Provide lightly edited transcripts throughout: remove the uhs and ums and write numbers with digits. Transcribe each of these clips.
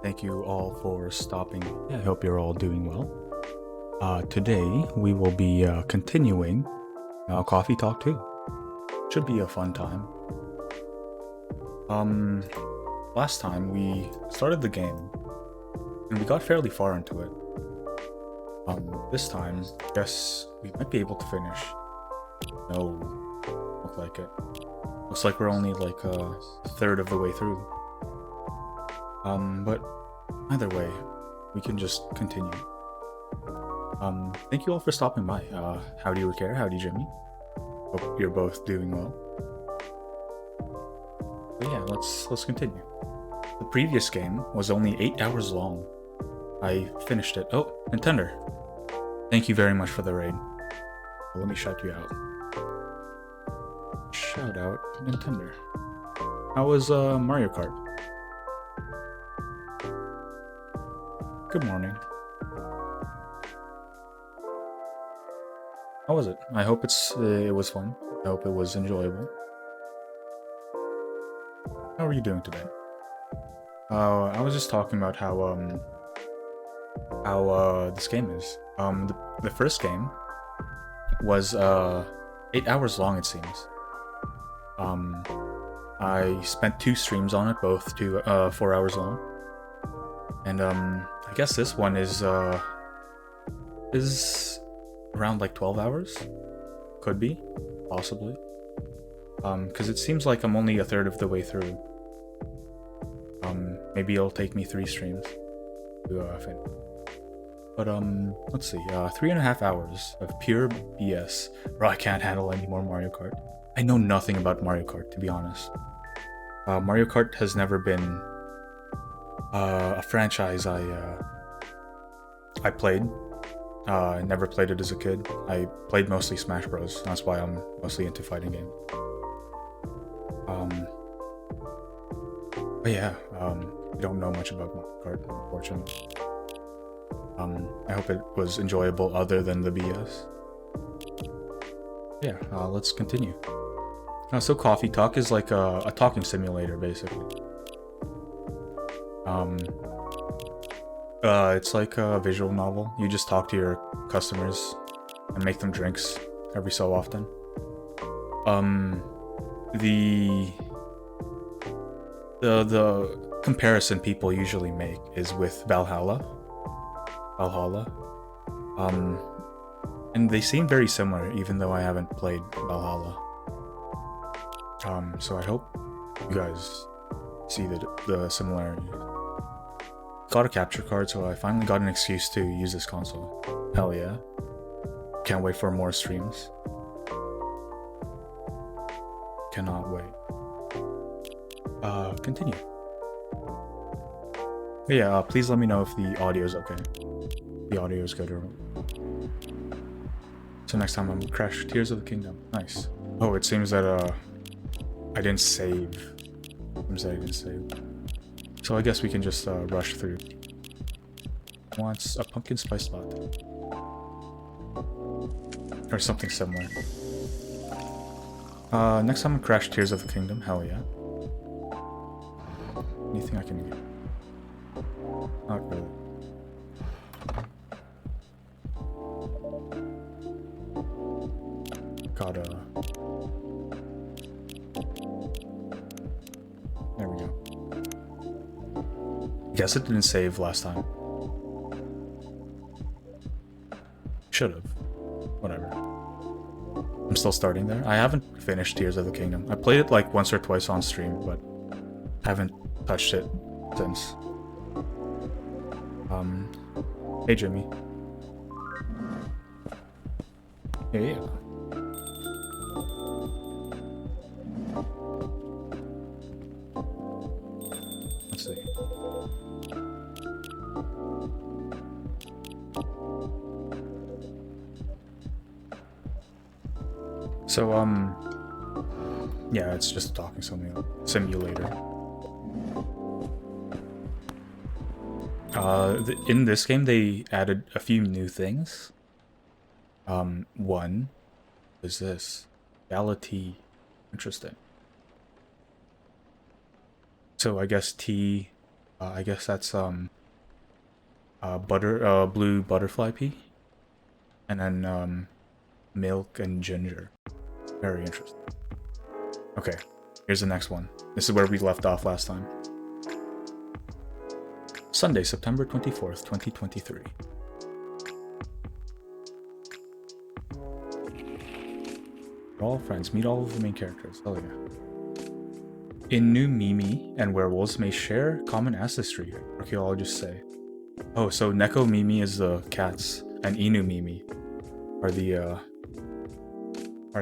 Thank you all for stopping. I hope you're all doing well. Today we will be continuing Coffee Talk 2. Should be a fun time. Last time we started the game and we got fairly far into it. This time, guess we might be able to finish. No, look like it. Looks like we're only like a third of the way through. But either way, we can just continue. Thank you all for stopping by. Howdy Ricare, howdy Jimmy. Hope you're both doing well. But yeah, let's continue. The previous game was only 8 hours long. I finished it. Oh, Nintendo. Thank you very much for the raid. Let me shout you out. Shout out Nintendo. How was Mario Kart? Good morning. How was it? I hope it was fun. I hope it was enjoyable. How are you doing today? I was just talking about how this game is. The first game was 8 hours long, it seems. I spent 2 streams on it, both 4 hours long. And I guess this one is around like 12 hours. Could be, possibly. Because it seems like I'm only a third of the way through. Maybe it'll take me 3 streams to finish. But let's see. 3.5 hours of pure BS. Bro, I can't handle any more Mario Kart. I know nothing about Mario Kart, to be honest. Mario Kart has never been a franchise I played. I never played it as a kid. I played mostly Smash Bros. That's why I'm mostly into fighting games. But yeah, I don't know much about Mario Kart, unfortunately. I hope it was enjoyable other than the BS. Yeah, let's continue. So Coffee Talk is like a talking simulator, basically. It's like a visual novel. You just talk to your customers and make them drinks every so often. The comparison people usually make is with Valhalla. And they seem very similar, even though I haven't played Valhalla. So I hope you guys see the similarity. Got a capture card, so I finally got an excuse to use this console. Hell yeah. Can't wait for more streams. Cannot wait. Continue. But yeah, please let me know if the audio is okay. The audio is good or... So next time I'm gonna crash Tears of the Kingdom. Nice. Oh, it seems that I didn't save. So I guess we can just rush through. Wants a pumpkin spice latte. Or something similar. Next time I crash Tears of the Kingdom. Hell yeah. Anything I can get? Not really. Gotta... There we go. Guess it didn't save last time. Should've. Whatever. I'm still starting there. I haven't finished Tears of the Kingdom. I played it like once or twice on stream, but haven't touched it since. Hey Jimmy. Yeah. Let's see. So, yeah, it's just a talking simulator. In this game, they added a few new things. One is this. Reality. Interesting. So I guess tea I guess that's blue butterfly pea, and then milk and ginger. Very interesting. Okay, here's the next one. This is where we left off last time. Sunday, September 24th, 2023. We're all friends. Meet all of the main characters. Hell yeah. Inu Mimi and werewolves may share common ancestry, archaeologists say. Oh, so Neko Mimi is the cats, and Inu Mimi are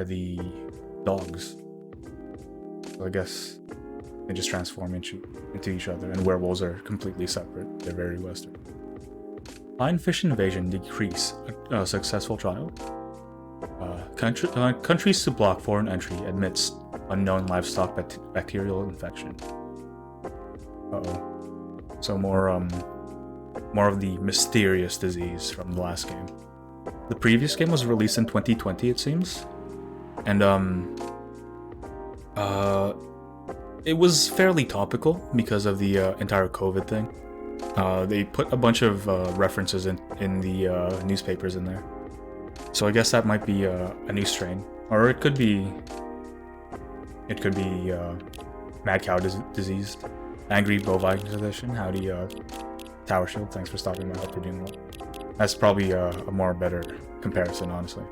the dogs. So I guess they just transform into each other, and werewolves are completely separate. They're very Western. Lionfish invasion decrease a successful trial. Countries to block foreign entry amidst unknown livestock bacterial infection. Uh-oh. So more of the mysterious disease from the last game. The previous game was released in 2020, it seems, and it was fairly topical because of the entire COVID thing. They put a bunch of references in the newspapers in there, so I guess that might be a new strain, or it could be mad cow disease, angry bovine condition. Howdy, Tower Shield. Thanks for stopping by. Hope you're doing well. That's probably a more better comparison, honestly.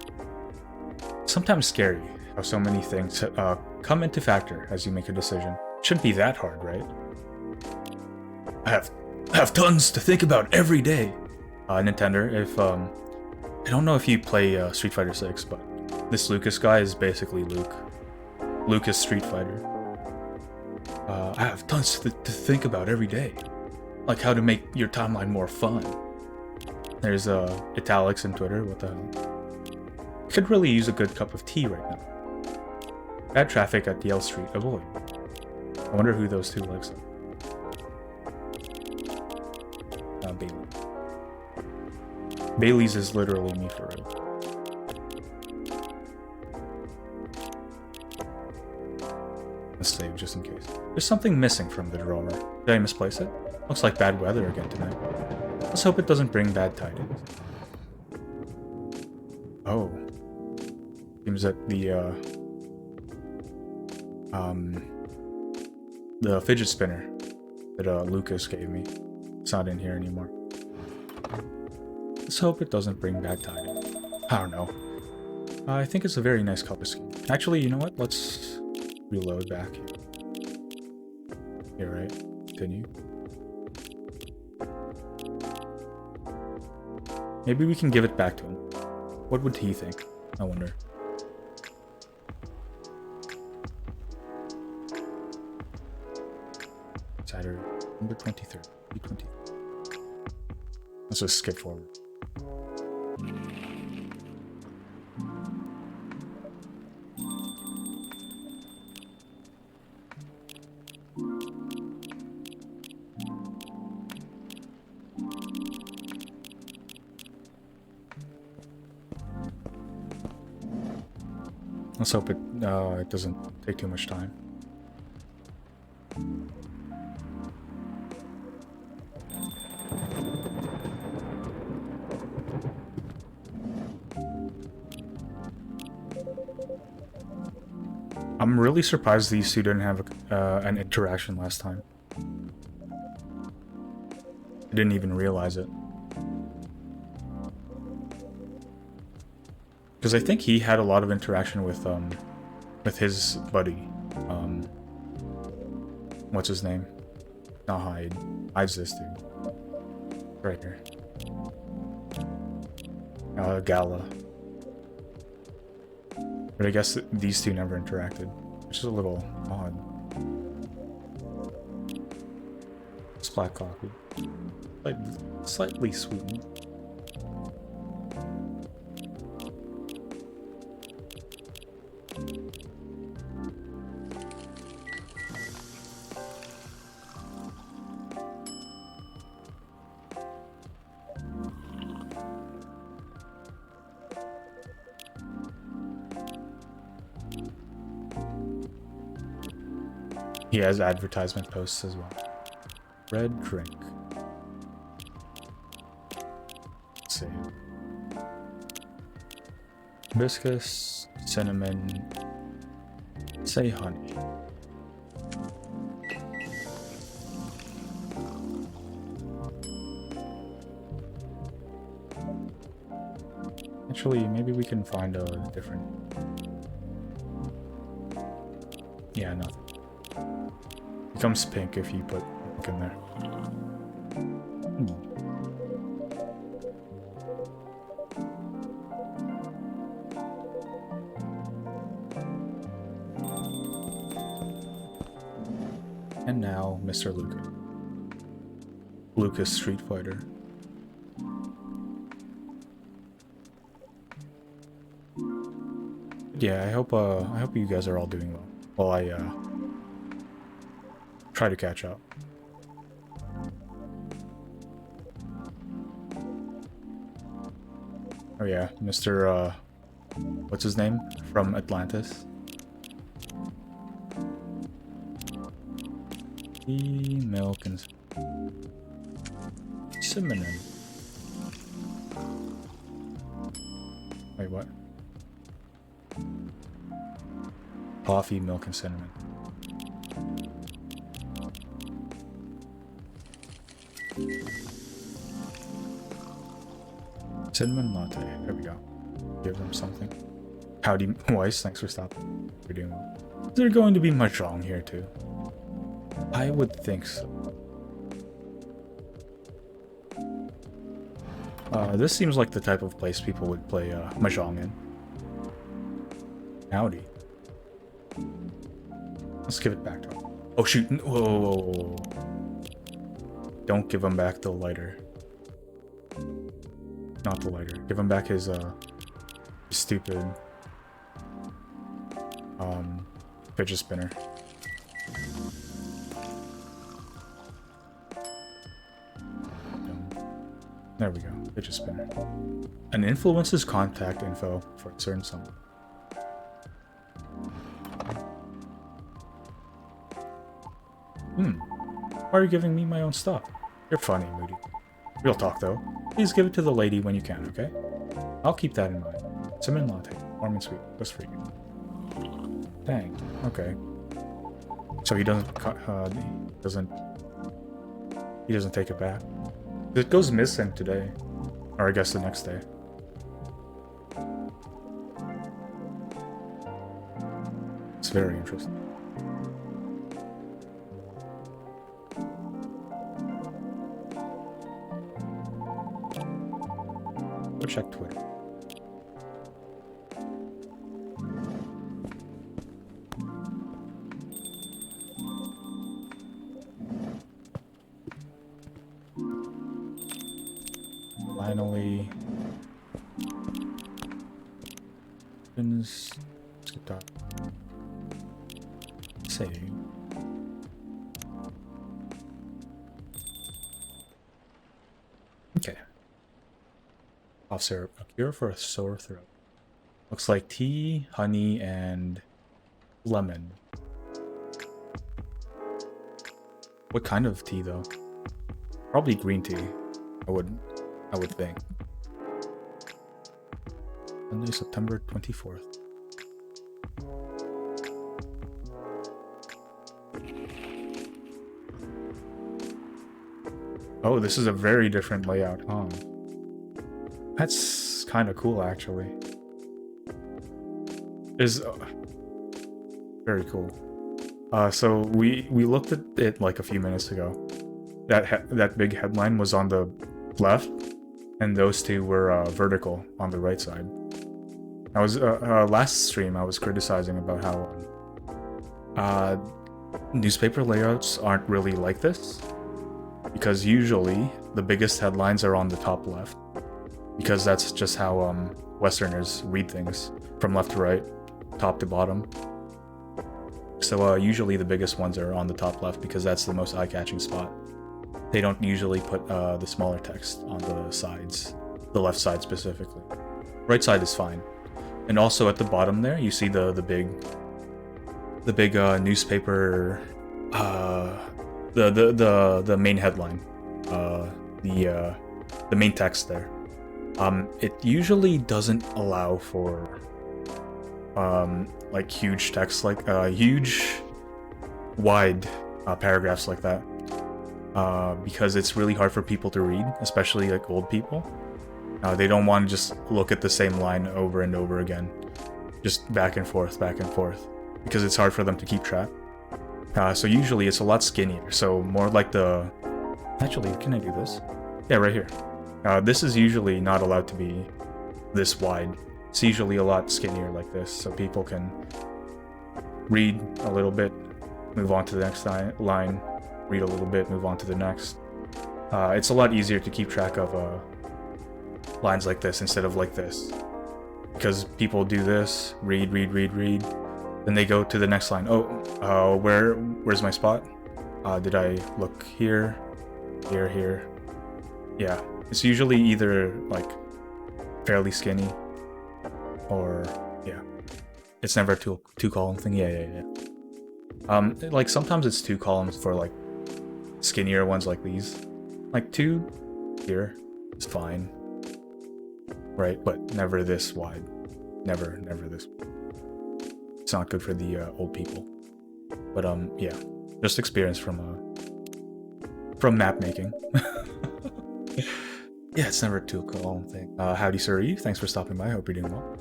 Sometimes scary how so many things come into factor as you make a decision. Shouldn't be that hard, right? I have tons to think about every day. Nintendo, if I don't know if you play Street Fighter 6, but this Lucas guy is basically Luke. Lucas Street Fighter. I have tons to think about every day. Like how to make your timeline more fun. There's italics in Twitter, what the hell? Could really use a good cup of tea right now. Bad traffic at DL Street, avoid. I wonder who those two legs are. Bailey. Bailey's is literally me for real. Let's save just in case. There's something missing from the drawer. Did I misplace it? Looks like bad weather again tonight. Let's hope it doesn't bring bad tidings. Oh. Seems that the fidget spinner that Lucas gave me, it's not in here anymore. Let's hope it doesn't bring bad tidings. I don't know. I think it's a very nice color scheme. Actually, you know what? Let's reload back. Here, right? Continue. Maybe we can give it back to him. What would he think? I wonder. Saturday, number 23rd. 23. Let's just skip forward. Let's hope it doesn't take too much time. I'm really surprised these two didn't have an interaction last time. I didn't even realize it. Because I think he had a lot of interaction with his buddy. What's his name? Not Hyde. Hyde's this dude. Right here. Gala. But I guess these two never interacted, which is a little odd. It's black coffee. Like, slightly sweetened. He has advertisement posts as well. Red drink. Let's see. Hibiscus, cinnamon, say honey. Actually, maybe we can find a different... Yeah, nothing. Becomes pink if you put pink in there. And now, Mr. Luca. Lucas Street Fighter. Yeah, I hope you guys are all doing well while I try to catch up. Oh yeah, Mr. What's his name? From Atlantis. Tea, milk, and cinnamon. Wait, what? Coffee, milk, and cinnamon. Cinnamon latte. There we go. Give them something. Howdy, Weiss. Thanks for stopping. You're doing well. Is there going to be mahjong here too? I would think so. This seems like the type of place people would play mahjong in. Howdy. Let's give it back to him. Oh shoot! Whoa! Don't give him back the lighter. Not the lighter. Give him back his stupid fidget spinner. There we go. Fidget spinner. An influencer's contact info for a certain someone. Why are you giving me my own stuff? You're funny, Moody. Real talk, though. Please give it to the lady when you can, okay? I'll keep that in mind. Cinnamon latte, warm and sweet, just for you. Dang. Okay. So he doesn't take it back. It goes missing today, or I guess the next day. It's very interesting. Go check Twitter. Finally. Let's get that. Save. Okay. Cough syrup, a cure for a sore throat. Looks like tea, honey, and lemon. What kind of tea though? Probably green tea. I would think. Sunday, September 24th. Oh, this is a very different layout, huh? That's kind of cool, actually. Is very cool. So we looked at it like a few minutes ago. That big headline was on the left, and those two were vertical on the right side. I was last stream I was criticizing about how newspaper layouts aren't really like this, because usually the biggest headlines are on the top left, because that's just how Westerners read things, from left to right, top to bottom. So usually the biggest ones are on the top left because that's the most eye-catching spot. They don't usually put the smaller text on the sides, the left side specifically. Right side is fine. And also at the bottom there, you see the big newspaper the main headline, the main text there. It usually doesn't allow for like huge text, like huge wide paragraphs like that, because it's really hard for people to read, especially like old people. They don't want to just look at the same line over and over again, just back and forth, because it's hard for them to keep track. So usually it's a lot skinnier, so more like the... Actually, can I do this? Yeah, right here. This is usually not allowed to be this wide. It's usually a lot skinnier like this, so people can read a little bit, move on to the next line, read a little bit, move on to the next. It's a lot easier to keep track of lines like this instead of like this, because people do this, read, then they go to the next line. Oh, where's my spot? Did I look here? Here? Yeah, it's usually either like fairly skinny, or yeah, it's never a two column thing. Yeah. Like sometimes it's 2 columns for like skinnier ones like these, like 2 here is fine, right? But never this wide, never this. It's not good for the old people. But yeah, just experience from map making. Yeah, it's never a 2 column thing. Howdy, Sir Eve. Thanks for stopping by. Hope you're doing well.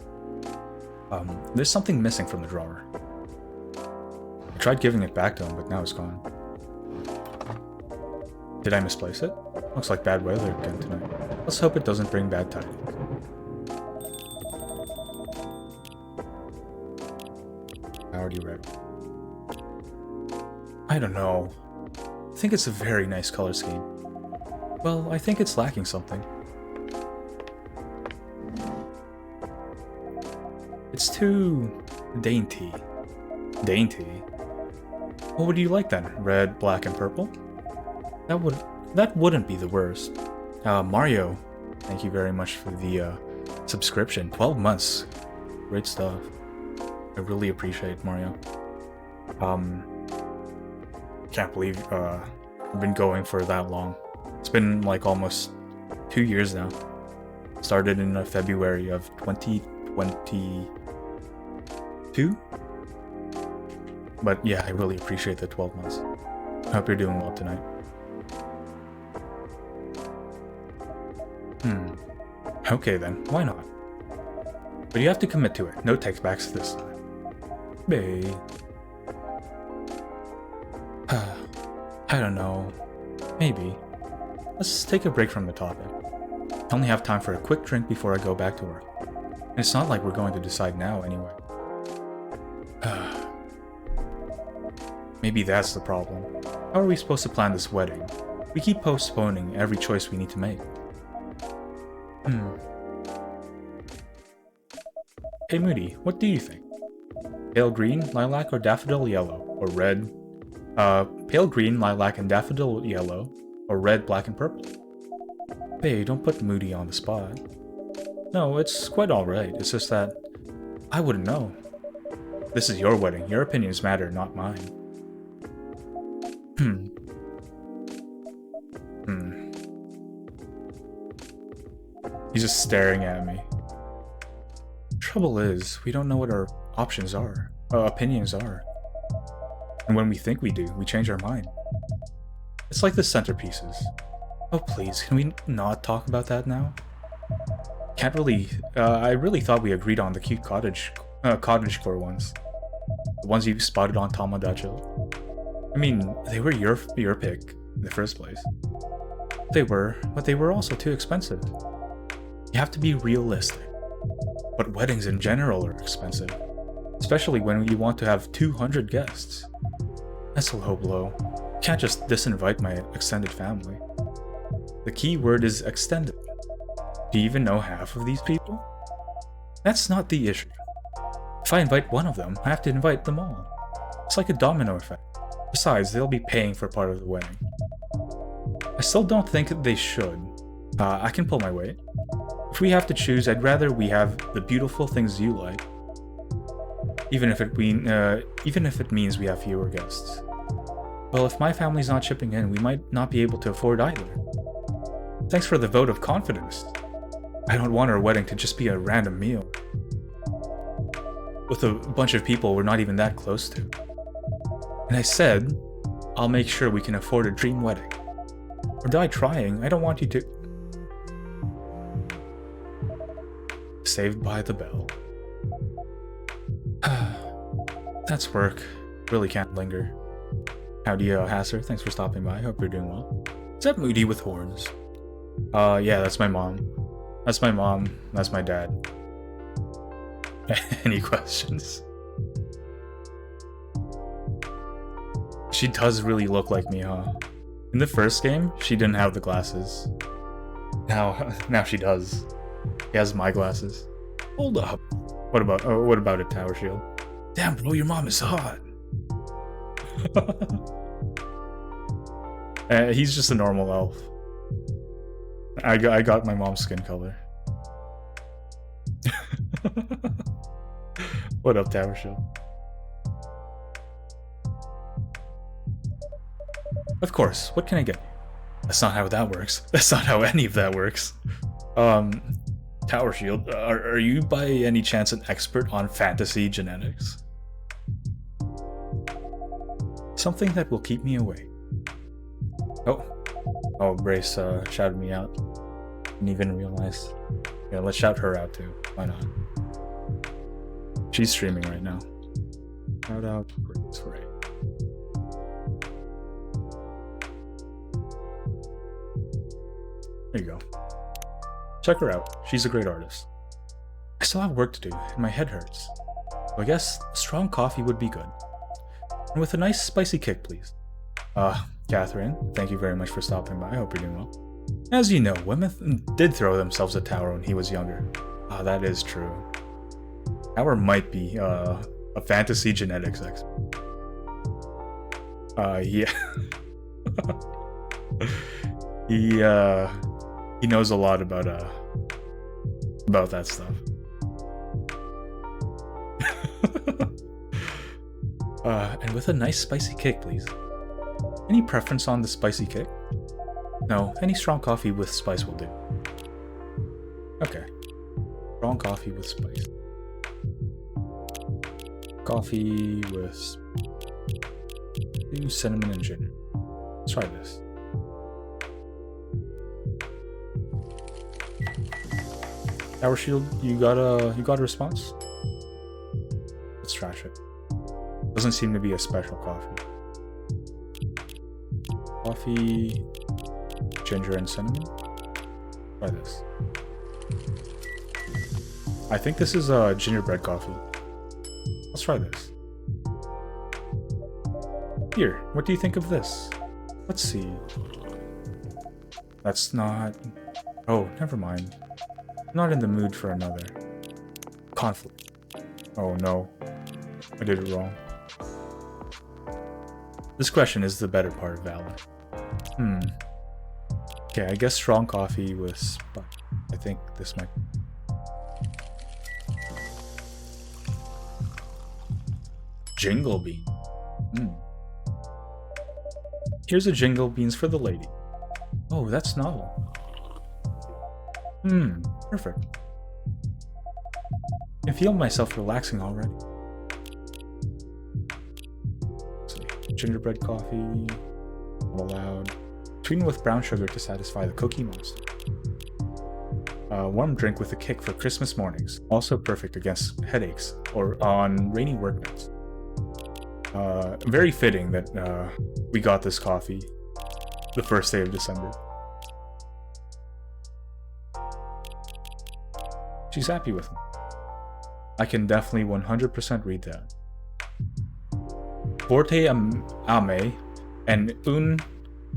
There's something missing from the drawer. I tried giving it back to him, but now it's gone. Did I misplace it? Looks like bad weather again tonight. Let's hope it doesn't bring bad tidings. I already read. I don't know. I think it's a very nice color scheme. Well, I think it's lacking something. It's too dainty. Dainty? What would you like then? Red, black, and purple? That wouldn't be the worst. Mario, thank you very much for the subscription. 12 months. Great stuff. I really appreciate it, Mario. Can't believe I've been going for that long. It's been like almost 2 years now. Started in February of 2022. But yeah, I really appreciate the 12 months. I hope you're doing well tonight. Okay then, why not? But you have to commit to it. No take backs this time. Bae. I don't know. Maybe. Let's take a break from the topic. I only have time for a quick drink before I go back to work. And it's not like we're going to decide now anyway. Maybe that's the problem. How are we supposed to plan this wedding? We keep postponing every choice we need to make. Hey Moody, what do you think? Pale green, lilac, or daffodil yellow? Or red? Pale green, lilac, and daffodil yellow? Or red, black, and purple? Hey, don't put Moody on the spot. No, it's quite alright. It's just that I wouldn't know. This is your wedding. Your opinions matter, not mine. He's just staring at me. Trouble is, we don't know what our options are, opinions are. And when we think we do, we change our mind. It's like the centerpieces. Oh please, can we not talk about that now? Can't really, I really thought we agreed on the cute cottagecore ones. The ones you spotted on Tomodachi. I mean, they were your pick in the first place. They were, but they were also too expensive. You have to be realistic. But weddings in general are expensive. Especially when you want to have 200 guests. That's a low blow. Can't just disinvite my extended family. The key word is extended. Do you even know half of these people? That's not the issue. If I invite one of them, I have to invite them all. It's like a domino effect. Besides, they'll be paying for part of the wedding. I still don't think they should. I can pull my weight. If we have to choose, I'd rather we have the beautiful things you like. Even if it means we have fewer guests. Well, if my family's not chipping in, we might not be able to afford either. Thanks for the vote of confidence. I don't want our wedding to just be a random meal with a bunch of people we're not even that close to. And I said, I'll make sure we can afford a dream wedding. Or die trying. I don't want you to... Saved by the bell. That's work. Really can't linger. Howdy, Hasser. Thanks for stopping by. Hope you're doing well. Is that Moody with horns? Yeah, that's my mom. That's my mom. That's my dad. Any questions? She does really look like me, huh? In the first game, she didn't have the glasses. Now she does. She has my glasses. Hold up. What about a tower shield? Damn, bro, your mom is hot. He's just a normal elf. I got my mom's skin color. What up, tower shield? Of course, what can I get you? That's not how that works. That's not how any of that works. Tower shield, are you by any chance an expert on fantasy genetics? Something that will keep me awake. Oh, Brace shouted me out. Didn't even realize. Yeah, let's shout her out too. Why not? She's streaming right now. Shout out Brace Ray. There you go. Check her out. She's a great artist. I still have work to do, and my head hurts. So I guess strong coffee would be good. And with a nice spicy kick, please. Catherine, thank you very much for stopping by. I hope you're doing well. As you know, Wemeth did throw themselves a tower when he was younger. That is true. Tower might be a fantasy genetics expert. Yeah. He knows a lot about that stuff. And with a nice spicy kick, please. Any preference on the spicy kick? No, any strong coffee with spice will do. Okay. Strong coffee with spice. Coffee with cinnamon and ginger. Let's try this. Tower shield, you got a response? Let's trash it. Doesn't seem to be a special coffee. Coffee, ginger and cinnamon. Try this. I think this is a gingerbread coffee. Let's try this. Here, what do you think of this? Let's see. That's not... Oh, never mind. I'm not in the mood for another. Conflict. Oh no. I did it wrong. Discretion the better part of valor. Okay, I guess strong coffee with spice. I think this might... Jingle bean. Here's a jingle beans for the lady. Oh, that's novel. Perfect. I feel myself relaxing already. So, gingerbread coffee, allowed. Sweeten with brown sugar to satisfy the cookie monster. Warm drink with a kick for Christmas mornings. Also perfect against headaches or on rainy work nights. Very fitting that we got this coffee the first day of December. She's happy with him. I can definitely 100% read that. Forte ame and un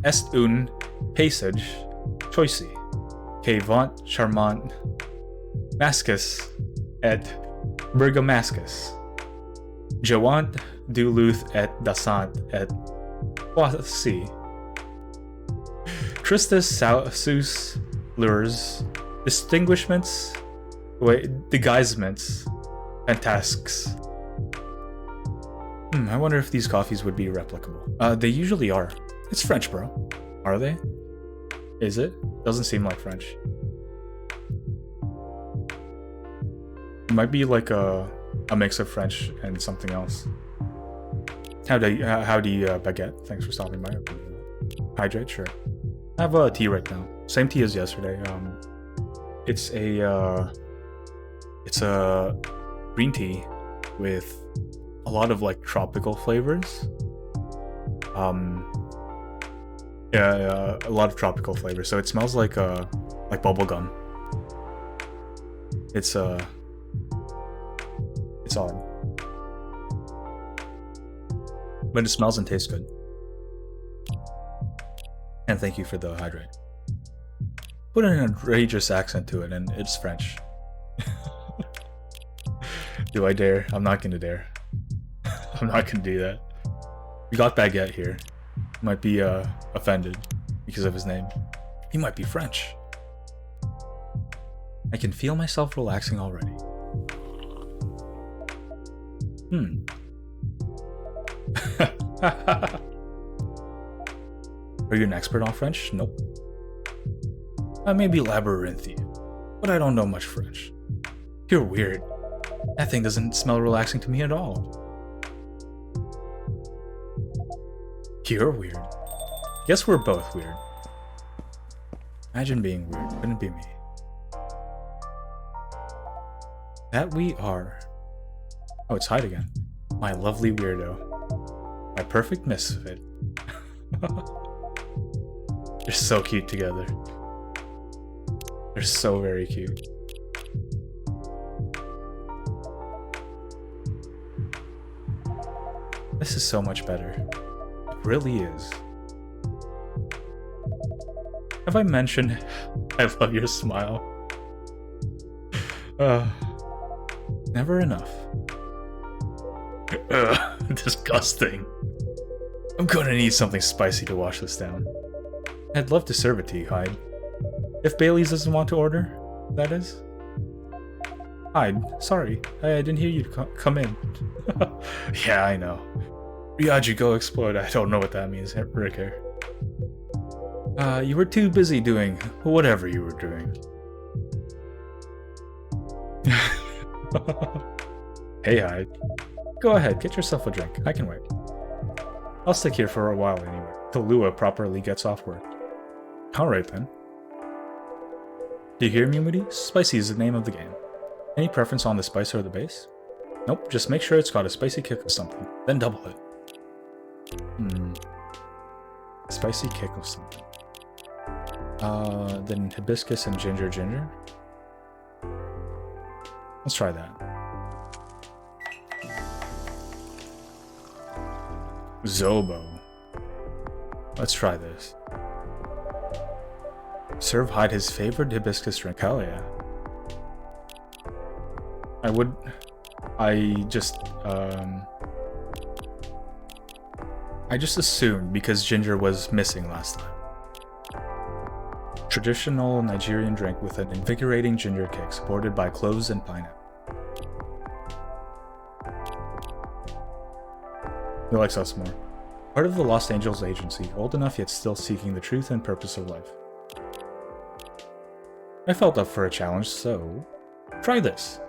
est un passage choisi, que vont charmant mascus et bergamascus. Jawant du luth et dasant et voici. Christus sus lures, distinguishments, deguisements, and tasks. I wonder if these coffees would be replicable. They usually are. It's French, bro. Are they? Is it? Doesn't seem like French. It might be like a mix of French and something else. Howdy, baguette. Thanks for stopping by. Hydrate, sure. I have a tea right now. Same tea as yesterday. It's a green tea with a lot of like tropical flavors. Yeah, a lot of tropical flavors. So it smells like bubble gum. It's odd. But it smells and tastes good. And thank you for the hydrate. Put an outrageous accent to it, and it's French. Do I dare? I'm not gonna dare. I'm not gonna do that. We got Baguette here. He might be offended because of his name. He might be French. I can feel myself relaxing already. Are you an expert on French? Nope. I may be labyrinthian, but I don't know much French. You're weird. That thing doesn't smell relaxing to me at all. You're weird. Guess we're both weird. Imagine being weird. Couldn't be me. That we are. Oh, it's Hyde again. My lovely weirdo. My perfect misfit. They're so cute together. They're so very cute. This is so much better. It really is. Have I mentioned I love your smile? Never enough. Disgusting. I'm gonna need something spicy to wash this down. I'd love to serve it to you, Hyde. If Bailey's doesn't want to order, that is. Hyde, sorry, I didn't hear you come in. Yeah, I know. Ryaji, go explode. I don't know what that means, Rick here. You were too busy doing whatever you were doing. Hey, Hyde. Go ahead, get yourself a drink. I can wait. I'll stick here for a while anyway, till Lua properly gets off work. Alright then. Do you hear me, Moody? Spicy is the name of the game. Any preference on the spice or the base? Nope, just make sure it's got a spicy kick of something, then double it. Spicy kick of something. Then hibiscus and ginger. Let's try that. Zobo. Let's try this. Serve Hyde his favorite hibiscus drink. Hell yeah. I just assumed because ginger was missing last time. Traditional Nigerian drink with an invigorating ginger kick supported by cloves and pineapple. He likes us more. Part of the Lost Angels Agency, old enough yet still seeking the truth and purpose of life. I felt up for a challenge, so try this.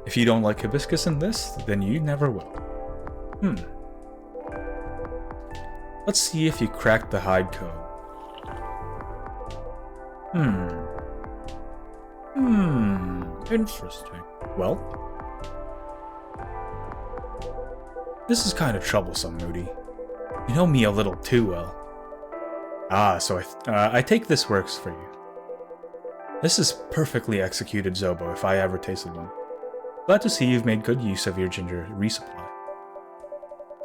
If you don't like hibiscus in this, then you never will. Let's see if you cracked the Hyde code. Interesting. Well, this is kind of troublesome, Moody. You know me a little too well. So I take this works for you. This is perfectly executed Zobo if I ever tasted one. Glad to see you've made good use of your ginger resupply.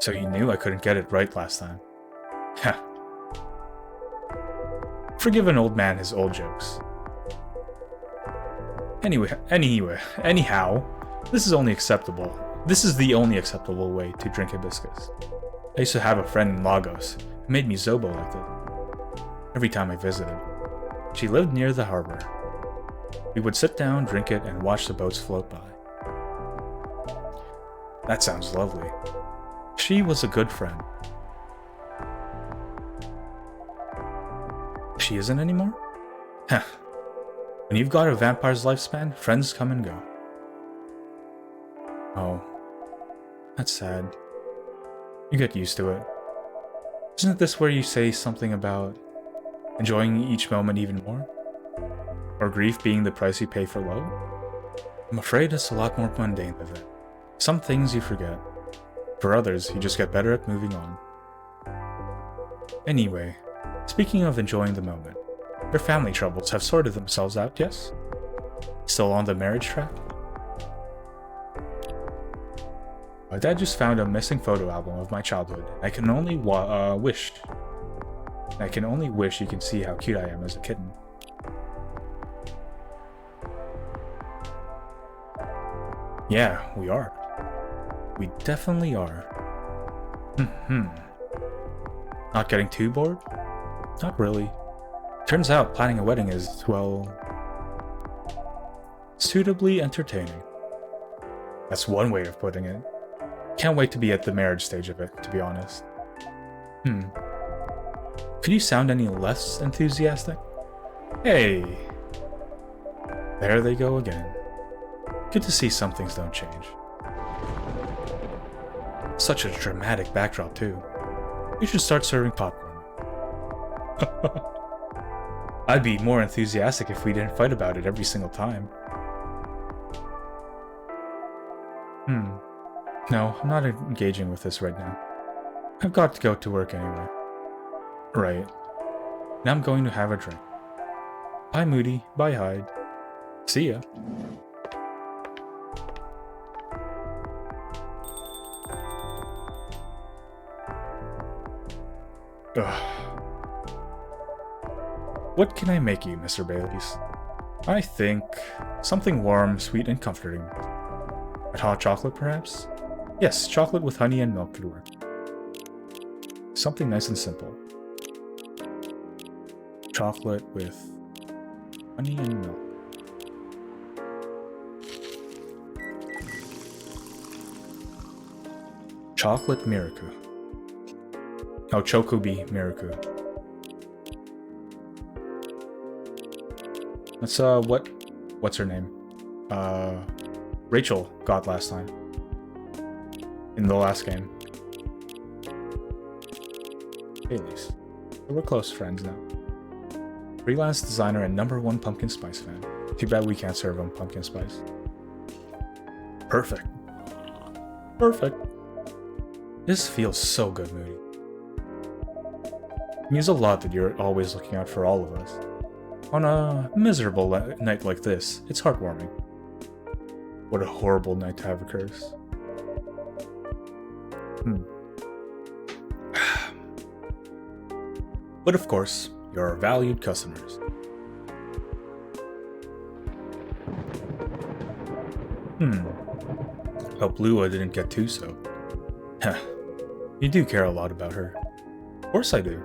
So you knew I couldn't get it right last time. Ha. Forgive an old man his old jokes. Anyhow, this is the only acceptable way to drink hibiscus. I used to have a friend in Lagos who made me Zobo like this. Every time I visited. She lived near the harbor. We would sit down, drink it, and watch the boats float by. That sounds lovely. She was a good friend. She isn't anymore? Heh. When you've got a vampire's lifespan, friends come and go. Oh. That's sad. You get used to it. Isn't this where you say something about enjoying each moment even more? Or grief being the price you pay for love? I'm afraid it's a lot more mundane than that. Some things you forget. For others, you just get better at moving on. Anyway, speaking of enjoying the moment, your family troubles have sorted themselves out, yes? Still on the marriage track? My dad just found a missing photo album of my childhood. I can only wish you can see how cute I am as a kitten. Yeah, we are. We definitely are. Not getting too bored? Not really. Turns out planning a wedding is, well, suitably entertaining. That's one way of putting it. Can't wait to be at the marriage stage of it, to be honest. Could you sound any less enthusiastic? Hey! There they go again. Good to see some things don't change. Such a dramatic backdrop, too. You should start serving popcorn. I'd be more enthusiastic if we didn't fight about it every single time. No, I'm not engaging with this right now. I've got to go to work anyway. Right. Now I'm going to have a drink. Bye, Moody. Bye, Hyde. See ya. Ugh. What can I make you, Mr. Baileys? I think something warm, sweet, and comforting. A hot chocolate, perhaps? Yes, chocolate with honey and milk could work. Something nice and simple. Chocolate with honey and milk. Chocolate Miraku. Oh, Chocobi Miraku. That's, what's her name? Rachel got last time. In the last game. Baileys. We're close friends now. Freelance designer and #1 pumpkin spice fan. Too bad we can't serve him pumpkin spice. Perfect. Perfect. This feels so good, Moody. It means a lot that you're always looking out for all of us. On a miserable night like this, it's heartwarming. What a horrible night to have a curse. But of course, you're our valued customers. Hope Lua didn't get too so. Heh. You do care a lot about her. Of course I do.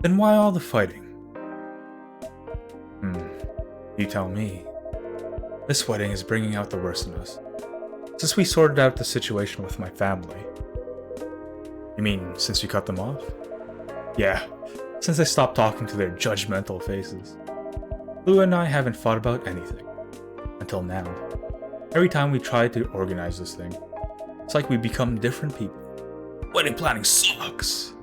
Then why all the fighting? You tell me. This wedding is bringing out the worst in us. Since we sorted out the situation with my family. You mean, since you cut them off? Yeah, since I stopped talking to their judgmental faces. Lua and I haven't fought about anything. Until now. Every time we try to organize this thing, it's like we become different people. Wedding planning sucks!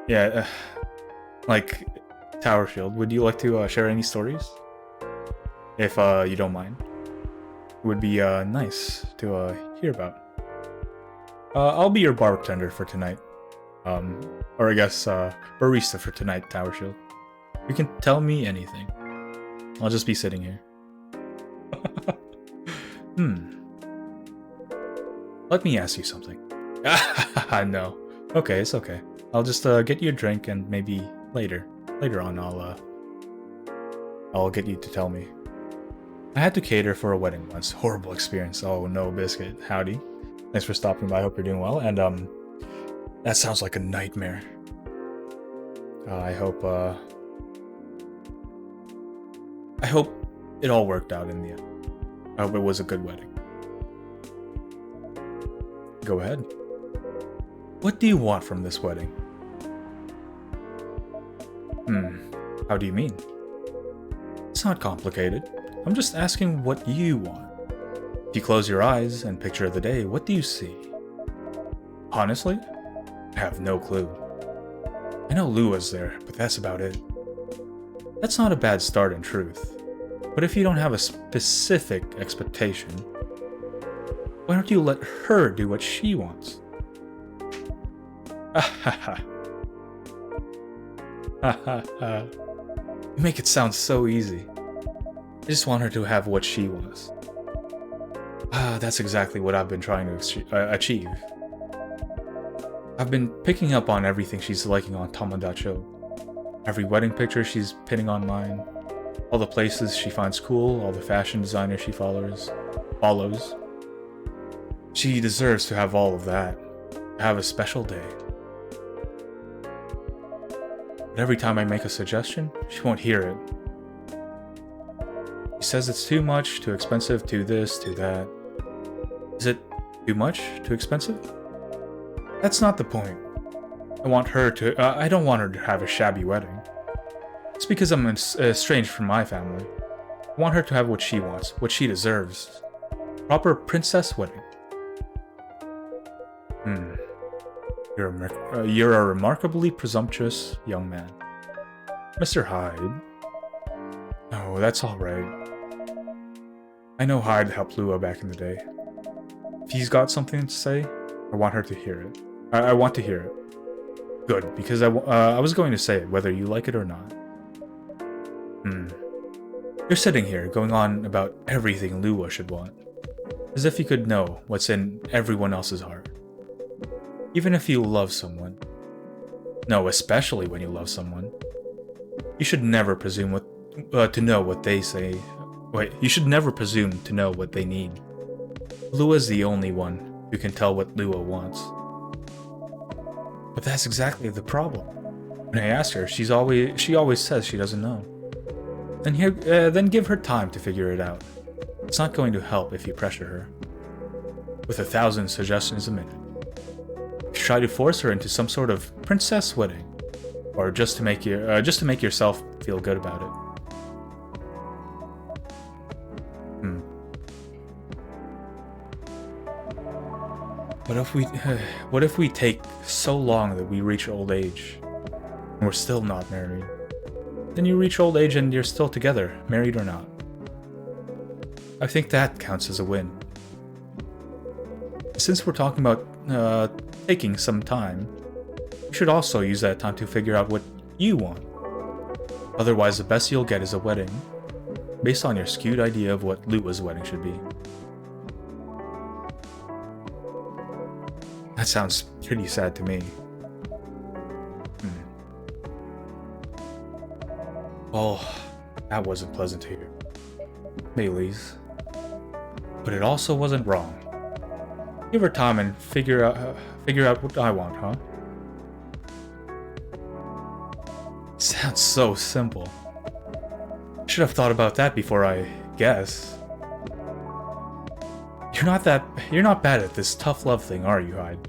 Yeah, like, Tower Shield, would you like to share any stories? If you don't mind. It would be nice to hear about. I'll be your bartender for tonight. Or I guess barista for tonight, Tower Shield. You can tell me anything. I'll just be sitting here. Let me ask you something. No. Okay, it's okay. I'll just get you a drink and maybe later on I'll get you to tell me. I had to cater for a wedding once. Horrible experience. Oh no, Biscuit. Howdy. Thanks for stopping by. I hope you're doing well. And that sounds like a nightmare. I hope it all worked out in the end. I hope it was a good wedding. Go ahead. What do you want from this wedding? How do you mean? It's not complicated. I'm just asking what you want. If you close your eyes and picture the day, what do you see? Honestly, I have no clue. I know Lua's there, but that's about it. That's not a bad start in truth. But if you don't have a specific expectation, why don't you let her do what she wants? You make it sound so easy. I just want her to have what she wants. That's exactly what I've been trying to achieve. I've been picking up on everything she's liking on Tomodachi. Every wedding picture she's pinning online, all the places she finds cool, all the fashion designers she follows. She deserves to have all of that, to have a special day. But every time I make a suggestion, she won't hear it. She says it's too much, too expensive, too this, too that. Is it too much, too expensive? That's not the point. I don't want her to have a shabby wedding. It's because I'm estranged from my family. I want her to have what she wants, what she deserves. Proper princess wedding. You're a remarkably presumptuous young man. Mr. Hyde. Oh, that's alright. I know Hyde helped Lua back in the day. If he's got something to say, I want her to hear it. I want to hear it. Good, because I was going to say it, whether you like it or not. You're sitting here, going on about everything Lua should want. As if you could know what's in everyone else's heart. Even if you love someone. No, especially when you love someone. You should never presume to know what they say. Wait, you should never presume to know what they need. Lua's the only one who can tell what Lua wants. But that's exactly the problem. When I ask her, she always says she doesn't know. Then give her time to figure it out. It's not going to help if you pressure her. With 1,000 suggestions a minute. Try to force her into some sort of princess wedding, or just to make yourself feel good about it. What if we take so long that we reach old age, and we're still not married? Then you reach old age and you're still together, married or not. I think that counts as a win. Since we're talking about taking some time, you should also use that time to figure out what you want. Otherwise, the best you'll get is a wedding, based on your skewed idea of what Lua's wedding should be. That sounds pretty sad to me. Well, that wasn't pleasant to hear. Bailey's. But it also wasn't wrong. Give her time and figure out what I want, huh? Sounds so simple. Should have thought about that before I guess. You're not bad at this tough love thing, are you, Hyde?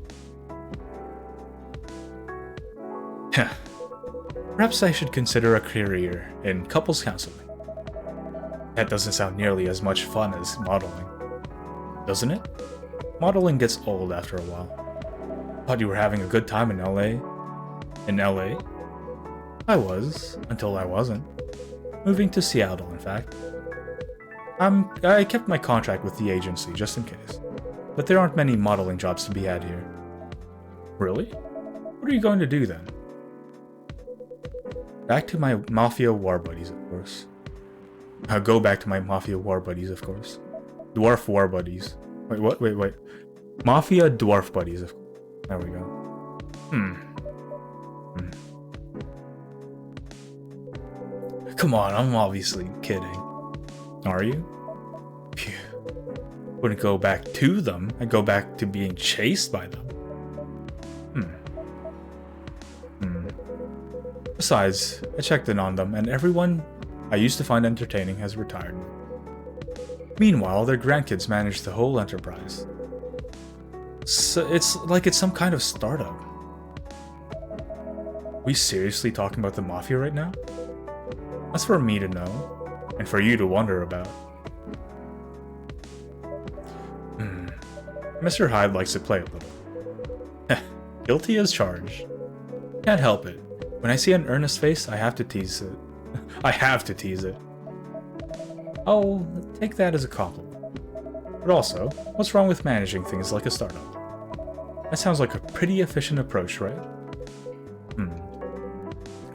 Perhaps I should consider a career in couples counseling. That doesn't sound nearly as much fun as modeling. Doesn't it? Modeling gets old after a while. Thought you were having a good time in LA. In LA? I was, until I wasn't. Moving to Seattle, in fact. I kept my contract with the agency, just in case. But there aren't many modeling jobs to be had here. Really? What are you going to do then? Back to my Mafia war buddies, of course. I'll go back to my Mafia war buddies, of course. Dwarf war buddies. Wait, what? Wait. Mafia dwarf buddies. There we go. Come on, I'm obviously kidding. Are you? Phew. Wouldn't go back to them. I'd go back to being chased by them. Besides, I checked in on them, and everyone I used to find entertaining has retired. Meanwhile, their grandkids manage the whole enterprise. So it's like it's some kind of startup. Are we seriously talking about the Mafia right now? That's for me to know, and for you to wonder about. Mr. Hyde likes to play a little. Guilty as charged. Can't help it. When I see an earnest face, I have to tease it. I have to tease it. I'll take that as a compliment. But also, what's wrong with managing things like a startup? That sounds like a pretty efficient approach, right?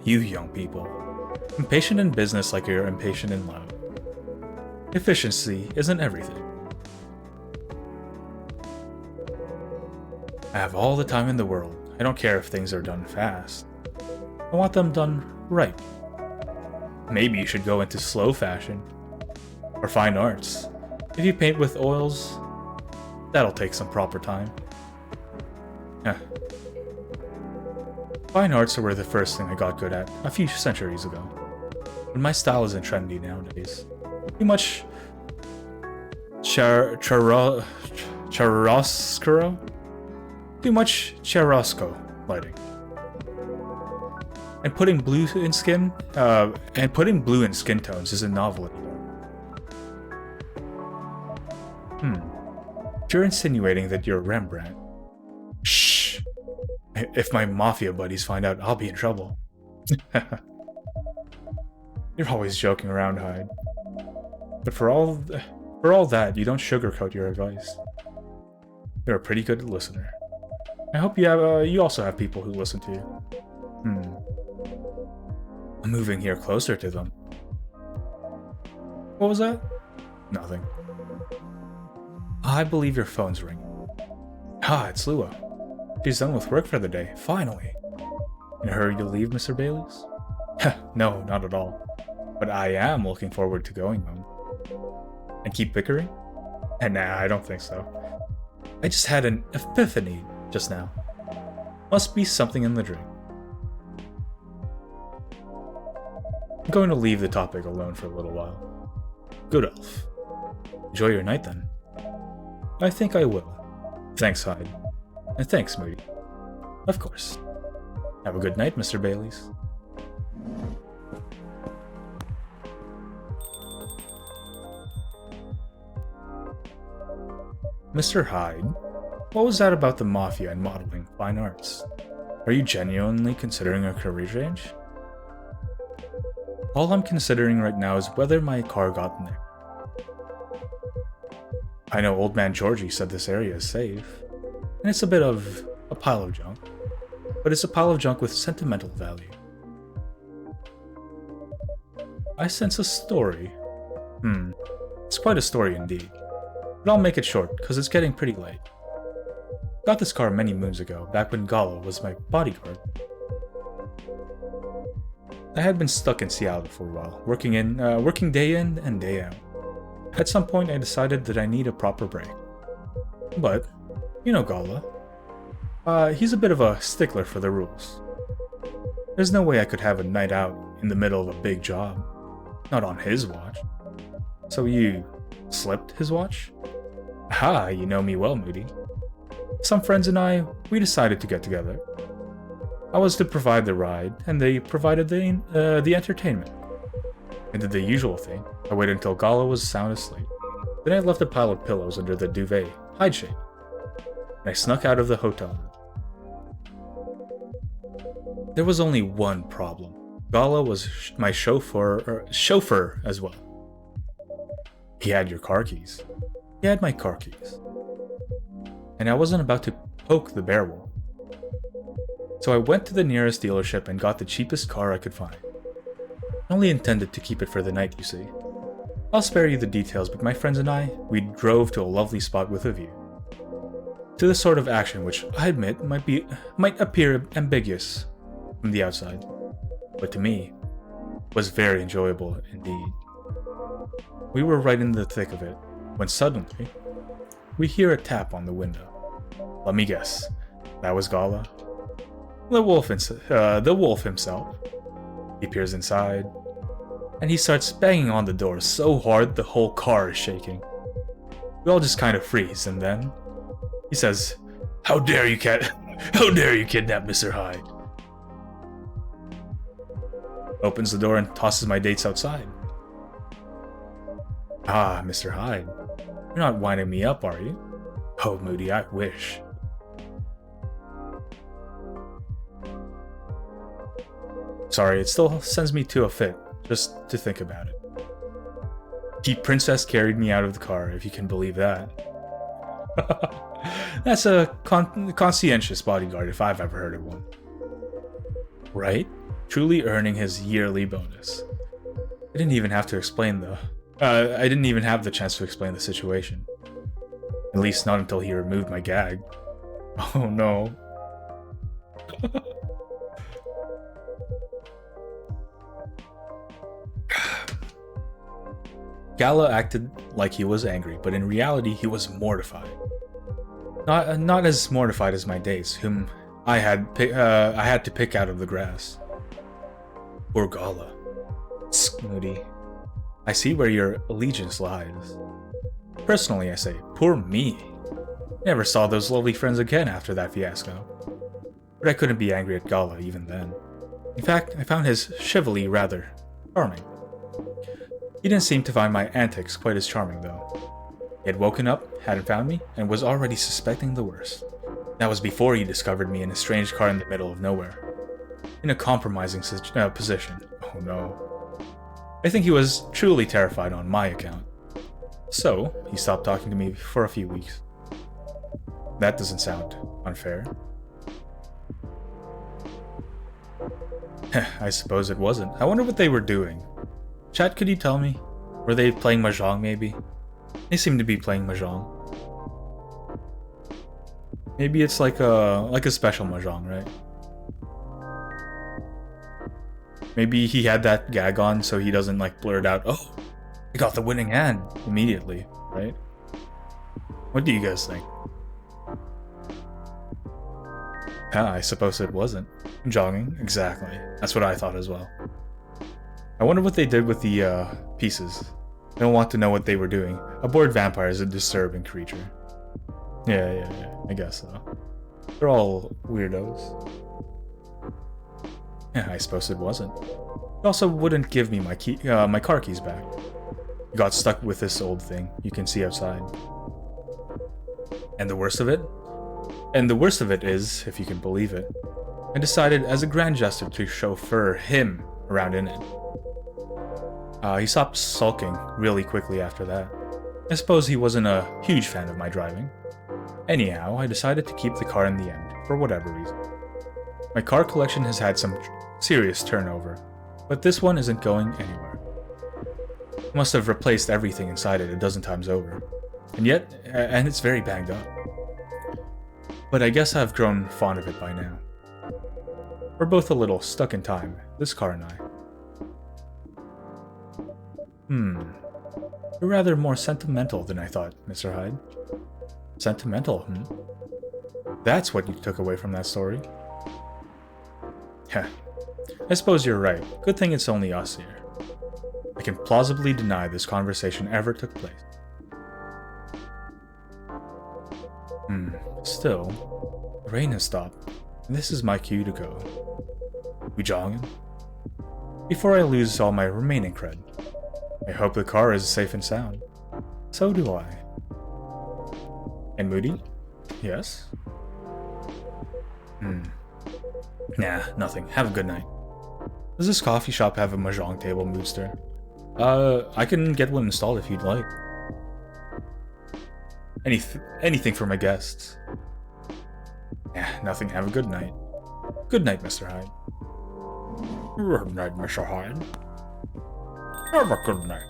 You young people. Impatient in business like you're impatient in love. Efficiency isn't everything. I have all the time in the world. I don't care if things are done fast. I want them done right. Maybe you should go into slow fashion. Or fine arts. If you paint with oils, that'll take some proper time. Fine arts were the first thing I got good at a few centuries ago. But my style isn't trendy nowadays. Too much chiaroscuro? Too much chiarosco lighting. And putting blue in skin tones isn't novel anymore. If you're insinuating that you're Rembrandt, shh. If my mafia buddies find out, I'll be in trouble. You're always joking around, Hyde. But for all that, you don't sugarcoat your advice. You're a pretty good listener. I hope you also have people who listen to you. I'm moving here closer to them. What was that? Nothing. I believe your phone's ringing. It's Lua. She's done with work for the day, finally. In a hurry to leave, Mr. Bayliss? No, not at all. But I am looking forward to going home. And keep bickering? Nah, I don't think so. I just had an epiphany just now. Must be something in the drink. I'm going to leave the topic alone for a little while. Good elf. Enjoy your night then. I think I will. Thanks, Hyde. And thanks, Moody. Of course. Have a good night, Mr. Bayliss. Mr. Hyde, what was that about the Mafia and modeling fine arts? Are you genuinely considering a career change? All I'm considering right now is whether my car got in there. I know Old Man Georgie said this area is safe, and it's a bit of a pile of junk, but it's a pile of junk with sentimental value. I sense a story. It's quite a story indeed, but I'll make it short because it's getting pretty late. Got this car many moons ago, back when Gala was my bodyguard. I had been stuck in Seattle for a while, working day in and day out. At some point, I decided that I need a proper break. But, you know Gala. He's a bit of a stickler for the rules. There's no way I could have a night out in the middle of a big job. Not on his watch. So you slipped his watch? Aha, you know me well, Moody. Some friends and I, we decided to get together. I was to provide the ride, and they provided the entertainment. I did the usual thing. I waited until Gala was sound asleep. Then I left a pile of pillows under the duvet, hide shape. And I snuck out of the hotel. There was only one problem. Gala was my chauffeur as well. He had your car keys. He had my car keys. And I wasn't about to poke the bear wolf. So I went to the nearest dealership and got the cheapest car I could find. I only intended to keep it for the night, you see. I'll spare you the details, but my friends and I, we drove to a lovely spot with a view. To the sort of action which, I admit, might appear ambiguous from the outside, but to me, was very enjoyable indeed. We were right in the thick of it, when suddenly, we hear a tap on the window. Let me guess, that was Gala? The wolf himself. He peers inside, and he starts banging on the door so hard the whole car is shaking. We all just kind of freeze, and then he says, How dare you kidnap Mr. Hyde? Opens the door and tosses my dates outside. Ah, Mr. Hyde. You're not winding me up, are you? Oh, Moody, I wish. Sorry, it still sends me to a fit, just to think about it. He princess carried me out of the car, if you can believe that. That's a conscientious bodyguard if I've ever heard of one. Right? Truly earning his yearly bonus. I didn't even have to explain I didn't even have the chance to explain the situation. At least not until he removed my gag. Oh no. Gala acted like he was angry, but in reality he was mortified. Not as mortified as my dates, whom I had to pick out of the grass. Poor Gala. Moody. I see where your allegiance lies. Personally, I say, poor me. Never saw those lovely friends again after that fiasco. But I couldn't be angry at Gala even then. In fact, I found his chivalry rather charming. He didn't seem to find my antics quite as charming, though. He had woken up, hadn't found me, and was already suspecting the worst. That was before he discovered me in a strange car in the middle of nowhere. In a compromising position. Oh no. I think he was truly terrified on my account. So, he stopped talking to me for a few weeks. That doesn't sound unfair. I suppose it wasn't. I wonder what they were doing. Chat, could you tell me? Were they playing Mahjong, maybe? They seem to be playing Mahjong. Maybe it's like a special Mahjong, right? Maybe he had that gag on so he doesn't like blurt out, oh, I got the winning hand immediately, right? What do you guys think? Yeah, I suppose it wasn't. Jogging, exactly. That's what I thought as well. I wonder what they did with the pieces. I don't want to know what they were doing. A bored vampire is a disturbing creature. Yeah, I guess so. They're all weirdos. Yeah, I suppose it wasn't. He also wouldn't give me my car keys back. He got stuck with this old thing you can see outside. And the worst of it? And the worst of it is, if you can believe it, I decided as a grand gesture to chauffeur him around in it. He stopped sulking really quickly after that. I suppose he wasn't a huge fan of my driving. Anyhow, I decided to keep the car in the end, for whatever reason. My car collection has had some serious turnover, but this one isn't going anywhere. Must have replaced everything inside it a dozen times over. And it's very banged up. But I guess I've grown fond of it by now. We're both a little stuck in time, this car and I. You're rather more sentimental than I thought, Mr. Hyde. Sentimental, That's what you took away from that story? Heh. I suppose you're right. Good thing it's only us here. I can plausibly deny this conversation ever took place. Still, the rain has stopped, and this is my cue to go. We jogging? Before I lose all my remaining cred. I hope the car is safe and sound. So do I. And Moody? Yes? Nah, nothing. Have a good night. Does this coffee shop have a mahjong table, Moodster? I can get one installed if you'd like. Anything for my guests. Yeah, nothing. Have a good night. Good night, Mr. Hyde. Good night, Mr. Hyde. Have a good night.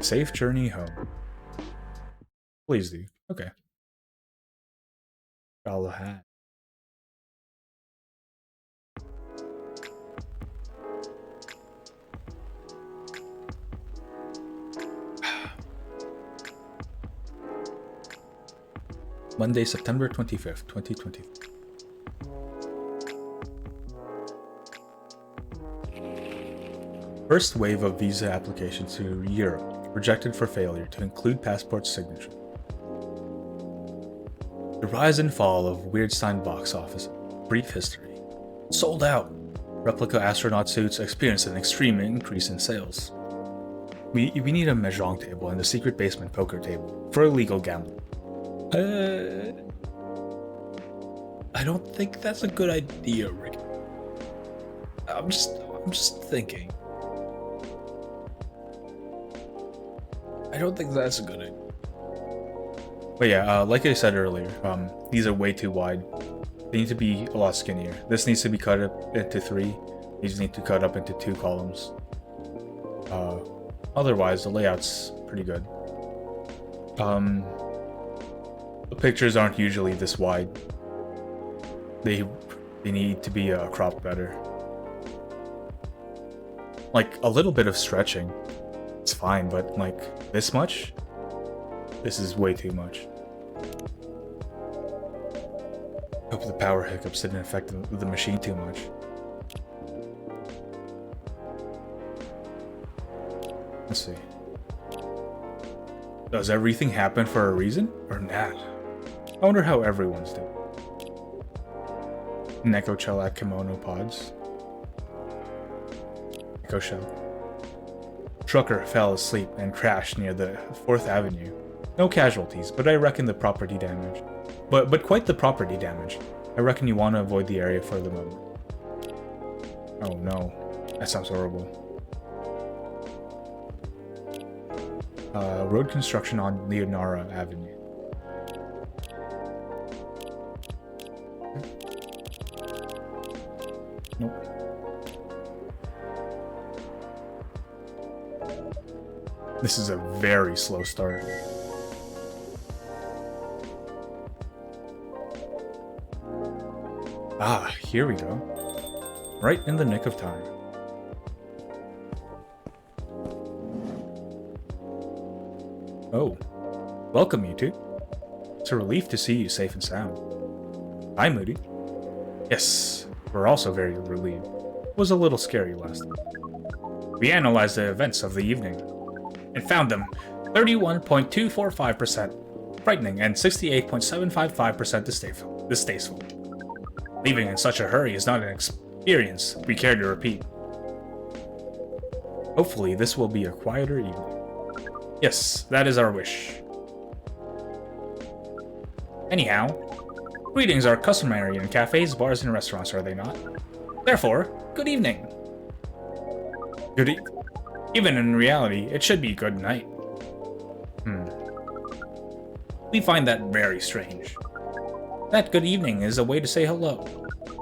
Safe journey home. Please do. Okay. Gala hat. Monday, September 25th, 2020. First wave of visa applications to Europe. rejected for failure to include passport signature. The rise and fall of Weirdstein box office. Brief history. Sold out. Replica astronaut suits experienced an extreme increase in sales. We need a mahjong table and a secret basement poker table for illegal gambling. I don't think that's a good idea, Rick. I'm just thinking. I don't think that's a good idea. But yeah, like I said earlier, these are way too wide. They need to be a lot skinnier. This needs to be cut up into 3. These need to cut up into 2 columns. Otherwise, the layout's pretty good. The pictures aren't usually this wide. They need to be cropped better. Like, a little bit of stretching, it's fine, but like, this much? This is way too much. Hope the power hiccups didn't affect the machine too much. Let's see. Does everything happen for a reason, or not? I wonder how everyone's doing. Neko Chelak kimono pods. Echo shell. Trucker fell asleep and crashed near the 4th Avenue. No casualties, but I reckon the property damage. But quite the property damage. I reckon you want to avoid the area for the moment. Oh no, that sounds horrible. Road construction on Leonara Avenue. Nope. This is a very slow start. Ah, here we go. Right in the nick of time. Oh, welcome you two. It's a relief to see you safe and sound. Hi, Moody. Yes, we're also very relieved. It was a little scary last night. We analyzed the events of the evening and found them 31.245% frightening and 68.755% distasteful. Leaving in such a hurry is not an experience we care to repeat. Hopefully, this will be a quieter evening. Yes, that is our wish. Anyhow, greetings are customary in cafes, bars, and restaurants, are they not? Therefore, good evening. Even in reality, it should be good night. We find that very strange. That good evening is a way to say hello,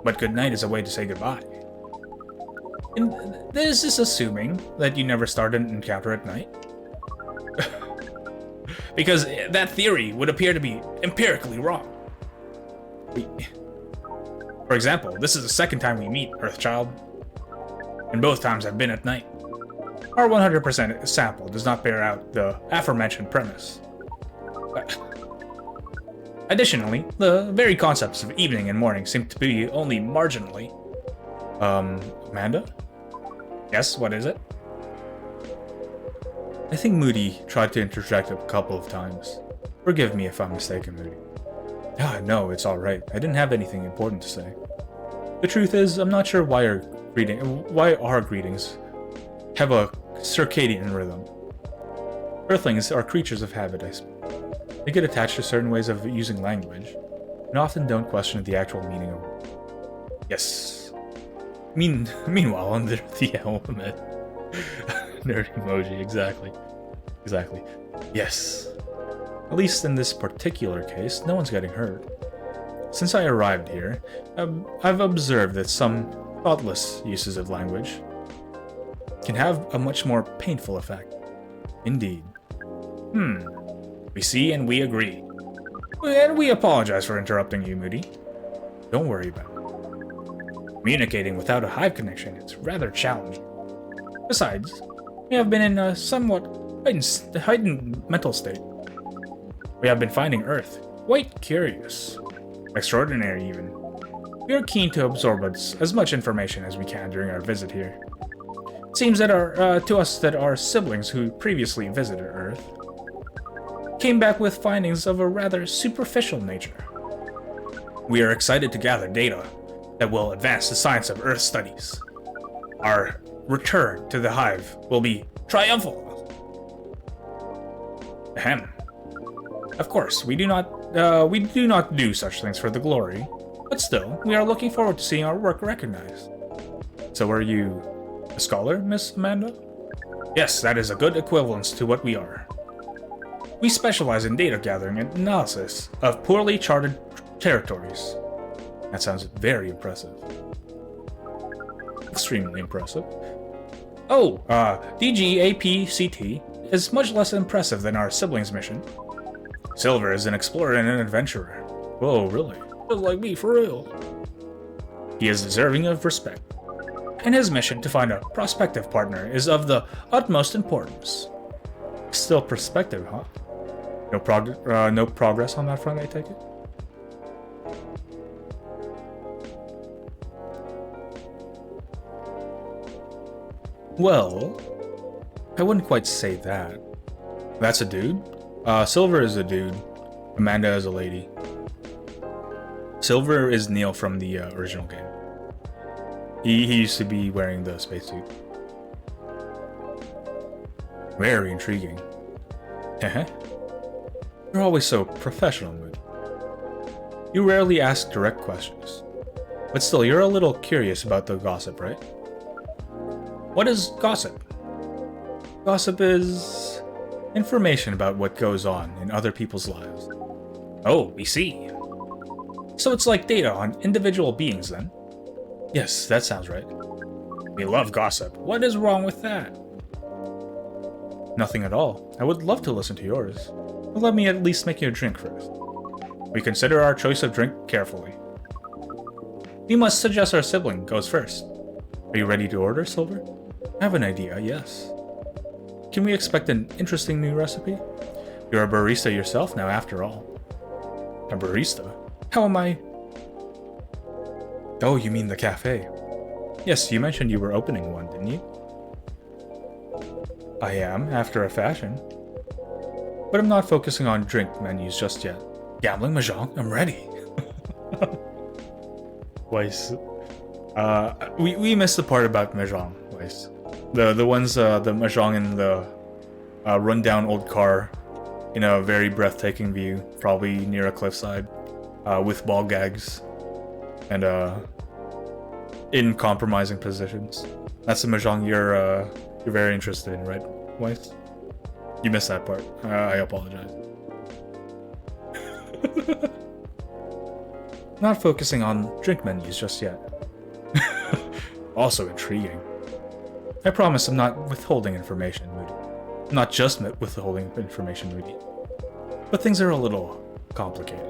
but good night is a way to say goodbye. And is this assuming that you never start an encounter at night? Because that theory would appear to be empirically wrong. For example, this is the 2nd time we meet, Earthchild, and both times have been at night. Our 100% sample does not bear out the aforementioned premise. Additionally, the very concepts of evening and morning seem to be only marginally. Amanda? Yes, what is it? I think Moody tried to interject a couple of times. Forgive me if I'm mistaken, Moody. No, it's alright. I didn't have anything important to say. The truth is, I'm not sure why our greetings have a circadian rhythm. Earthlings are creatures of habit, I suppose. They get attached to certain ways of using language, and often don't question the actual meaning of it. Yes. Meanwhile, under the helmet. Nerd emoji, exactly. Yes. At least in this particular case, no one's getting hurt. Since I arrived here, I've observed that some thoughtless uses of language can have a much more painful effect. Indeed. We see and we agree. And we apologize for interrupting you, Moody. Don't worry about it. Communicating without a hive connection is rather challenging. Besides, we have been in a somewhat heightened mental state. We have been finding Earth quite curious. Extraordinary, even. We are keen to absorb as much information as we can during our visit here. Seems that to us that our siblings who previously visited Earth came back with findings of a rather superficial nature. We are excited to gather data that will advance the science of Earth studies. Our return to the hive will be triumphal. Ahem. Of course, we do not do such things for the glory, but still, we are looking forward to seeing our work recognized. So are you a scholar, Miss Amanda? Yes, that is a good equivalence to what we are. We specialize in data gathering and analysis of poorly charted territories. That sounds very impressive. Extremely impressive. Oh, DGAPCT is much less impressive than our siblings' mission. Silver is an explorer and an adventurer. Whoa, really? Just like me, for real. He is deserving of respect, and his mission to find a prospective partner is of the utmost importance. Still prospective, huh? No progress on that front, I take it? Well, I wouldn't quite say that. That's a dude? Silver is a dude. Amanda is a lady. Silver is Neil from the original game. He used to be wearing the spacesuit. Very intriguing. You're always so professional, Mood. You rarely ask direct questions. But still, you're a little curious about the gossip, right? What is gossip? Gossip is information about what goes on in other people's lives. Oh, we see. So it's like data on individual beings, then? Yes, that sounds right. We love gossip. What is wrong with that? Nothing at all. I would love to listen to yours. But let me at least make you a drink first. We consider our choice of drink carefully. We must suggest our sibling goes first. Are you ready to order, Silver? I have an idea, yes. Can we expect an interesting new recipe? You're a barista yourself now, after all. A barista? How am I? Oh, you mean the cafe. Yes, you mentioned you were opening one, didn't you? I am, after a fashion. But I'm not focusing on drink menus just yet. Gambling, Mahjong, I'm ready. Weiss. We missed the part about Mahjong, Weiss. The ones, the Mahjong in the rundown old car in a very breathtaking view, probably near a cliffside, with ball gags, and in compromising positions. That's the Mahjong you're very interested in, right, Weiss? You missed that part. I apologize. Not focusing on drink menus just yet. Also intriguing. I promise I'm not withholding information, Moody. Not just withholding information, Moody. But things are a little complicated.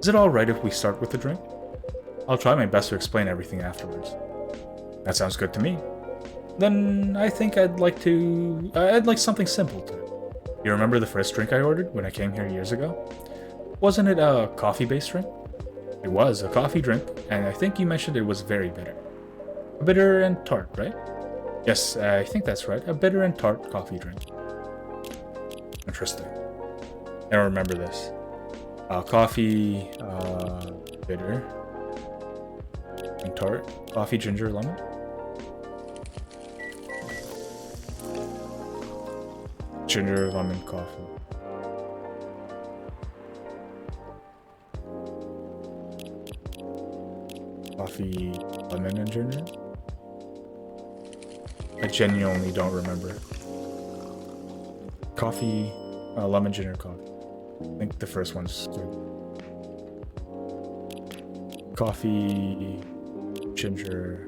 Is it alright if we start with the drink? I'll try my best to explain everything afterwards. That sounds good to me. Then I think I'd like something simple to it. You remember the first drink I ordered when I came here years ago? Wasn't it a coffee-based drink? It was a coffee drink, and I think you mentioned it was very bitter. Bitter and tart, right? Yes, I think that's right. A bitter and tart coffee drink. Interesting. I don't remember this. Coffee, bitter, and tart. Coffee, ginger, lemon. Ginger, lemon, coffee. Coffee, lemon, and ginger? I genuinely don't remember. Coffee, lemon, ginger, coffee. I think the first one's good. Coffee, ginger.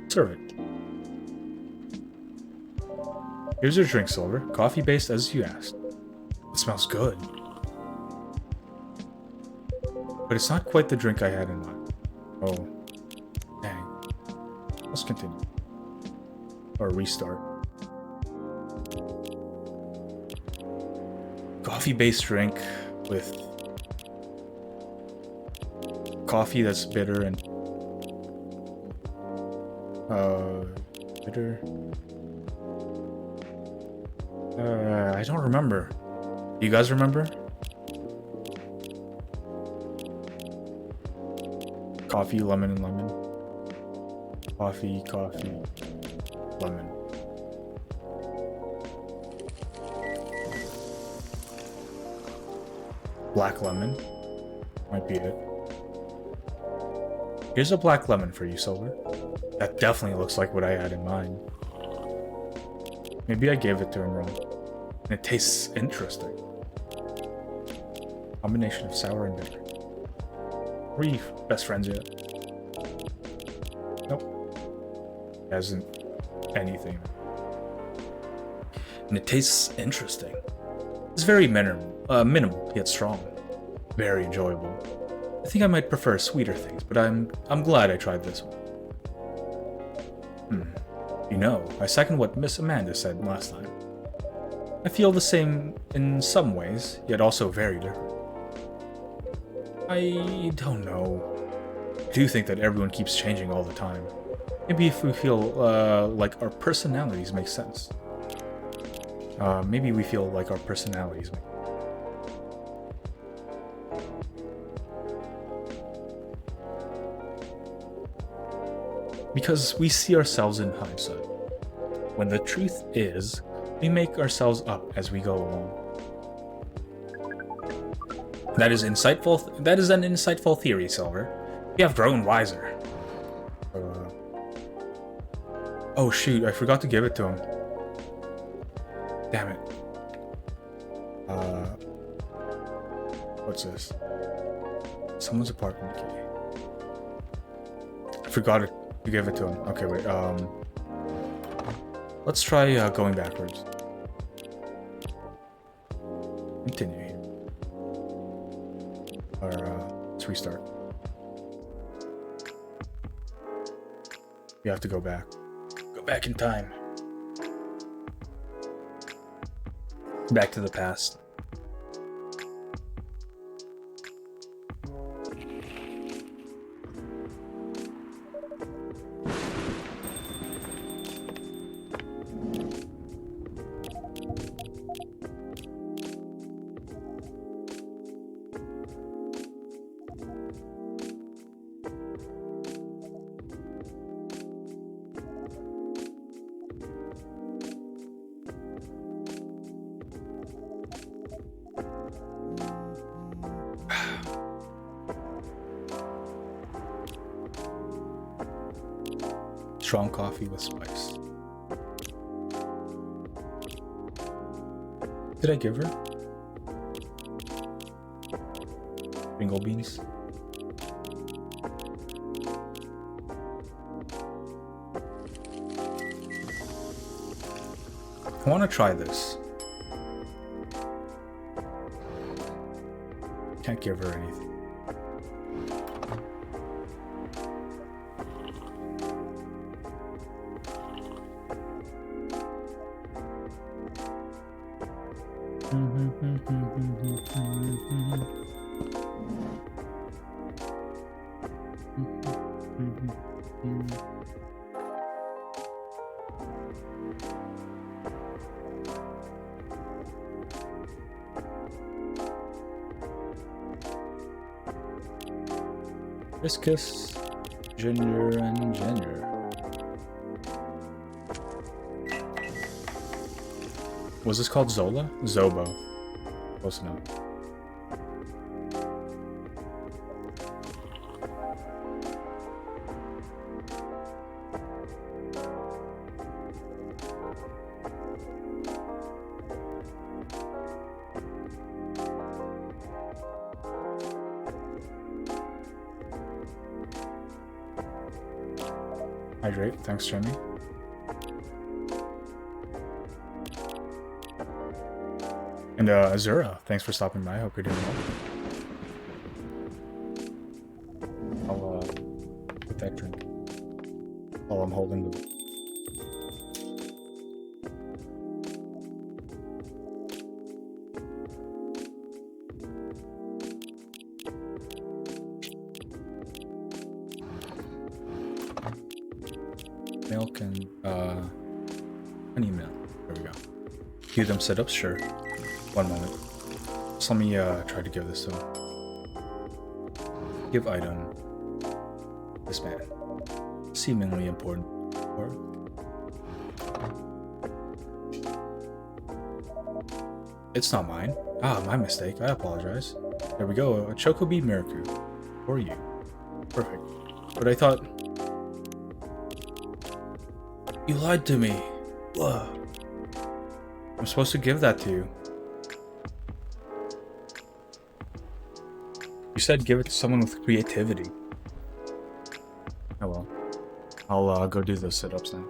Serve it. Here's your drink, Silver. Coffee-based as you asked. It smells good. But it's not quite the drink I had in mind. Oh. Dang. Let's continue. Or restart. Coffee-based drink with coffee that's bitter and bitter. I don't remember. Do you guys remember? Coffee, lemon, and lemon. Coffee, lemon. Black lemon. Might be it. Here's a black lemon for you, Silver. That definitely looks like what I had in mind. Maybe I gave it to him wrong. And it tastes interesting. Combination of sour and bitter. Are we best friends yet? Nope. It hasn't anything. And it tastes interesting. It's very minimal, yet strong. Very enjoyable. I think I might prefer sweeter things, but I'm glad I tried this one. You know, I second what Miss Amanda said last time. I feel the same in some ways, yet also very different. I don't know. I do think that everyone keeps changing all the time. Maybe if we feel like our personalities make sense. Maybe we feel like our personalities make because we see ourselves in hindsight. When the truth is, we make ourselves up as we go along. That is insightful. That is an insightful theory, Silver. We have grown wiser. Oh shoot! I forgot to give it to him. Damn it. What's this? Someone's apartment key. I forgot to give it to him. Okay, wait. Let's try going backwards. Continue here. Or let's restart. We have to go back. Go back in time. Back to the past. Strong coffee with spice. Did I give her? Bingo beans. I want to try this. Can't give her anything. Hibiscus, ginger, and ginger. Was this called Zola? Zobo. Close enough. Hydrate. Thanks, Jimmy. And Azura, thanks for stopping by. Hope you're doing well. I'll put that drink while I'm holding the. Milk and honey milk. There we go. Do them setups? Sure. One moment. Just let me try to give this to him. Give item. This man. Seemingly important. Or it's not mine. Ah, my mistake. I apologize. There we go. A Chocobi Miraku. For you. Perfect. But I thought... You lied to me. Ugh. I'm supposed to give that to you. You said give it to someone with creativity. Oh well. I'll go do those sit-ups then.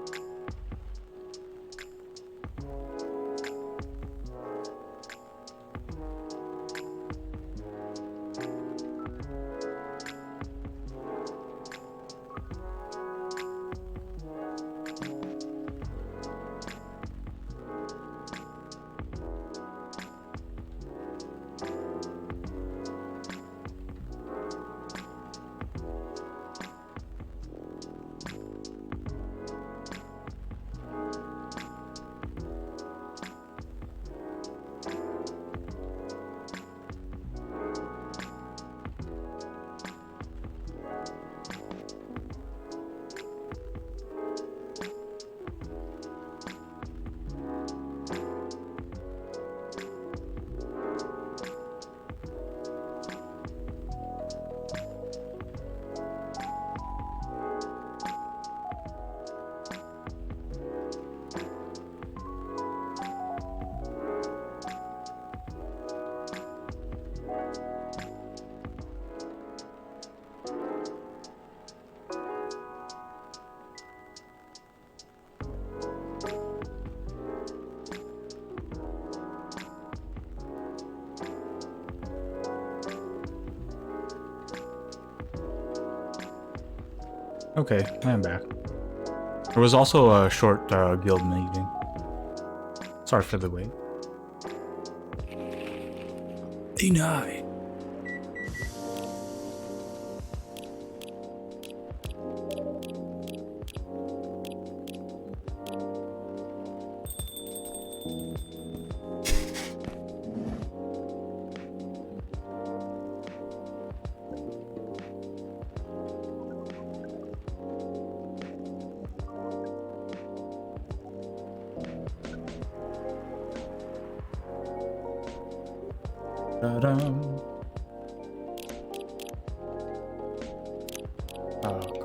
Okay, I am back. There was also a short guild meeting. Sorry for the wait. Deny.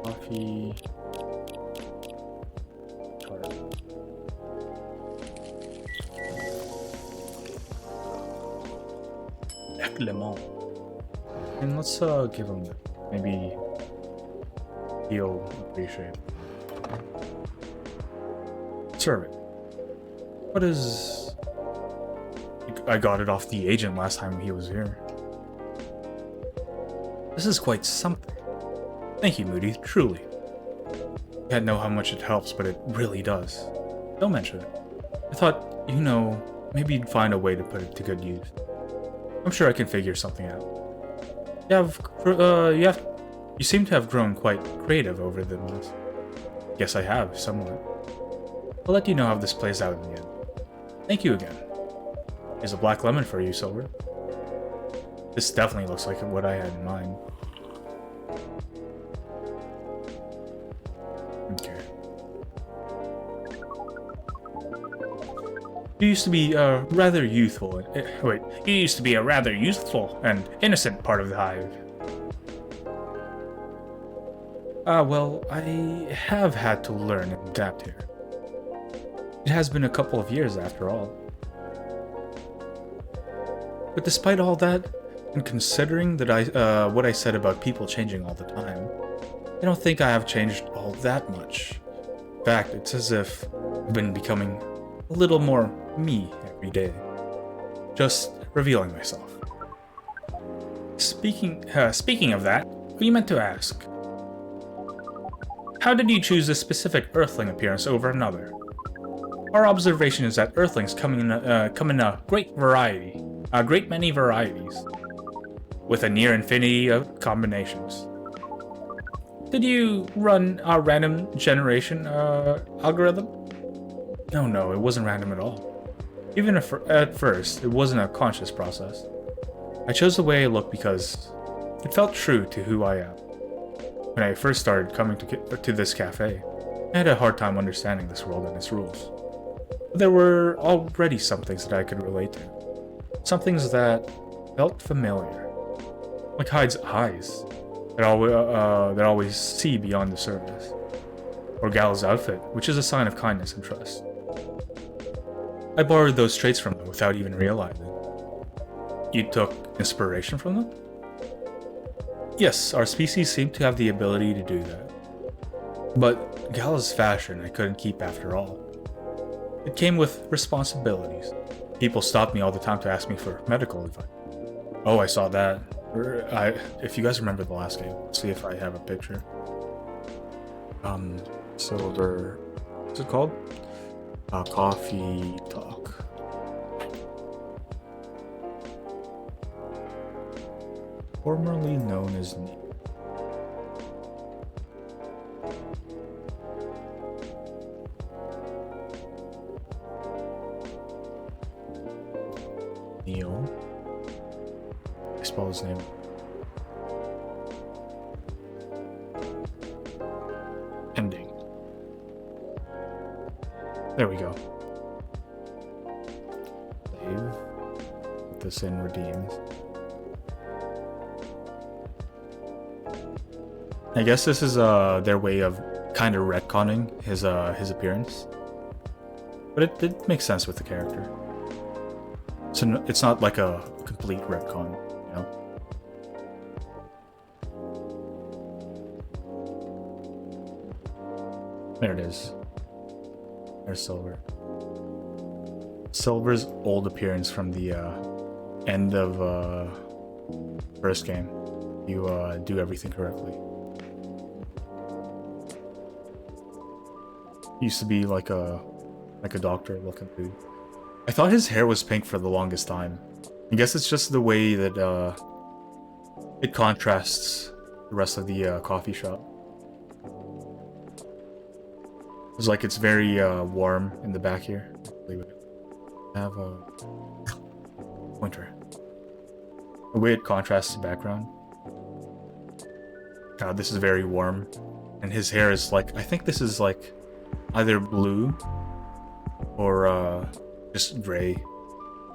Coffee. Lemon. And let's give him maybe he'll appreciate. Serve it. What is? I got it off the agent last time he was here. This is quite something. Thank you, Moody, truly. Can't know how much it helps, but it really does. Don't mention it. I thought, you know, maybe you'd find a way to put it to good use. I'm sure I can figure something out. You seem to have grown quite creative over the months. Yes, I have, somewhat. I'll let you know how this plays out in the end. Thank you again. Here's a black lemon for you, Silver. This definitely looks like what I had in mind. Okay. You used to be rather youthful. You used to be a rather youthful and innocent part of the hive. Well, I have had to learn and adapt here. It has been a couple of years after all. But despite all that, and considering that what I said about people changing all the time, I don't think I have changed all that much. In fact, it's as if I've been becoming a little more me every day. Just revealing myself. Speaking of that, we meant to ask. How did you choose a specific Earthling appearance over another? Our observation is that Earthlings come in a great many varieties, with a near infinity of combinations. Did you run our random generation algorithm? No, it wasn't random at all. Even if at first, it wasn't a conscious process. I chose the way I look because it felt true to who I am. When I first started coming to this cafe, I had a hard time understanding this world and its rules. But there were already some things that I could relate to. Some things that felt familiar. Like Hyde's eyes, that always see beyond the surface. Or Gal's outfit, which is a sign of kindness and trust. I borrowed those traits from them without even realizing. You took inspiration from them? Yes, our species seemed to have the ability to do that. But Gal's fashion I couldn't keep after all. It came with responsibilities. People stopped me all the time to ask me for medical advice. Oh, I saw that. If you guys remember the last game, let's see if I have a picture. Silver. What's it called? Coffee Talk. Formerly known as Neo. I spell his name. Ending. There we go. Save. Put this in redeemed. I guess this is their way of kind of retconning his appearance, but it did make sense with the character. So it's not like a complete retcon, you know. There it is. There's Silver. Silver's old appearance from the end of first game. You do everything correctly. Used to be like a doctor looking dude. I thought his hair was pink for the longest time. I guess it's just the way that it contrasts the rest of the coffee shop. It's like it's very warm in the back here. I have a pointer. The way it contrasts the background. God, this is very warm. And his hair is like, I think this is like either blue or just gray.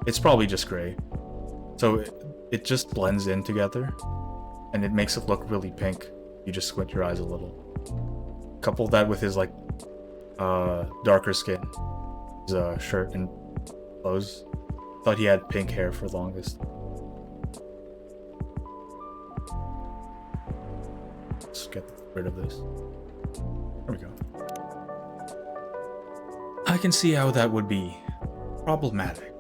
It's probably just gray. So it just blends in together and it makes it look really pink. You just squint your eyes a little. Couple that with his like darker skin, his shirt and clothes. Thought he had pink hair for the longest. Let's get rid of this. There we go. I can see how that would be problematic.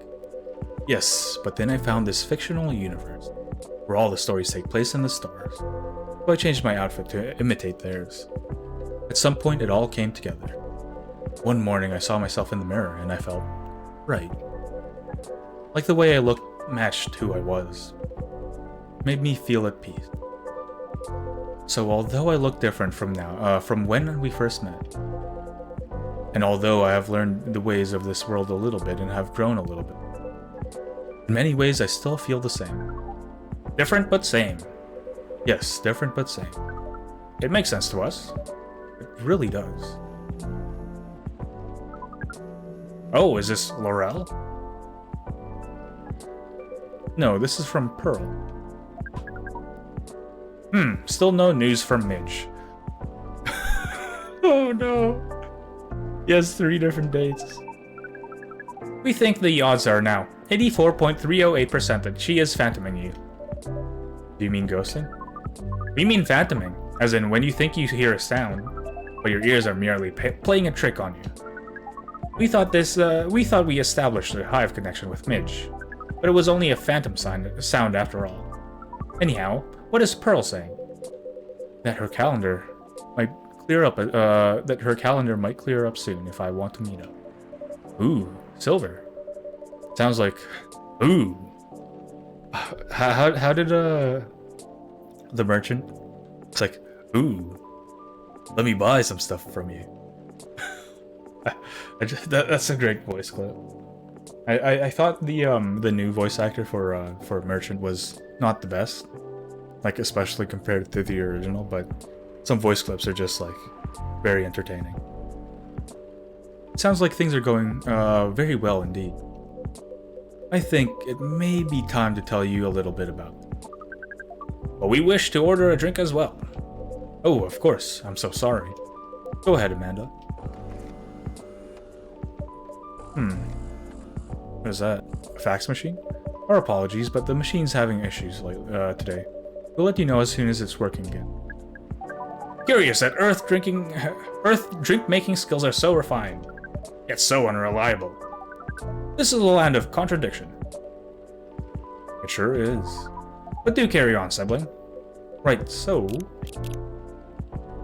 Yes, but then I found this fictional universe where all the stories take place in the stars. So I changed my outfit to imitate theirs. At some point, it all came together. One morning, I saw myself in the mirror and I felt right. Like the way I looked matched who I was. It made me feel at peace. So although I look different from when we first met, and although I have learned the ways of this world a little bit and have grown a little bit, in many ways I still feel the same. Different but same. Yes, different but same. It makes sense to us. It really does. Oh, is this Laurel? No, this is from Pearl. Still no news from Midge. Oh no. Yes, 3 different dates. We think the odds are now 84.308% that she is phantoming you. Do you mean ghosting? We mean phantoming, as in when you think you hear a sound, but your ears are merely playing a trick on you. We thought we established a hive connection with Midge, but it was only a phantom sound after all. Anyhow, what is Pearl saying? That her calendar might clear up soon if I want to meet up. Ooh, Silver. Sounds like ooh. How did the merchant? It's like ooh. Let me buy some stuff from you. That's a great voice clip. I thought the new voice actor for Merchant was not the best, like especially compared to the original, but some voice clips are just like very entertaining. It sounds like things are going very well indeed. I think it may be time to tell you a little bit about it. Well, we wish to order a drink as well. Oh, of course. I'm so sorry. Go ahead, Amanda. What is that? A fax machine? Our apologies, but the machine's having issues today. We'll let you know as soon as it's working again. Curious that Earth drink-making skills are so refined, yet so unreliable. This is a land of contradiction. It sure is. But do carry on, sibling. Right, so...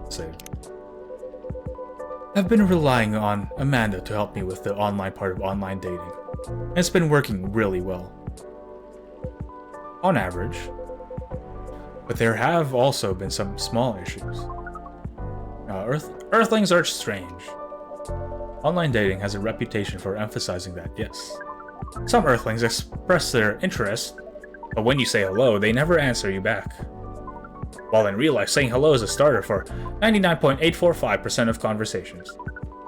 Save. I've been relying on Amanda to help me with the online part of online dating, and it's been working really well. On average. But there have also been some small issues. Earthlings are strange. Online dating has a reputation for emphasizing that, yes. Some Earthlings express their interest, but when you say hello, they never answer you back. While in real life, saying hello is a starter for 99.845% of conversations.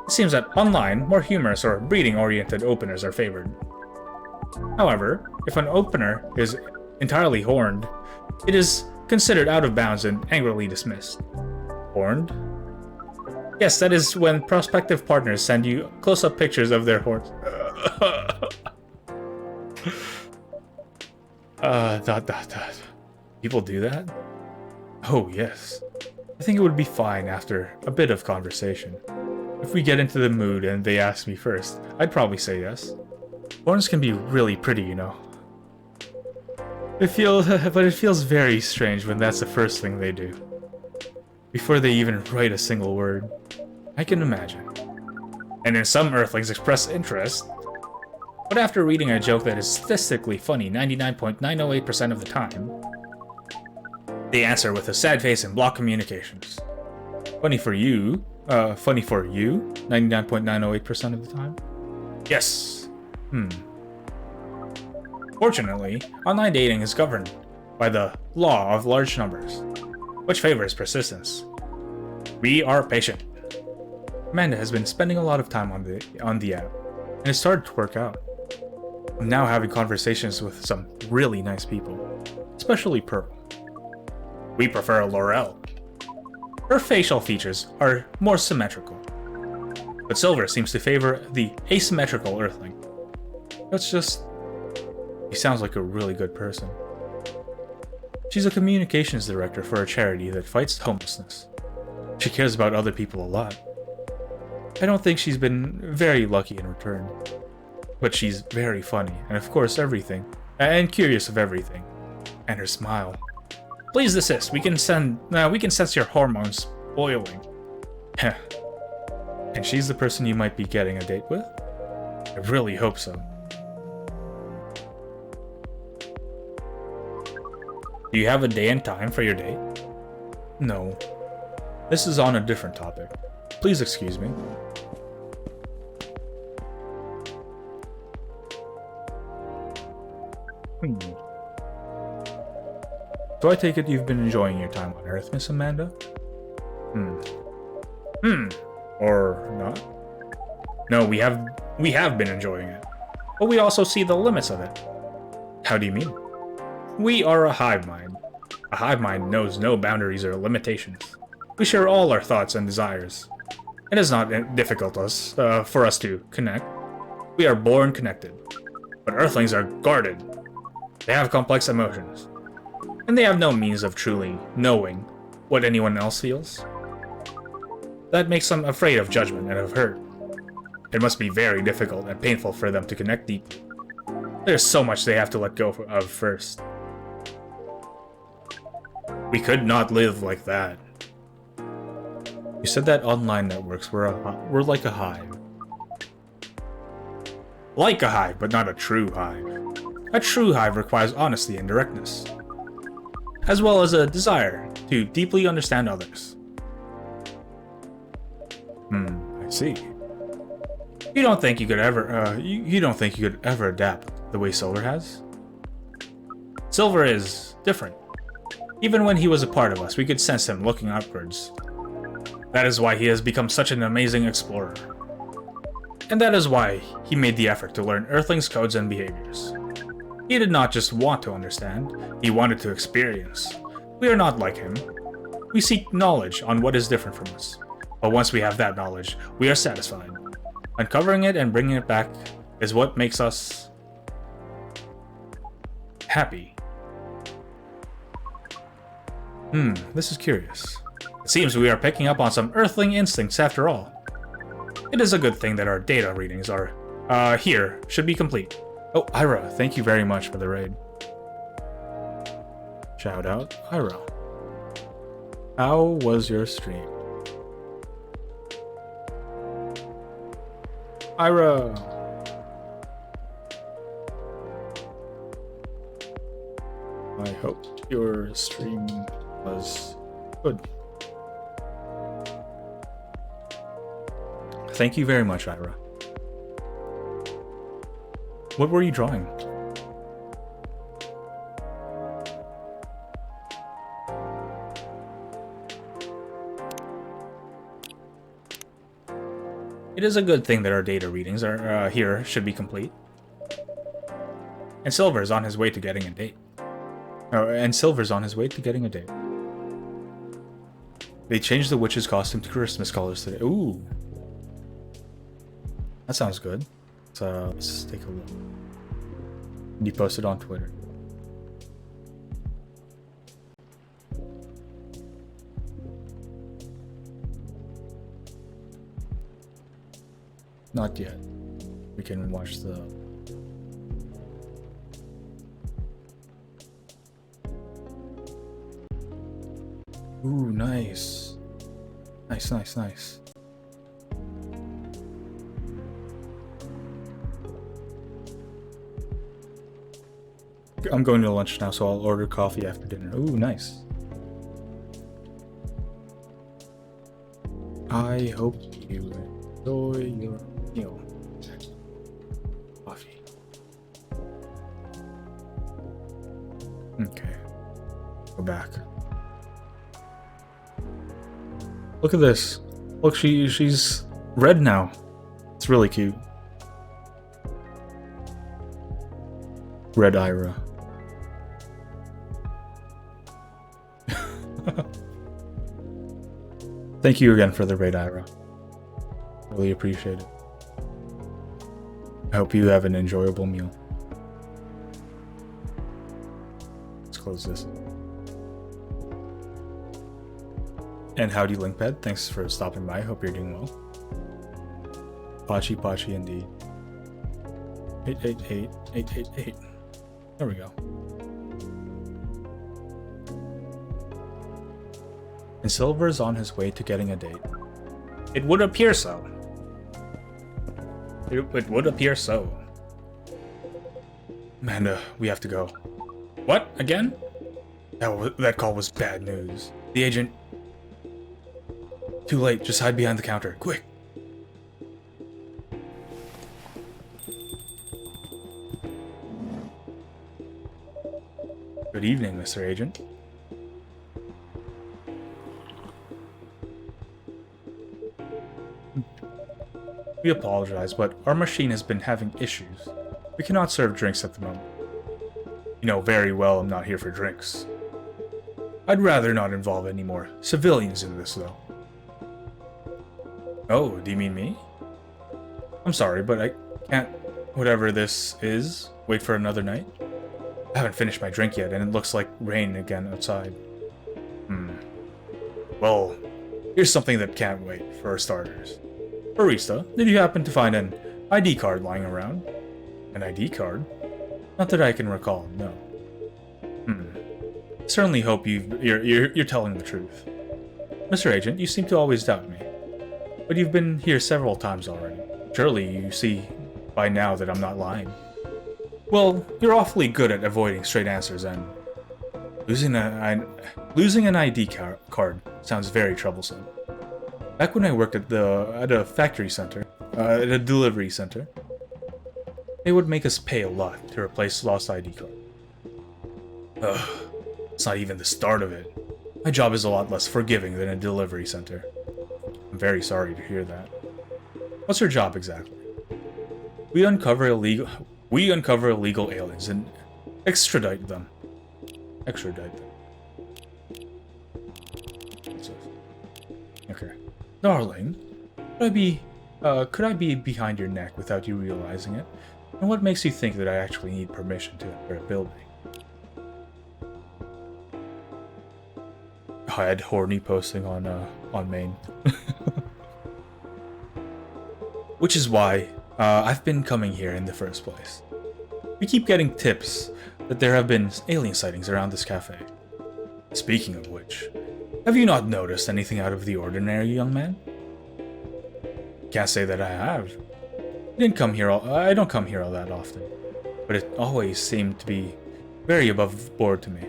It seems that online, more humorous or breeding-oriented openers are favored. However, if an opener is entirely horned, it is considered out of bounds and angrily dismissed. Horned? Yes, that is when prospective partners send you close-up pictures of their horns. People do that? Oh, yes. I think it would be fine after a bit of conversation. If we get into the mood and they ask me first, I'd probably say yes. Horns can be really pretty, you know. But it feels very strange when that's the first thing they do. Before they even write a single word. I can imagine. And then some Earthlings express interest, but after reading a joke that is statistically funny 99.908% of the time, they answer with a sad face and block communications. Funny for you 99.908% of the time? Yes. Fortunately, online dating is governed by the law of large numbers, which favors persistence. We are patient. Amanda has been spending a lot of time on the app, and it started to work out. I'm now having conversations with some really nice people, especially Pearl. We prefer Laurel. Her facial features are more symmetrical, but Silver seems to favor the asymmetrical Earthling. He sounds like a really good person. She's a communications director for a charity that fights homelessness. She cares about other people a lot. I don't think she's been very lucky in return, but she's very funny, and of course everything, and curious of everything, and her smile. Please desist. We can sense your hormones boiling. And she's the person you might be getting a date with? I really hope so. Do you have a day and time for your date? No. This is on a different topic. Please excuse me. So I take it you've been enjoying your time on Earth, Miss Amanda? Or not? No, we have been enjoying it. But we also see the limits of it. How do you mean? We are a hive mind. A hive mind knows no boundaries or limitations. We share all our thoughts and desires. It is not difficult for us to connect. We are born connected. But Earthlings are guarded. They have complex emotions. And they have no means of truly knowing what anyone else feels. That makes them afraid of judgment and of hurt. It must be very difficult and painful for them to connect deeply. There's so much they have to let go of first. We could not live like that. You said that online networks were like a hive. Like a hive, but not a true hive. A true hive requires honesty and directness, as well as a desire to deeply understand others. I see. You don't think you could ever, you don't think you could ever adapt the way Silver has? Silver is different. Even when he was a part of us, we could sense him looking upwards. That is why he has become such an amazing explorer. And that is why he made the effort to learn Earthlings' codes and behaviors. He did not just want to understand, he wanted to experience. We are not like him. We seek knowledge on what is different from us. But once we have that knowledge, we are satisfied. Uncovering it and bringing it back is what makes us happy. This is curious. It seems we are picking up on some Earthling instincts after all. It is a good thing that our data readings are, here, should be complete. Oh, Ira, thank you very much for the raid. Shout out, Ira. How was your stream? Ira! I hope your stream was good. Thank you very much, Ira. What were you drawing? It is a good thing that our data readings are here should be complete. And Silver's on his way to getting a date. They changed the witch's costume to Christmas colors today. Ooh. That sounds good. So let's take a look. He posted on Twitter. Not yet. We can watch the... Ooh, nice. Nice. I'm going to lunch now, so I'll order coffee after dinner. Ooh, nice. I hope you enjoy your meal. Coffee. Okay. Go back. Look at this. Look, she's red now. It's really cute. Red Ira. Thank you again for the raid, Ira. Really appreciate it. I hope you have an enjoyable meal. Let's close this. And howdy, Linkpad. Thanks for stopping by. Hope you're doing well. Pachi indeed. 888. There we go. And Silver's on his way to getting a date. It would appear so. It would appear so. Amanda, we have to go. What? Again? That call was bad news. The agent... Too late, just hide behind the counter. Quick! Good evening, Mr. Agent. We apologize, but our machine has been having issues. We cannot serve drinks at the moment. You know very well I'm not here for drinks. I'd rather not involve any more civilians in this, though. Oh, do you mean me? I'm sorry, but I can't, whatever this is, wait for another night. I haven't finished my drink yet, and it looks like rain again outside. Well, here's something that can't wait, for starters. Barista, did you happen to find an ID card lying around? An ID card? Not that I can recall, no. Certainly hope you're telling the truth. Mr. Agent, you seem to always doubt me. But you've been here several times already. Surely you see by now that I'm not lying. Well, you're awfully good at avoiding straight answers, and losing an ID card sounds very troublesome. Back when I worked at a factory center, at a delivery center, they would make us pay a lot to replace lost ID card. Ugh, it's not even the start of it. My job is a lot less forgiving than a delivery center. I'm very sorry to hear that. What's your job exactly? We uncover illegal aliens and extradite them. Okay. Darling, could I be behind your neck without you realizing it? And what makes you think that I actually need permission to enter a building? I had horny posting on main. Which is why I've been coming here in the first place. We keep getting tips that there have been alien sightings around this cafe. Speaking of which, have you not noticed anything out of the ordinary, young man? Can't say that I have. I don't come here all that often, but it always seemed to be very above board to me.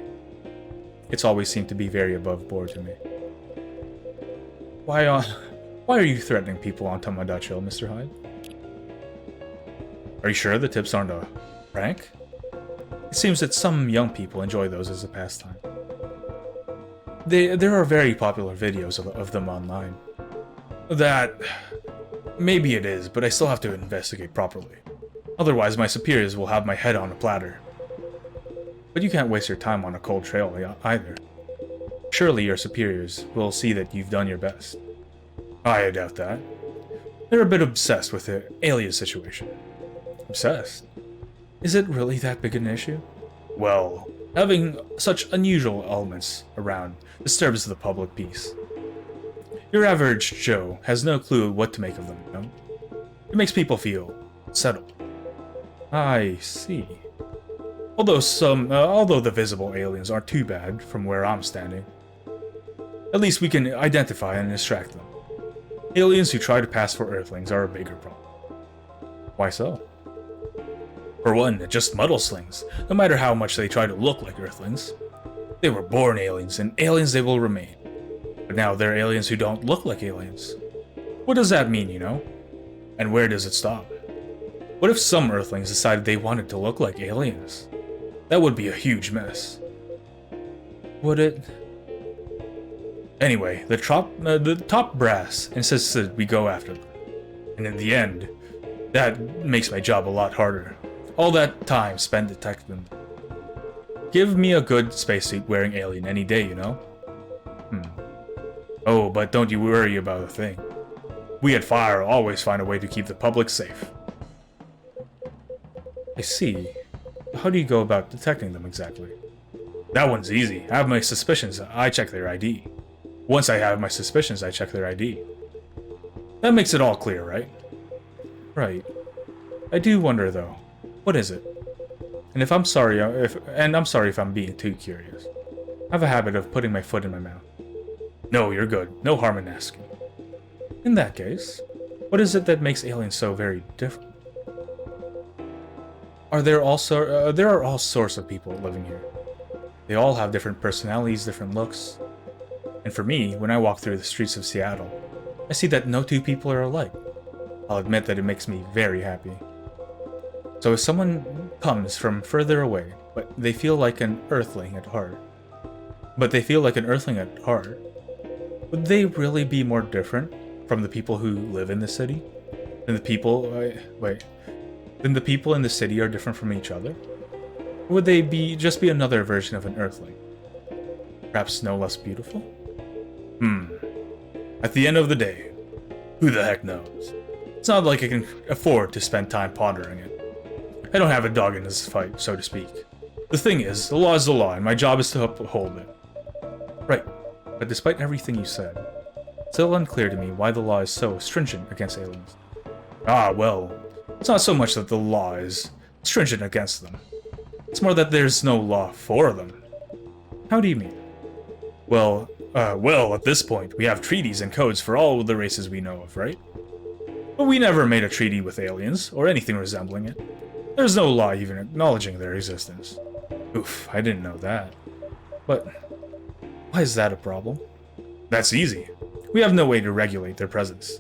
Why are you threatening people on Tomodachi Hill, Mr. Hyde? Are you sure the tips aren't a prank? It seems that some young people enjoy those as a pastime. There are very popular videos of them online. That... maybe it is, but I still have to investigate properly. Otherwise, my superiors will have my head on a platter. But you can't waste your time on a cold trail either. Surely your superiors will see that you've done your best. I doubt that. They're a bit obsessed with the alien situation. Obsessed? Is it really that big an issue? Well, having such unusual elements around disturbs the public peace. Your average Joe has no clue what to make of them, you know? It makes people feel settled. I see. Although the visible aliens aren't too bad from where I'm standing, at least we can identify and distract them. Aliens who try to pass for Earthlings are a bigger problem. Why so? For one, just muddleslings, no matter how much they try to look like Earthlings. They were born aliens, and aliens they will remain. But now they're aliens who don't look like aliens. What does that mean, you know? And where does it stop? What if some Earthlings decided they wanted to look like aliens? That would be a huge mess. Would it? Anyway, the top brass insists that we go after them. And in the end, that makes my job a lot harder. All that time spent detecting them. Give me a good spacesuit wearing alien any day, you know? Oh, but don't you worry about a thing. We at Fire always find a way to keep the public safe. I see. How do you go about detecting them exactly? That one's easy. I have my suspicions, I check their ID. Once I have my suspicions, I check their ID. That makes it all clear, right? Right. I do wonder though, what is it? And I'm sorry if I'm being too curious. I have a habit of putting my foot in my mouth. No, you're good. No harm in asking. In that case, what is it that makes aliens so very different? There are all sorts of people living here. They all have different personalities, different looks. And for me, when I walk through the streets of Seattle, I see that no two people are alike. I'll admit that it makes me very happy. So if someone comes from further away, but they feel like an Earthling at heart, would they really be more different from the people who live in the city? Than the people in the city are different from each other? Or would they just be another version of an Earthling? Perhaps no less beautiful? At the end of the day, who the heck knows? It's not like I can afford to spend time pondering it. I don't have a dog in this fight, so to speak. The thing is, the law is the law, and my job is to uphold it. Right, but despite everything you said, it's still unclear to me why the law is so stringent against aliens. Ah, well, it's not so much that the law is stringent against them. It's more that there's no law for them. How do you mean? Well, at this point, we have treaties and codes for all of the races we know of, right? But we never made a treaty with aliens, or anything resembling it. There's no law even acknowledging their existence. Oof, I didn't know that. But why is that a problem? That's easy. we have no way to regulate their presence.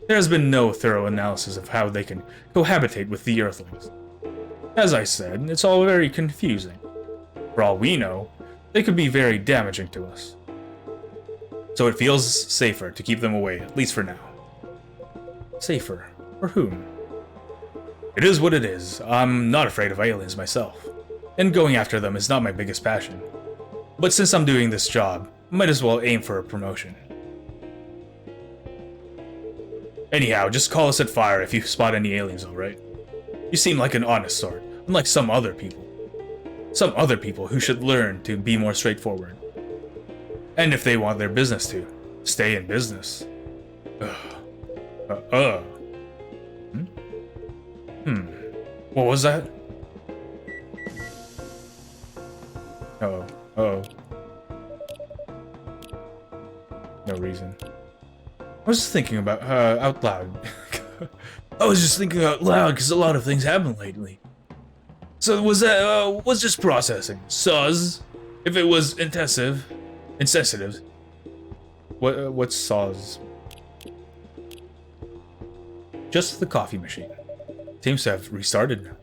There has been no thorough analysis of how they can cohabitate with the Earthlings. As I said, it's all very confusing. For all we know, they could be very damaging to us. So it feels safer to keep them away, at least for now. Safer? For whom? It is what it is. I'm not afraid of aliens myself, and going after them is not my biggest passion. But since I'm doing this job, I might as well aim for a promotion. Anyhow, just call us at fire if you spot any aliens, alright? You seem like an honest sort, unlike some other people. Some other people who should learn to be more straightforward. And if they want their business to, stay in business. What was that? Uh-oh. No reason. I was just thinking about, out loud. I was just thinking out loud because a lot of things happened lately. So was that, was just processing. Soz. If it was insensitive. What's Soz? Just the coffee machine. Seems to have restarted now.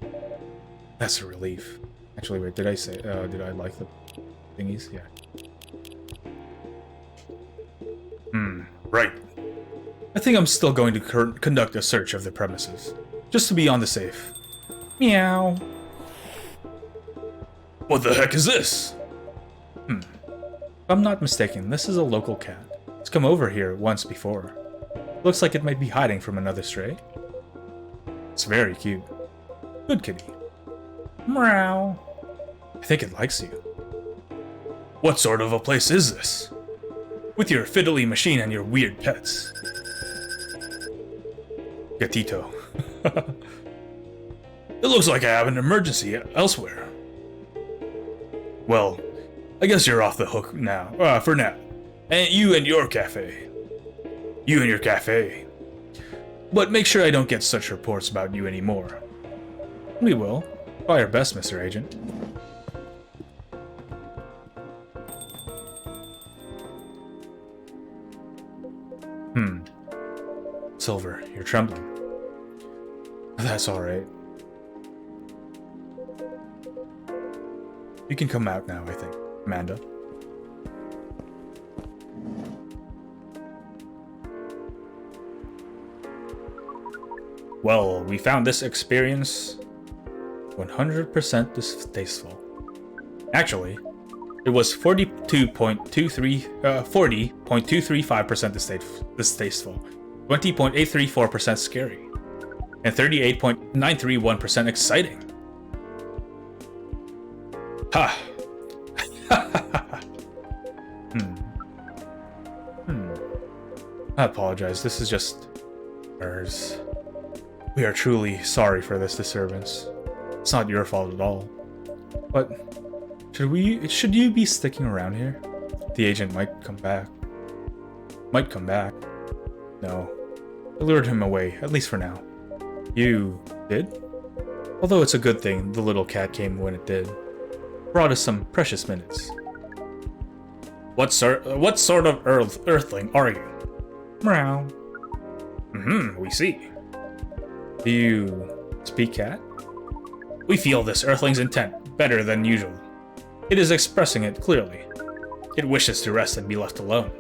That's a relief. Actually, wait, did I say, did I like the thingies? Yeah. Right. I think I'm still going to conduct a search of the premises, just to be on the safe. Meow. What the heck is this? If I'm not mistaken, this is a local cat. It's come over here once before. Looks like it might be hiding from another stray. It's very cute. Good kitty. Meow. I think it likes you. What sort of a place is this? With your fiddly machine and your weird pets. Gatito. It looks like I have an emergency elsewhere. Well, I guess you're off the hook now, for now. And you and your cafe. You and your cafe. But make sure I don't get such reports about you anymore. We will. Try our best, Mr. Agent. Silver, you're trembling. That's alright. You can come out now, I think. Amanda. Well, we found this experience 100% distasteful. Actually, it was 40.235% distasteful, 20.834% scary, and 38.931% exciting. Ha! I apologize, this is just ours. We are truly sorry for this disturbance. It's not your fault at all. But should you be sticking around here? The agent might come back. No. I lured him away, at least for now. You did? Although it's a good thing the little cat came when it did. Brought us some precious minutes. What sort of earthling are you? Meow. We see. Do you speak cat? We feel this earthling's intent better than usual. It is expressing it clearly. It wishes to rest and be left alone.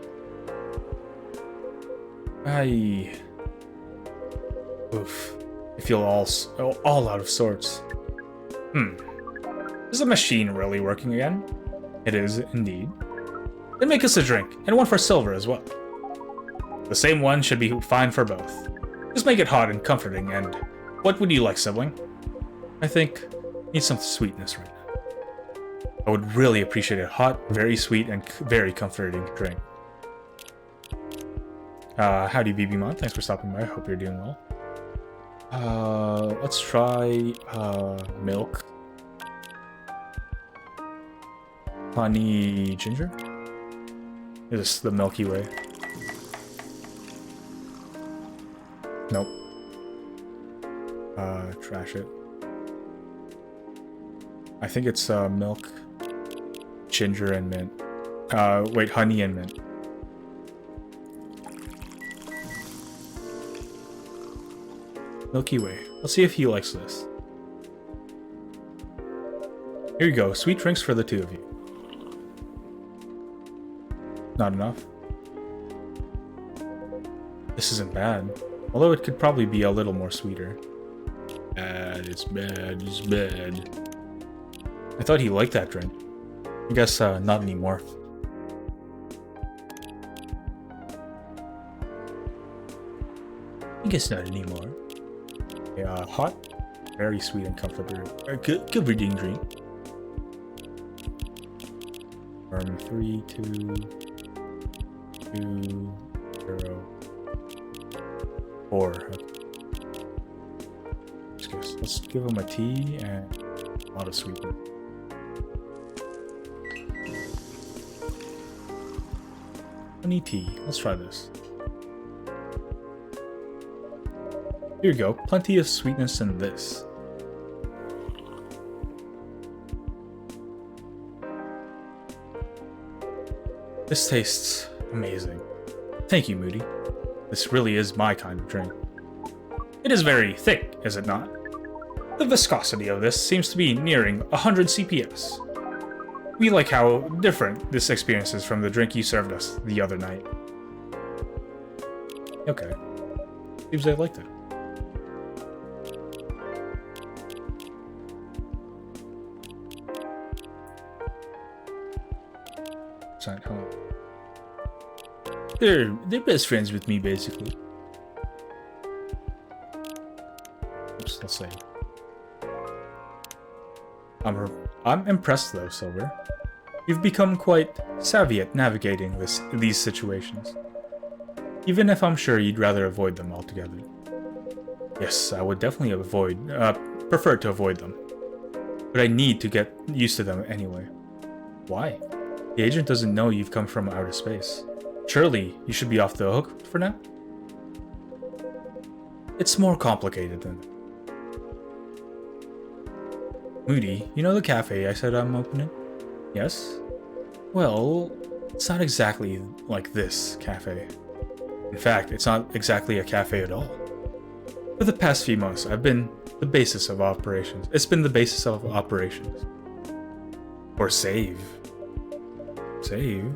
Oof. I feel all out of sorts. Is the machine really working again? It is, indeed. Then make us a drink, and one for Silver as well. The same one should be fine for both. Just make it hot and comforting, and what would you like, sibling? I think I need some sweetness right now. I would really appreciate a hot, very sweet, and very comforting drink. Howdy, BB-Mon. Thanks for stopping by. I hope you're doing well. Let's try, milk. Honey ginger? Is this the Milky Way? Nope. Trash it. I think it's, milk, ginger, and mint. Wait, honey and mint. Milky Way. Let's see if he likes this. Here you go. Sweet drinks for the two of you. Not enough. This isn't bad. Although it could probably be a little more sweeter. Bad, it's bad, it's bad. I thought he liked that drink. I guess not anymore. I guess not anymore. Yeah, hot, very sweet and comforting drink. 3, 2, 2, 0, 4. Let's give him a tea and a lot of sweetener. Honey tea. Let's try this. Here you go. Plenty of sweetness in this. This tastes amazing. Thank you, Moody. This really is my kind of drink. It is very thick, is it not? The viscosity of this seems to be nearing 100 CPS. We like how different this experience is from the drink you served us the other night. Okay. Seems they liked it. Sent home. They're best friends with me, basically. Oops, let's see. I'm impressed though, Silver. You've become quite savvy at navigating these situations. Even if I'm sure you'd rather avoid them altogether. Yes, I would definitely prefer to avoid them. But I need to get used to them anyway. Why? The agent doesn't know you've come from outer space. Surely, you should be off the hook for now? It's more complicated than that. Moody, you know the cafe I said I'm opening? Yes? Well, it's not exactly like this cafe. In fact, it's not exactly a cafe at all. For the past few months, I've been the basis of operations. It's been the basis of operations. Or save. Save?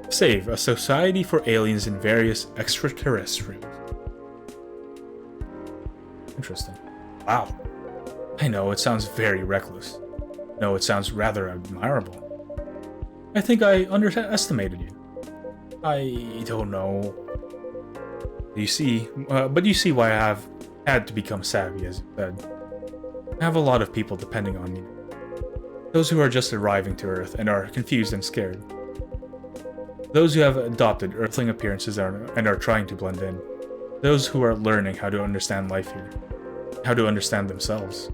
Save, a society for aliens and various extraterrestrials. Interesting. Wow. I know, it sounds very reckless. No, it sounds rather admirable. I think I underestimated you. I don't know. You see, but you see why I have had to become savvy, as you said. I have a lot of people depending on me. Those who are just arriving to Earth and are confused and scared. Those who have adopted Earthling appearances and are trying to blend in. Those who are learning how to understand life here. How to understand themselves.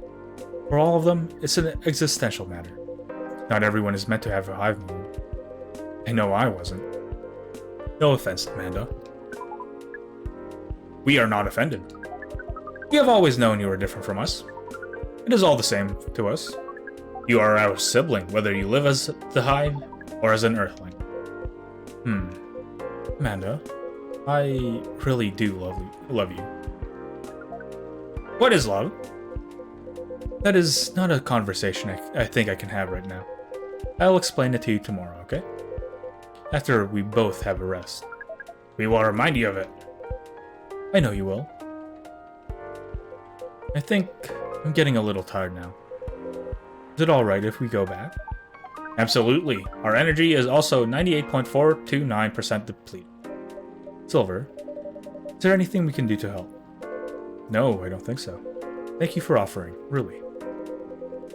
For all of them, it's an existential matter. Not everyone is meant to have a hive mind. I know I wasn't. No offense, Amanda. We are not offended. We have always known you are different from us. It is all the same to us. You are our sibling, whether you live as the Hive or as an Earthling. Amanda, I really do love you. What is love? That is not a conversation I think I can have right now. I'll explain it to you tomorrow, okay? After we both have a rest. We will remind you of it. I know you will. I think I'm getting a little tired now. Is it alright if we go back? Absolutely. Our energy is also 98.429% depleted. Silver, is there anything we can do to help? No, I don't think so. Thank you for offering, really.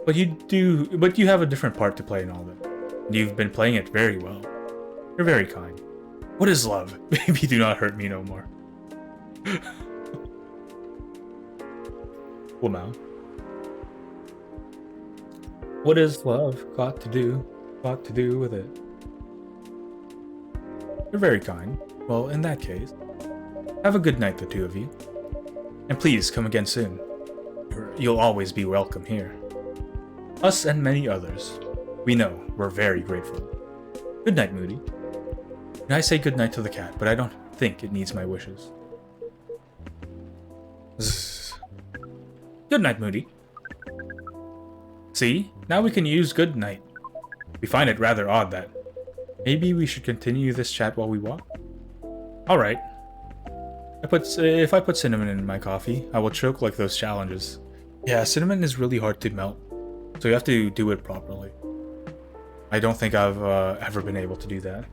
But you have a different part to play in all that. And you've been playing it very well. You're very kind. What is love? Baby, do not hurt me no more. Woman. What is love got to do with it? You're very kind. Well, in that case, have a good night, the two of you. And please come again soon. You'll always be welcome here. Us and many others. We know we're very grateful. Good night, Moody. And I say good night to the cat, but I don't think it needs my wishes. Zzz. Good night, Moody. See? Now we can use good night. We find it rather odd that... Maybe we should continue this chat while we walk? Alright. If I put cinnamon in my coffee, I will choke like those challenges. Yeah, cinnamon is really hard to melt, so you have to do it properly. I don't think I've ever been able to do that.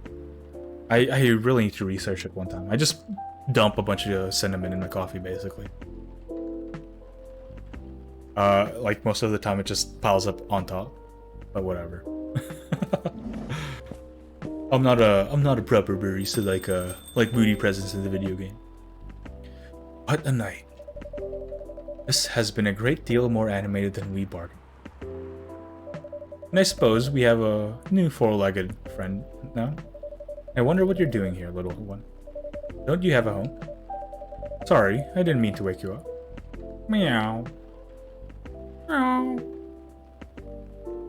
I really need to research it one time. I just dump a bunch of cinnamon in my coffee, basically. Like most of the time it just piles up on top, but whatever. I'm not a proper barista like Moody Presence in the video game. What a night. This has been a great deal more animated than we bargained. And I suppose we have a new four-legged friend now. I wonder what you're doing here, little one. Don't you have a home? Sorry, I didn't mean to wake you up. Meow. Meow.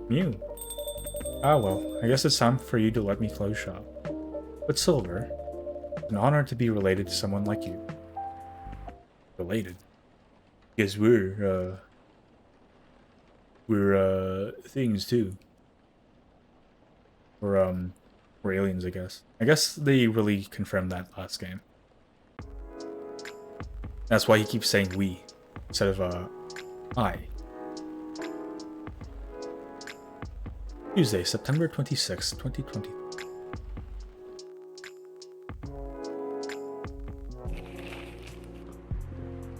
Mew. Ah well, I guess it's time for you to let me close shop. But Silver, it's an honor to be related to someone like you. Related? Because we're things too. We're aliens, I guess. I guess they really confirmed that last game. That's why he keeps saying we instead of I. Tuesday, September 26, 2020.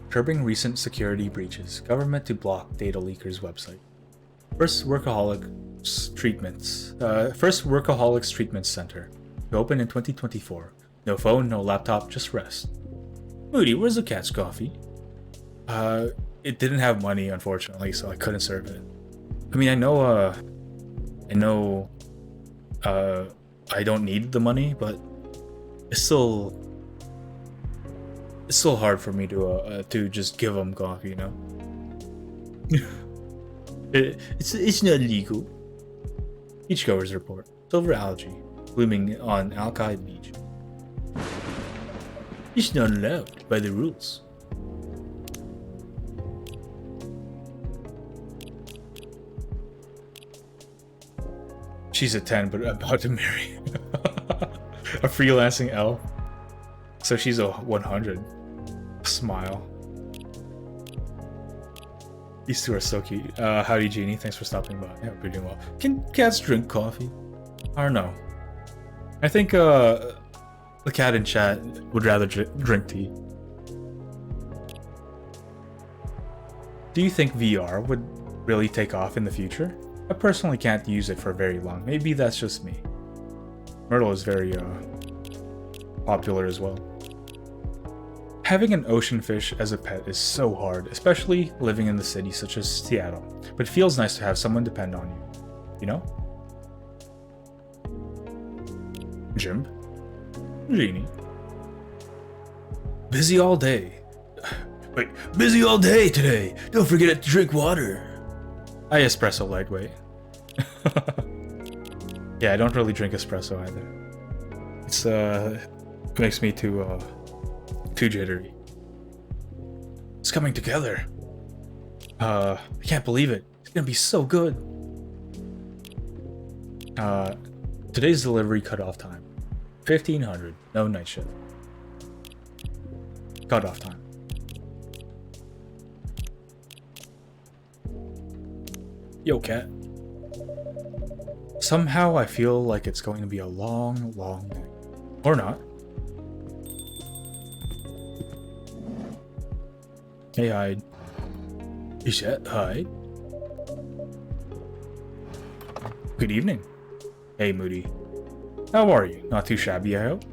Curbing recent security breaches. Government to block data leakers website. First Workaholics Treatment Center. To open in 2024. No phone, no laptop, just rest. Moody, where's the cat's coffee? It didn't have money, unfortunately, so I couldn't serve it. I mean, I know I don't need the money, but it's still hard for me to just give them coffee, you know. It's not legal. Beachgoers report: silver algae blooming on Alki Beach. It's not allowed by the rules. She's a 10, but about to marry a freelancing elf. So she's a 100. Smile. These two are so cute. Howdy, Jeannie. Thanks for stopping by. Yeah, we're doing well. Can cats drink coffee? I don't know. I think the cat in chat would rather drink tea. Do you think VR would really take off in the future? I personally can't use it for very long. Maybe that's just me. Myrtle is very popular as well. Having an ocean fish as a pet is so hard, especially living in the city such as Seattle. But it feels nice to have someone depend on you. You know? Jim? Jeannie? Busy all day. Wait, busy all day today. Don't forget to drink water. I espresso lightweight. Yeah, I don't really drink espresso either. It's it makes me too jittery. It's coming together. I can't believe it. It's gonna be so good. Today's delivery cutoff time. 1500. No night shift. Cutoff time. Yo, cat. Somehow I feel like it's going to be a long, long day. Or not. Hey, Hyde. Is that Hyde? Good evening. Hey, Moody. How are you? Not too shabby, I hope?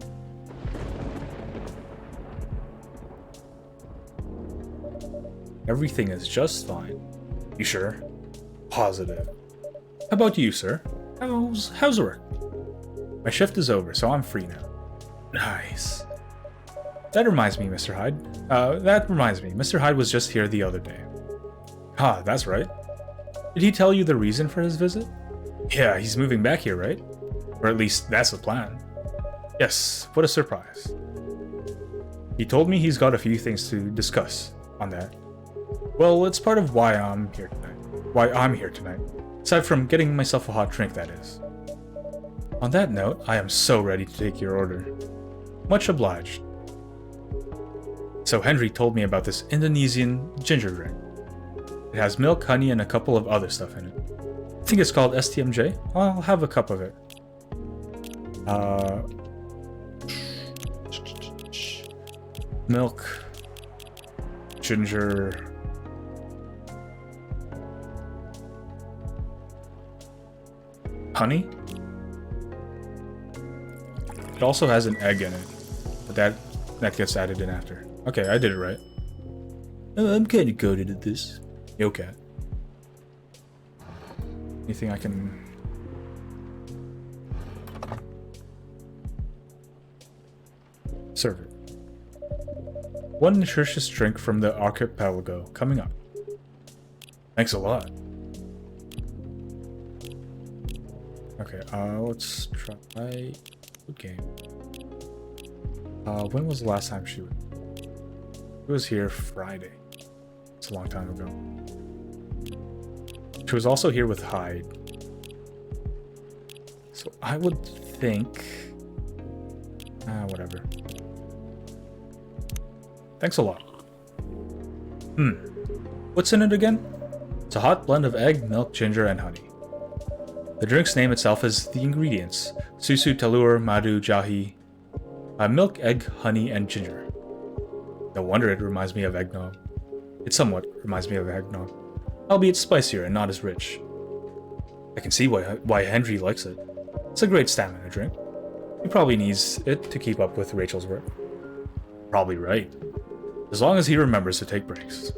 Everything is just fine. You sure? Positive. How about you, sir? How's work? My shift is over, so I'm free now. Nice. That reminds me, Mr. Hyde. Mr. Hyde was just here the other day. Ah, that's right. Did he tell you the reason for his visit? Yeah, he's moving back here, right? Or at least that's the plan. Yes, what a surprise. He told me he's got a few things to discuss. on that. Well, it's part of why I'm here tonight. Why I'm here tonight. Aside from getting myself a hot drink, that is. On that note, I am so ready to take your order. Much obliged. So Henry told me about this Indonesian ginger drink. It has milk, honey, and a couple of other stuff in it. I think it's called STMJ. I'll have a cup of it. Milk, ginger, honey. It also has an egg in it, but that gets added in after. Okay, I did it right. I'm kind of goated at this. Okay. Anything I can... serve it. One nutritious drink from the archipelago coming up. Thanks a lot. Okay, let's try Good Game. When was the last time she was here? Friday. It's a long time ago. She was also here with Hyde. So I would think... whatever. Thanks a lot. What's in it again? It's a hot blend of egg, milk, ginger, and honey. The drink's name itself is the ingredients. Susu, telur, madu, jahi. Milk, egg, honey, and ginger. No wonder it reminds me of eggnog. It somewhat reminds me of eggnog, albeit spicier and not as rich. I can see why Henry likes it. It's a great stamina drink. He probably needs it to keep up with Rachel's work. Probably right. As long as he remembers to take breaks.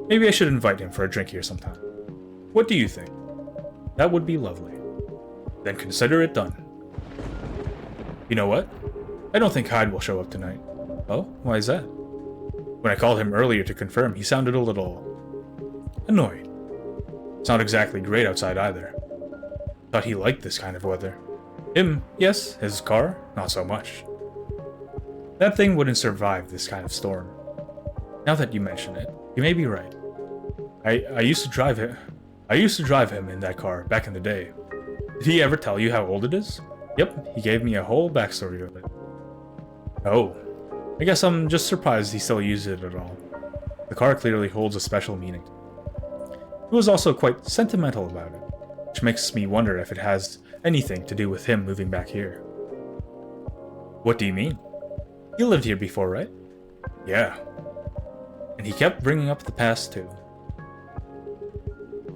Maybe I should invite him for a drink here sometime. What do you think? That would be lovely. Then consider it done. You know what? I don't think Hyde will show up tonight. Oh, why is that? When I called him earlier to confirm, he sounded a little... annoyed. It's not exactly great outside either. Thought he liked this kind of weather. Him, yes. His car, not so much. That thing wouldn't survive this kind of storm. Now that you mention it, you may be right. I used to drive him. I used to drive him in that car back in the day. Did he ever tell you how old it is? Yep, he gave me a whole backstory of it. Oh, I guess I'm just surprised he still uses it at all. The car clearly holds a special meaning. He was also quite sentimental about it, which makes me wonder if it has anything to do with him moving back here. What do you mean? You lived here before, right? Yeah. And he kept bringing up the past too.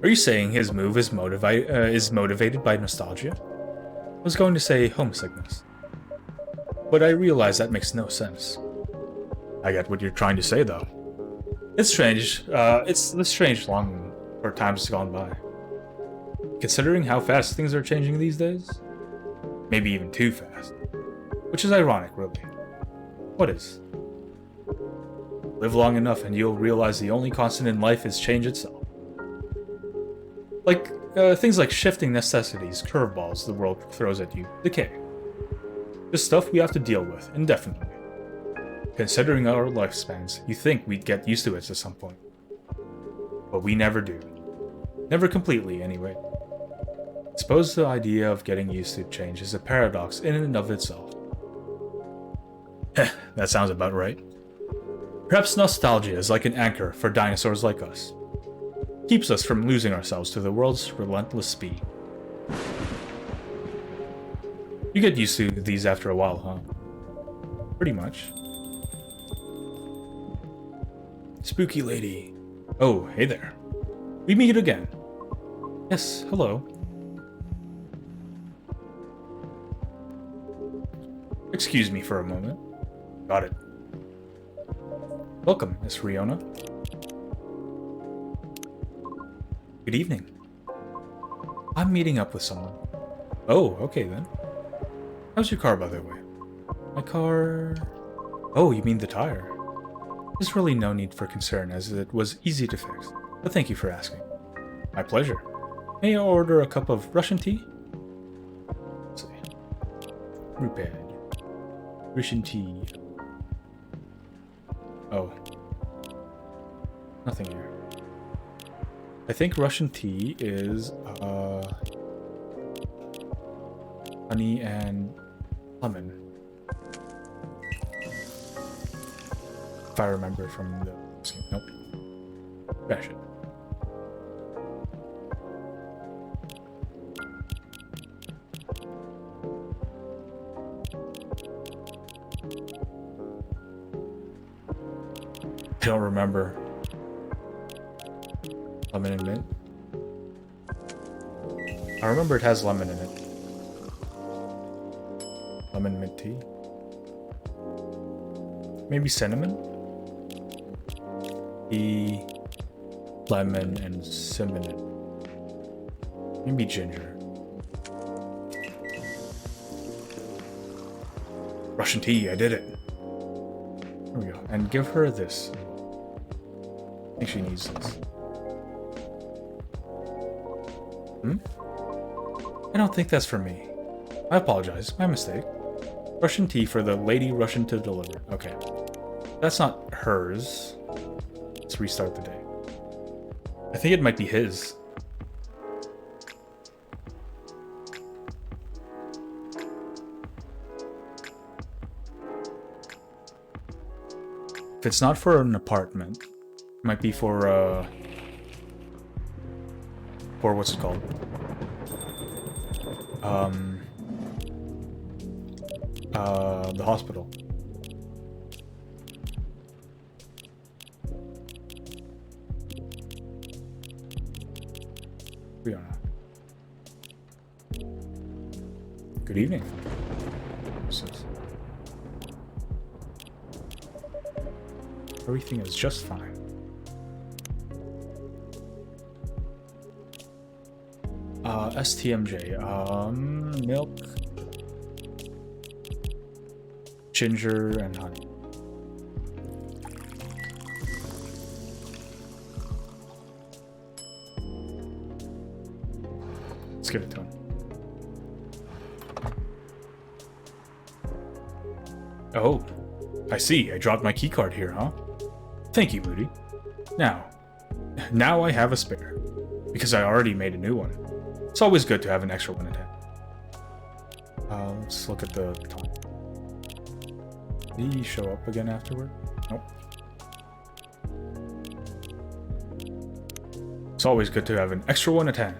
Are you saying his move is motivated by nostalgia? I was going to say homesickness. But I realize that makes no sense. I get what you're trying to say, though. It's strange. It's the strange longing for times gone by. Considering how fast things are changing these days? Maybe even too fast. Which is ironic, really. What is? Live long enough and you'll realize the only constant in life is change itself. Like, things like shifting necessities, curveballs the world throws at you, decay. Just stuff we have to deal with, indefinitely. Considering our lifespans, you think we'd get used to it at some point. But we never do. Never completely, anyway. I suppose the idea of getting used to change is a paradox in and of itself. That sounds about right. Perhaps nostalgia is like an anchor for dinosaurs like us. Keeps us from losing ourselves to the world's relentless speed. You get used to these after a while, huh? Pretty much. Spooky lady. Oh, hey there. We meet again. Yes, hello. Excuse me for a moment. Got it. Welcome, Miss Riona. Good evening. I'm meeting up with someone. Oh, okay then. How's your car, by the way? My car... Oh, you mean the tire. There's really no need for concern, as it was easy to fix. But thank you for asking. My pleasure. May I order a cup of Russian tea? Let's see. Rupad. Russian tea. Oh. Nothing here. I think Russian tea is honey and lemon. If I remember from the... Nope. Bash it. I don't remember. Lemon and mint. I remember it has lemon in it. Lemon mint tea. Maybe cinnamon? Tea, lemon, and cinnamon. Maybe ginger. Russian tea, I did it. There we go. And give her this. I think she needs this. I don't think that's for me. I apologize. My mistake. Russian tea for the lady Russian to deliver. Okay. That's not hers. Let's restart the day. I think it might be his. If it's not for an apartment, it might be for what's it called? The hospital. We don't know. Good evening. Everything is just fine. STMJ. Milk, ginger, and honey. Let's give it to him. Oh, I see. I dropped my keycard here, huh? Thank you, Moody. Now I have a spare, because I already made a new one. It's always good to have an extra one at hand. Let's look at the time. Did he show up again afterward? Nope. It's always good to have an extra one at hand.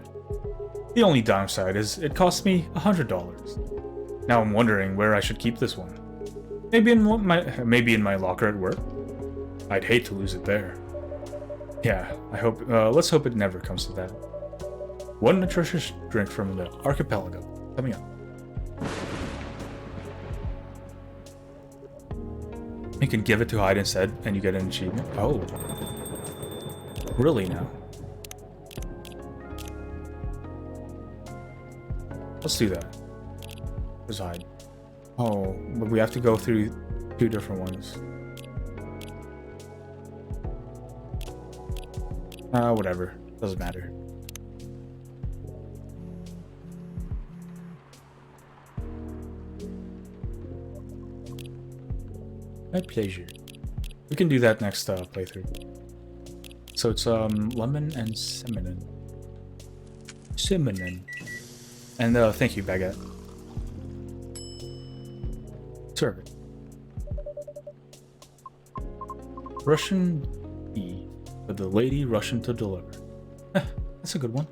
The only downside is it cost me $100. Now I'm wondering where I should keep this one. Maybe in my locker at work. I'd hate to lose it there. Yeah, let's hope it never comes to that. One nutritious drink from the archipelago coming up. You can give it to Hyde instead, and you get an achievement. Oh, really now? Let's do that. Where's Hyde? Oh, but we have to go through 2 different ones. Whatever. Doesn't matter. My pleasure. We can do that next playthrough. So it's lemon and cinnamon. And thank you, Baguette. Serve it. Russian tea for the lady Russian to deliver. That's a good one.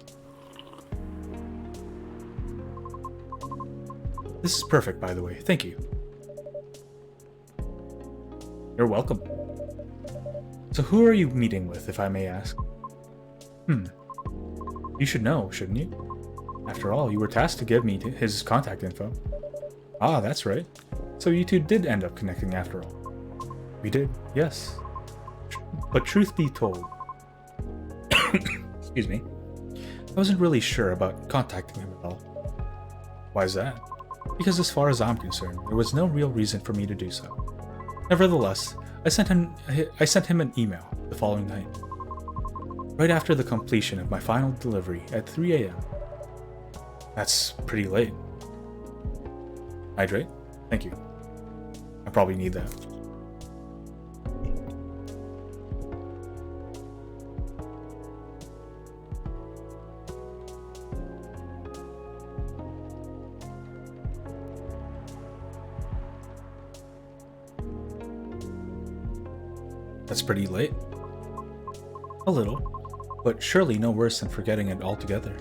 This is perfect, by the way. Thank you. You're welcome. So who are you meeting with, if I may ask? You should know, shouldn't you? After all, you were tasked to give me his contact info. Ah, that's right. So you two did end up connecting after all. We did, yes. But truth be told, excuse me, I wasn't really sure about contacting him at all. Why is that? Because as far as I'm concerned, there was no real reason for me to do so. Nevertheless, I sent him an email the following night, right after the completion of my final delivery at 3 a.m. That's pretty late. Hydrate? Thank you. I probably need that. That's pretty late. A little, but surely no worse than forgetting it altogether.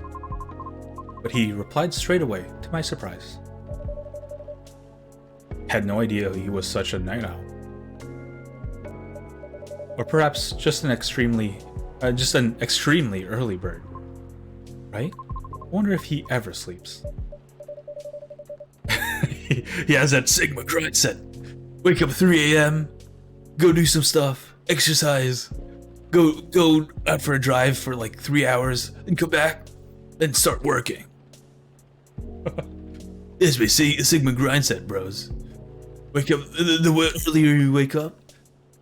But he replied straight away, to my surprise. Had no idea he was such a night owl. Or perhaps just an extremely early bird. Right? I wonder if he ever sleeps. He has that Sigma grind set. Wake up 3 a.m., go do some stuff, exercise, go out for a drive for like 3 hours, and come back, then start working. This is my Sigma grind set, bros. Wake up, the earlier you wake up,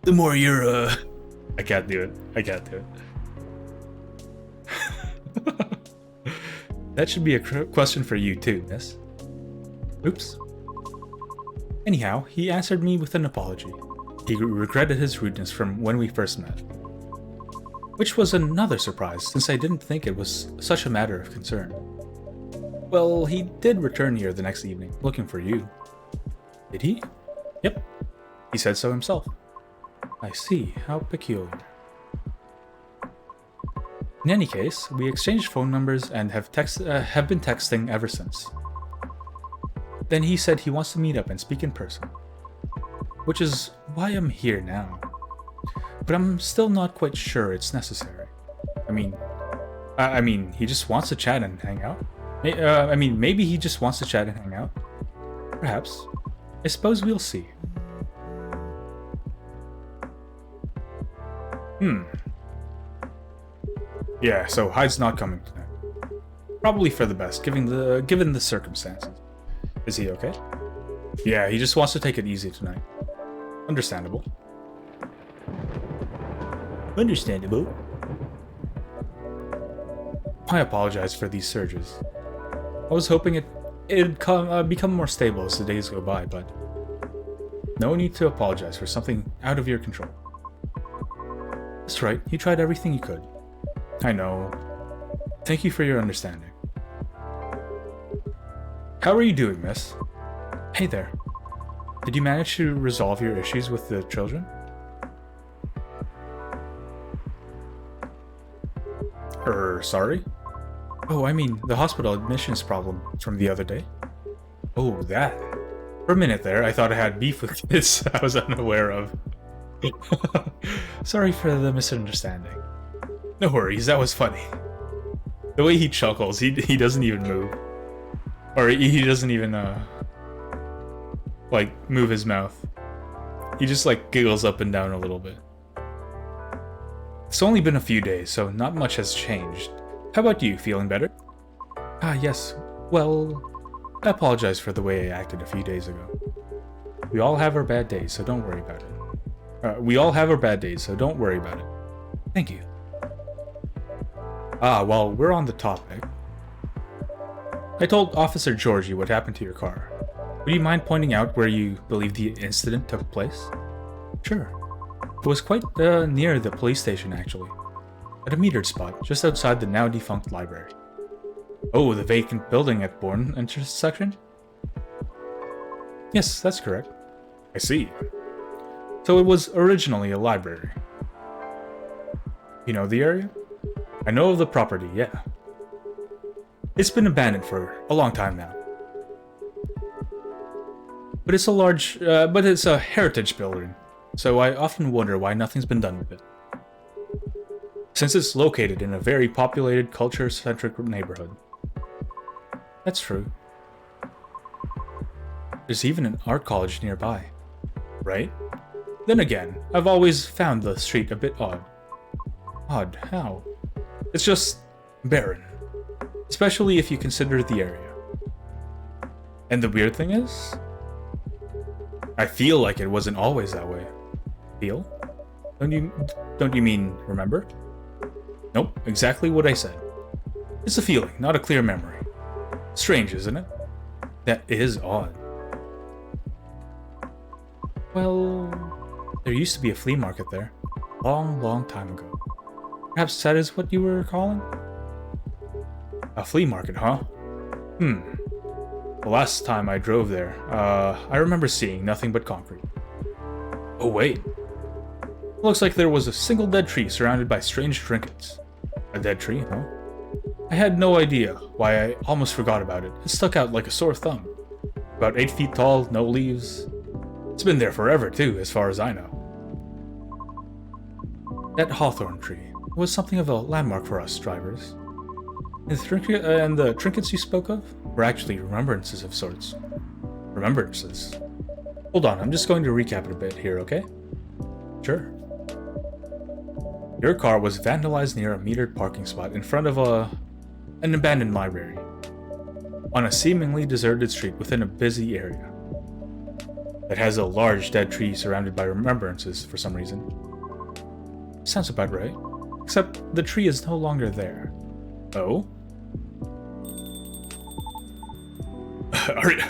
the more you're, I can't do it. That should be a question for you too, miss. Oops. Anyhow, he answered me with an apology. He regretted his rudeness from when we first met. Which was another surprise, since I didn't think it was such a matter of concern. Well, he did return here the next evening, looking for you. Did he? Yep. He said so himself. I see. How peculiar. In any case, we exchanged phone numbers and have been texting ever since. Then he said he wants to meet up and speak in person, which is why I'm here now. But I'm still not quite sure it's necessary. I mean, he just wants to chat and hang out. Maybe he just wants to chat and hang out. Perhaps. I suppose we'll see. Yeah, so Hyde's not coming tonight. Probably for the best, given the circumstances. Is he okay? Yeah, he just wants to take it easy tonight. Understandable. Understandable. I apologize for these surges. I was hoping it'd become more stable as the days go by, but no need to apologize for something out of your control. That's right, you tried everything you could. I know. Thank you for your understanding. How are you doing, miss? Hey there. Did you manage to resolve your issues with the children? Sorry? Oh, I mean, the hospital admissions problem from the other day. Oh, that. For a minute there, I thought I had beef with kids I was unaware of. Sorry for the misunderstanding. No worries, that was funny. The way he chuckles, he doesn't even move. Or he doesn't even, like, move his mouth. He just, like, giggles up and down a little bit. It's only been a few days, so not much has changed. How about you, feeling better? Ah, yes. Well, I apologize for the way I acted a few days ago. We all have our bad days, so don't worry about it. Thank you. Ah, while we're on the topic, I told Officer Georgie what happened to your car. Would you mind pointing out where you believe the incident took place? Sure. It was quite near the police station, actually. At a metered spot, just outside the now-defunct library. Oh, the vacant building at Bourne intersection? Yes, that's correct. I see. So it was originally a library. You know the area? I know of the property, yeah. It's been abandoned for a long time now. But it's a heritage building, so I often wonder why nothing's been done with it. Since it's located in a very populated, culture-centric neighborhood. That's true. There's even an art college nearby, right? Then again, I've always found the street a bit odd. Odd? How? It's just barren. Especially if you consider the area. And the weird thing is, I feel like it wasn't always that way. Feel? Don't you mean remember? Nope, exactly what I said. It's a feeling, not a clear memory. Strange, isn't it? That is odd. Well, there used to be a flea market there. Long time ago. Perhaps that is what you were calling? A flea market, huh? The last time I drove there, I remember seeing nothing but concrete. Oh wait. Looks like there was a single dead tree surrounded by strange trinkets. A dead tree, huh? I had no idea why I almost forgot about it. It stuck out like a sore thumb. About 8 feet tall, no leaves. It's been there forever too, as far as I know. That hawthorn tree was something of a landmark for us drivers. And the trinkets you spoke of were actually remembrances of sorts. Remembrances. Hold on, I'm just going to recap it a bit here, okay? Sure. Your car was vandalized near a metered parking spot in front of an abandoned library, on a seemingly deserted street within a busy area. It has a large dead tree surrounded by remembrances for some reason. Sounds about right. Except the tree is no longer there. Oh?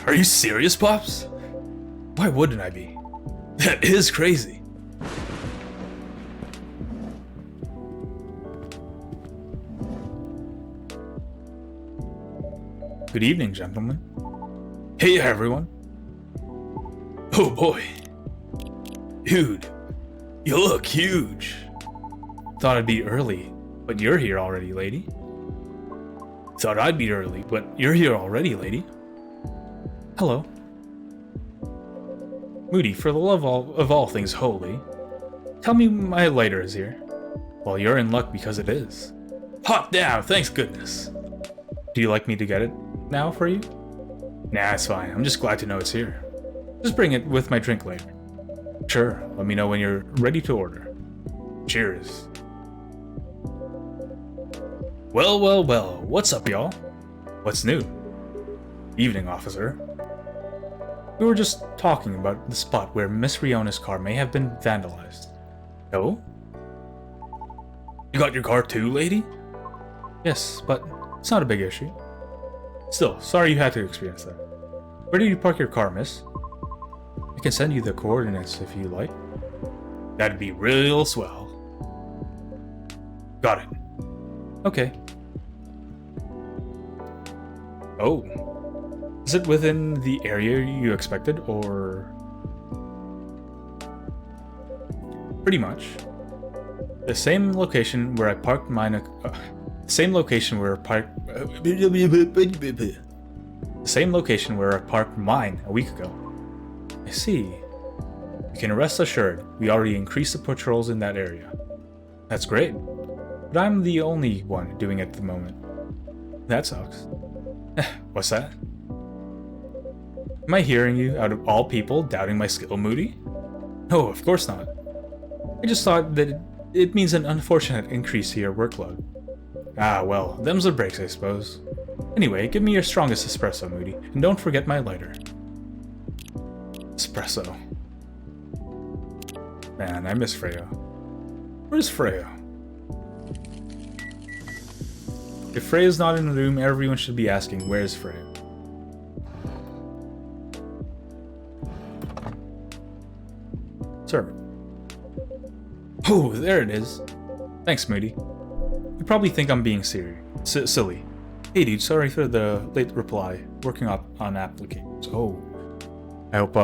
Are you serious, Pops? Why wouldn't I be? That is crazy. Good evening, gentlemen. Hey, everyone. Oh boy. Dude, you look huge. Thought I'd be early, but you're here already, lady. Thought I'd be early, but you're here already, lady. Hello. Moody, for the love of all things holy, tell me my lighter is here. Well, you're in luck because it is. Hot damn, thanks goodness. Do you like me to get it now for you? Nah, it's fine. I'm just glad to know it's here. Just bring it with my drink later. Sure, let me know when you're ready to order. Cheers. Well, what's up, y'all? What's new? Evening, officer. We were just talking about the spot where Miss Riona's car may have been vandalized. Oh? You got your car too, lady? Yes, but it's not a big issue. Still, sorry you had to experience that. Where did you park your car, miss? I can send you the coordinates if you like. That'd be real swell. Got it. Okay. Oh. Is it within the area you expected, or... Pretty much. The same location where I parked mine... Same location where I parked... The same location where I parked mine a week ago. I see. You can rest assured, we already increased the patrols in that area. That's great. But I'm the only one doing it at the moment. That sucks. What's that? Am I hearing you, out of all people, doubting my skill, Moody? No, of course not. I just thought that it means an unfortunate increase to your workload. Ah, well, them's the breaks, I suppose. Anyway, give me your strongest espresso, Moody, and don't forget my lighter. Espresso. Man, I miss Freya. Where's Freya? If Freya's not in the room, everyone should be asking, where's Freya? Sir. Oh, there it is. Thanks, Moody. You probably think I'm being silly. Hey dude, sorry for the late reply. Working up on applications. Oh. I hope,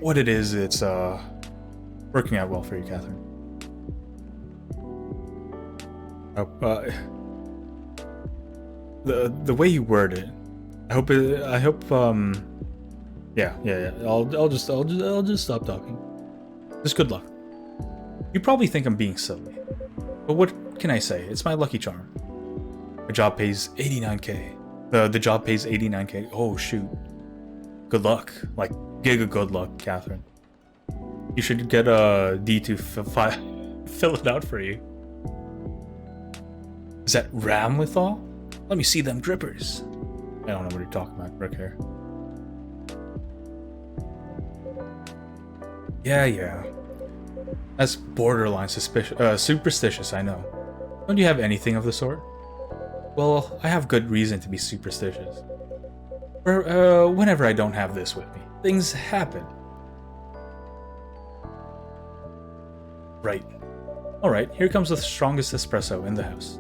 what it is, it's, working out well for you, Catherine. The way you word it, yeah. I'll just stop talking. Just good luck. You probably think I'm being silly, but what can I say? It's my lucky charm. My job pays 89k. The job pays 89k. Oh shoot. Good luck, like giga good luck, Catherine. You should get a D to fill it out for you. Is that Ramlethal? Let me see them drippers. I don't know what you're talking about, Rick here. Yeah. That's borderline superstitious, I know. Don't you have anything of the sort? Well, I have good reason to be superstitious. Whenever I don't have this with me, things happen. Right. Alright, here comes the strongest espresso in the house.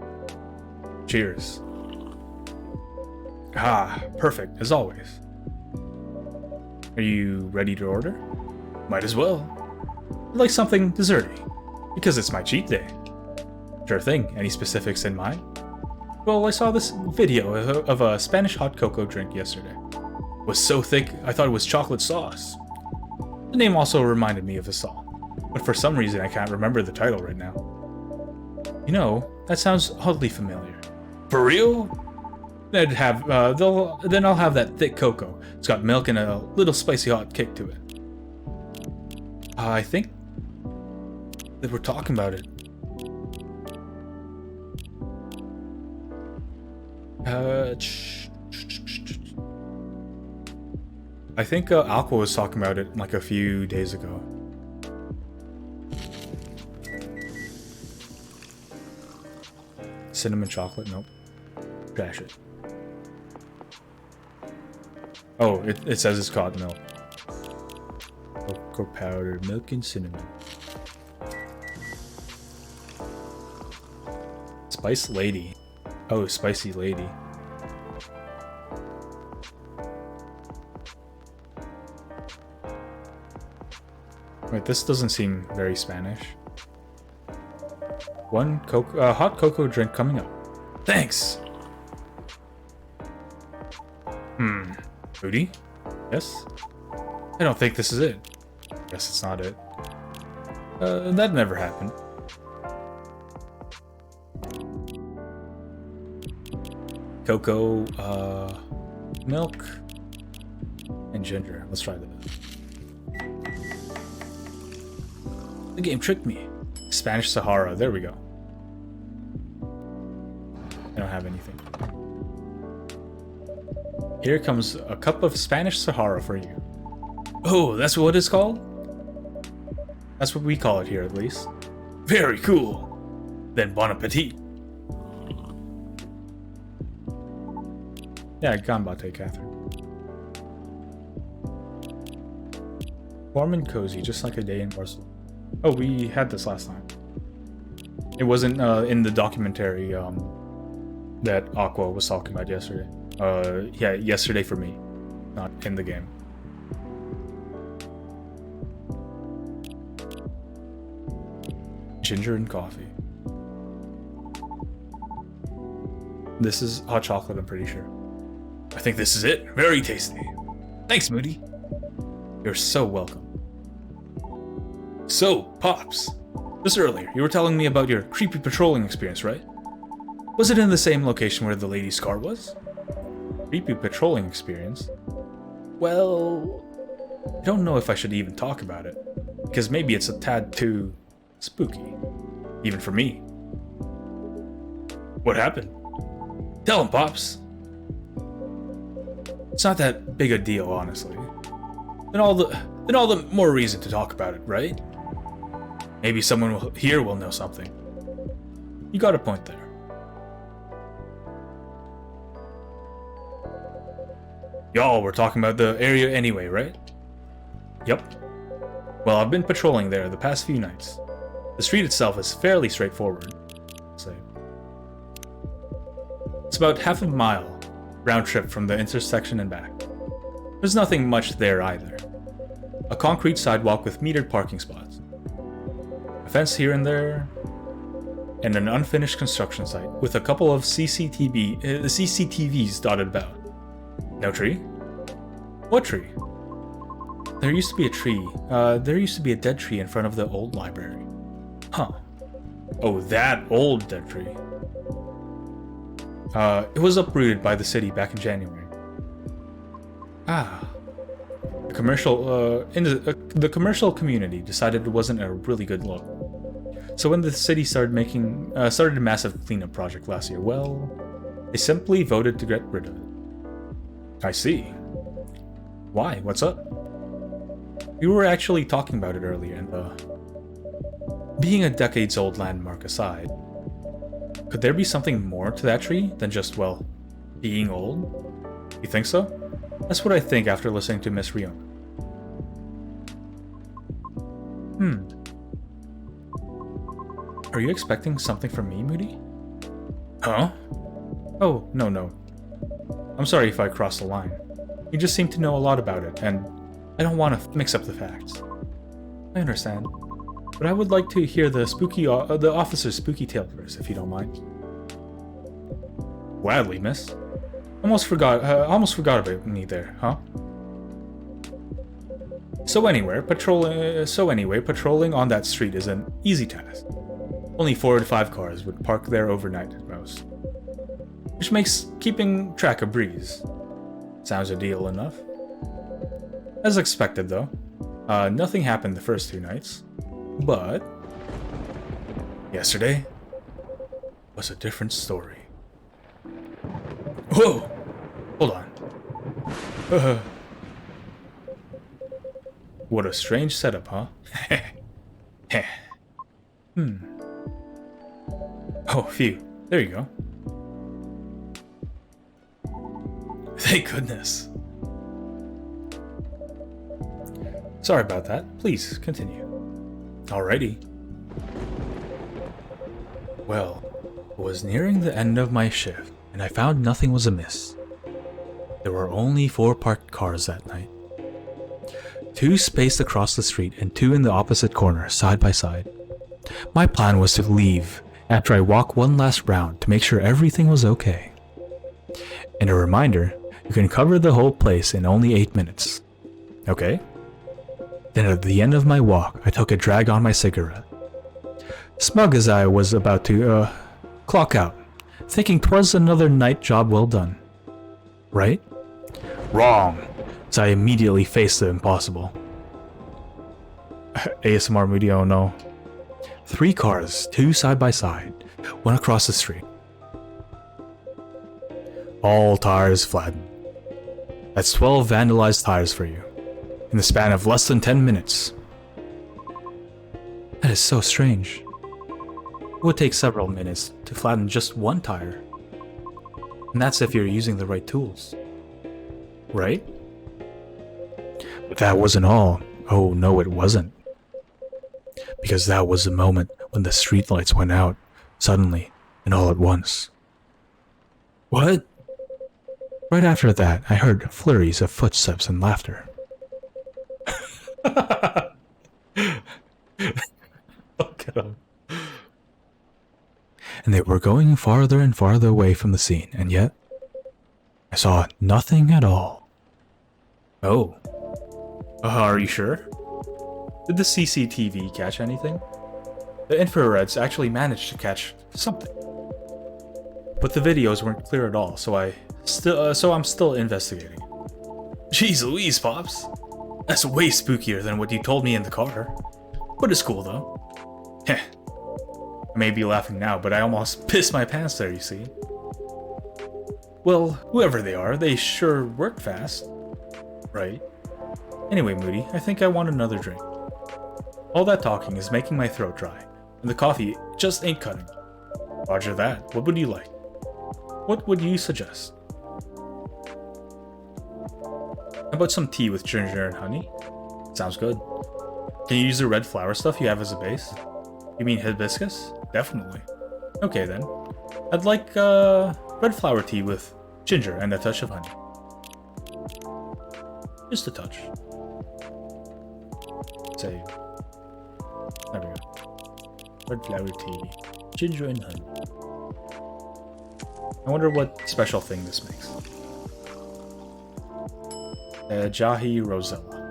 Cheers. Ah, perfect, as always. Are you ready to order? Might as well. I'd like something desserty, because it's my cheat day. Sure thing. Any specifics in mind? Well, I saw this video of a Spanish hot cocoa drink yesterday. It was so thick, I thought it was chocolate sauce. The name also reminded me of a song, but for some reason I can't remember the title right now. You know, that sounds oddly familiar. For real? Then I'll have that thick cocoa. It's got milk and a little spicy hot kick to it. I think that we're talking about it. I think Aqua was talking about it like a few days ago. Cinnamon chocolate? Nope. Trash it. Oh, it says it's called milk. Cocoa powder, milk and cinnamon. Spice Lady. Oh, Spicy Lady. Wait, this doesn't seem very Spanish. One hot cocoa drink coming up. Thanks! Moody? Yes? I don't think this is it. Guess it's not it. That never happened. Cocoa, milk, and ginger. Let's try this. The game tricked me. Spanish Sahara. There we go. I don't have anything. Here comes a cup of Spanish Sahara for you. Oh, that's what it's called? That's what we call it here, at least. Very cool. Then bon appetit. Yeah, ganbate, Catherine. Warm and cozy, just like a day in Barcelona. Oh, we had this last time. It wasn't in the documentary that Aqua was talking about yesterday. Yeah, yesterday for me, not in the game. Ginger and coffee. This is hot chocolate, I'm pretty sure. I think this is it. Very tasty. Thanks, Moody. You're so welcome. So, Pops, just earlier, you were telling me about your creepy patrolling experience, right? Was it in the same location where the lady's car was? Creepy patrolling experience? Well, I don't know if I should even talk about it, because maybe it's a tad too spooky, even for me. What happened? Tell him, Pops. It's not that big a deal, honestly. Then all the more reason to talk about it, right? Maybe someone here will know something. You got a point there. Y'all were talking about the area anyway, right? Yep. Well, I've been patrolling there the past few nights. The street itself is fairly straightforward, I'll say. It's about half a mile round trip from the intersection and back. There's nothing much there either. A concrete sidewalk with metered parking spots. A fence here and there, and an unfinished construction site with a couple of CCTVs dotted about. No tree? What tree? There used to be a tree. There used to be a dead tree in front of the old library. Huh. Oh, that old dead tree. It was uprooted by the city back in January. Ah. The commercial community decided it wasn't a really good look. So when the city started a massive cleanup project last year, well, they simply voted to get rid of it. I see. Why? What's up? We were actually talking about it earlier, and being a decades-old landmark aside, could there be something more to that tree than just, well, being old? You think so? That's what I think after listening to Miss Riona. Are you expecting something from me, Moody? Huh? Oh, no. I'm sorry if I crossed the line. You just seem to know a lot about it, and I don't want to mix up the facts. I understand. But I would like to hear the the officer's spooky tale first, if you don't mind. Gladly, miss. Almost forgot about me there, huh? So anyway, patrolling on that street is an easy task. Only 4 to 5 cars would park there overnight at most, which makes keeping track a breeze. Sounds ideal enough. As expected, though, nothing happened the first 2 nights, but yesterday was a different story. Whoa! Hold on. What a strange setup, huh? Oh, phew. There you go. Thank goodness. Sorry about that. Please, continue. Alrighty. Well, it was nearing the end of my shift, and I found nothing was amiss. There were only 4 parked cars that night. 2 spaced across the street and 2 in the opposite corner, side by side. My plan was to leave after I walk one last round to make sure everything was okay. And a reminder, you can cover the whole place in only 8 minutes. Okay? Then at the end of my walk, I took a drag on my cigarette. Smug as I was about to, clock out, thinking 'twas another night job well done. Right? Wrong! So I immediately faced the impossible. ASMR Moody, oh no. 3 cars, 2 side by side, went across the street. All tires flattened. That's 12 vandalized tires for you, in the span of less than 10 minutes. That is so strange. It would take several minutes to flatten just 1 tire. And that's if you're using the right tools. Right? But that wasn't all. Oh no, it wasn't. Because that was the moment when the streetlights went out, suddenly and all at once. What? Right after that, I heard flurries of footsteps and laughter. Look at him. And they were going farther and farther away from the scene, and yet I saw nothing at all. Oh. Are you sure? Did the CCTV catch anything? The infrareds actually managed to catch something. But the videos weren't clear at all, so I'm still investigating. Jeez Louise, Pops. That's way spookier than what you told me in the car. But it's cool though. Heh. I may be laughing now, but I almost pissed my pants there, you see. Well, whoever they are, they sure work fast. Right? Anyway, Moody, I think I want another drink. All that talking is making my throat dry, and the coffee just ain't cutting. Roger that. What would you like? What would you suggest? How about some tea with ginger and honey? Sounds good. Can you use the red flower stuff you have as a base? You mean hibiscus? Definitely. Okay then. I'd like red flower tea with ginger and a touch of honey. Just a touch. Say. There we go. Red flower tea, ginger and honey. I wonder what special thing this makes. Jahi Rosella.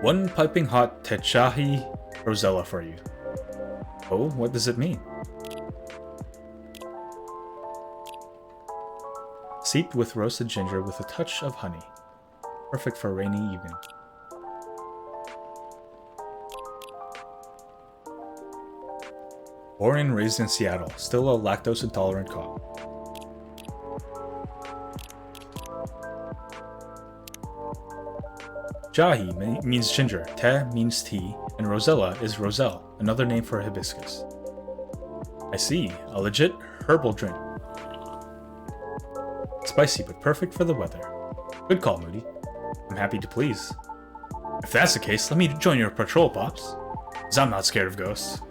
One piping hot Techahi Rosella for you. Oh, what does it mean? Seeped with roasted ginger with a touch of honey. Perfect for a rainy evening. Born and raised in Seattle, still a lactose intolerant cop. Jahi means ginger, te means tea, and Rosella is roselle, another name for hibiscus. I see, a legit herbal drink. Spicy but perfect for the weather. Good call, Moody. I'm happy to please. If that's the case, let me join your patrol, Pops. 'Cause I'm not scared of ghosts.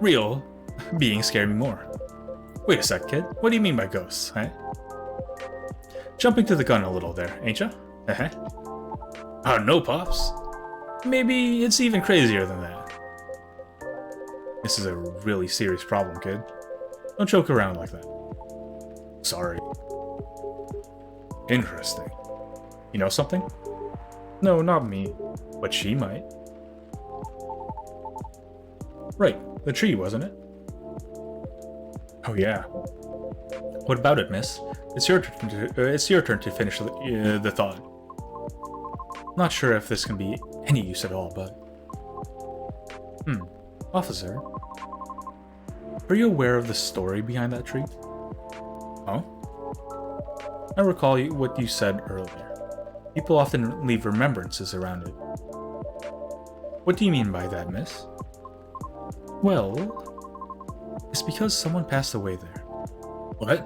Real being scared me more. Wait a sec, kid. What do you mean by ghosts, eh? Jumping to the gun a little there, ain't ya? No, Pops. Maybe it's even crazier than that. This is a really serious problem, kid. Don't joke around like that. Sorry. Interesting. You know something? No, not me. But she might. Right, the tree, wasn't it? Oh yeah. What about it, miss? It's your turn to finish the thought. Not sure if this can be any use at all, but... Officer, are you aware of the story behind that tree? Huh? I recall what you said earlier. People often leave remembrances around it. What do you mean by that, miss? Well, it's because someone passed away there. What?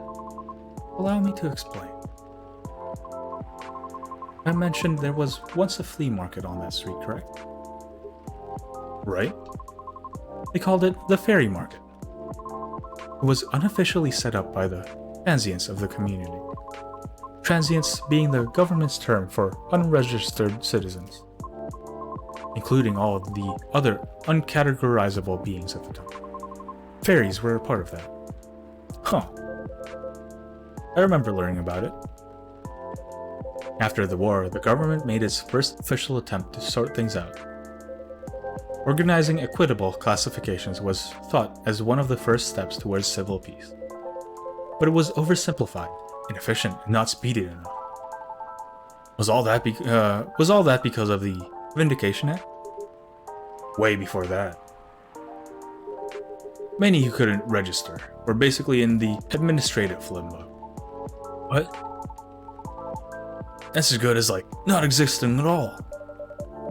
Allow me to explain. I mentioned there was once a flea market on that street, correct? Right. They called it the Fairy Market. It was unofficially set up by the transients of the community. Transients being the government's term for unregistered citizens, including all of the other uncategorizable beings at the time. Fairies were a part of that. Huh. I remember learning about it. After the war, the government made its first official attempt to sort things out. Organizing equitable classifications was thought as one of the first steps towards civil peace. But it was oversimplified, inefficient, and not speedy enough. Was all that because of the Vindication Act? Way before that. Many who couldn't register were basically in the administrative limbo. What? That's as good as, not existing at all.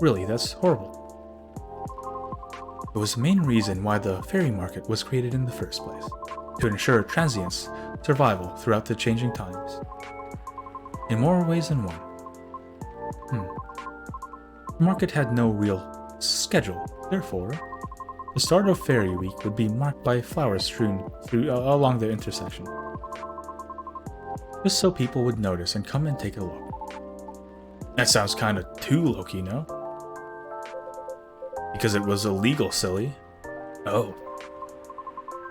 Really, that's horrible. It was the main reason why the Fairy Market was created in the first place, to ensure transients' survival throughout the changing times. In more ways than one. The market had no real schedule, therefore, the start of Fairy Week would be marked by flowers strewn along the intersection. Just so people would notice and come and take a look. That sounds kinda too low-key, no? Because it was illegal, silly. Oh.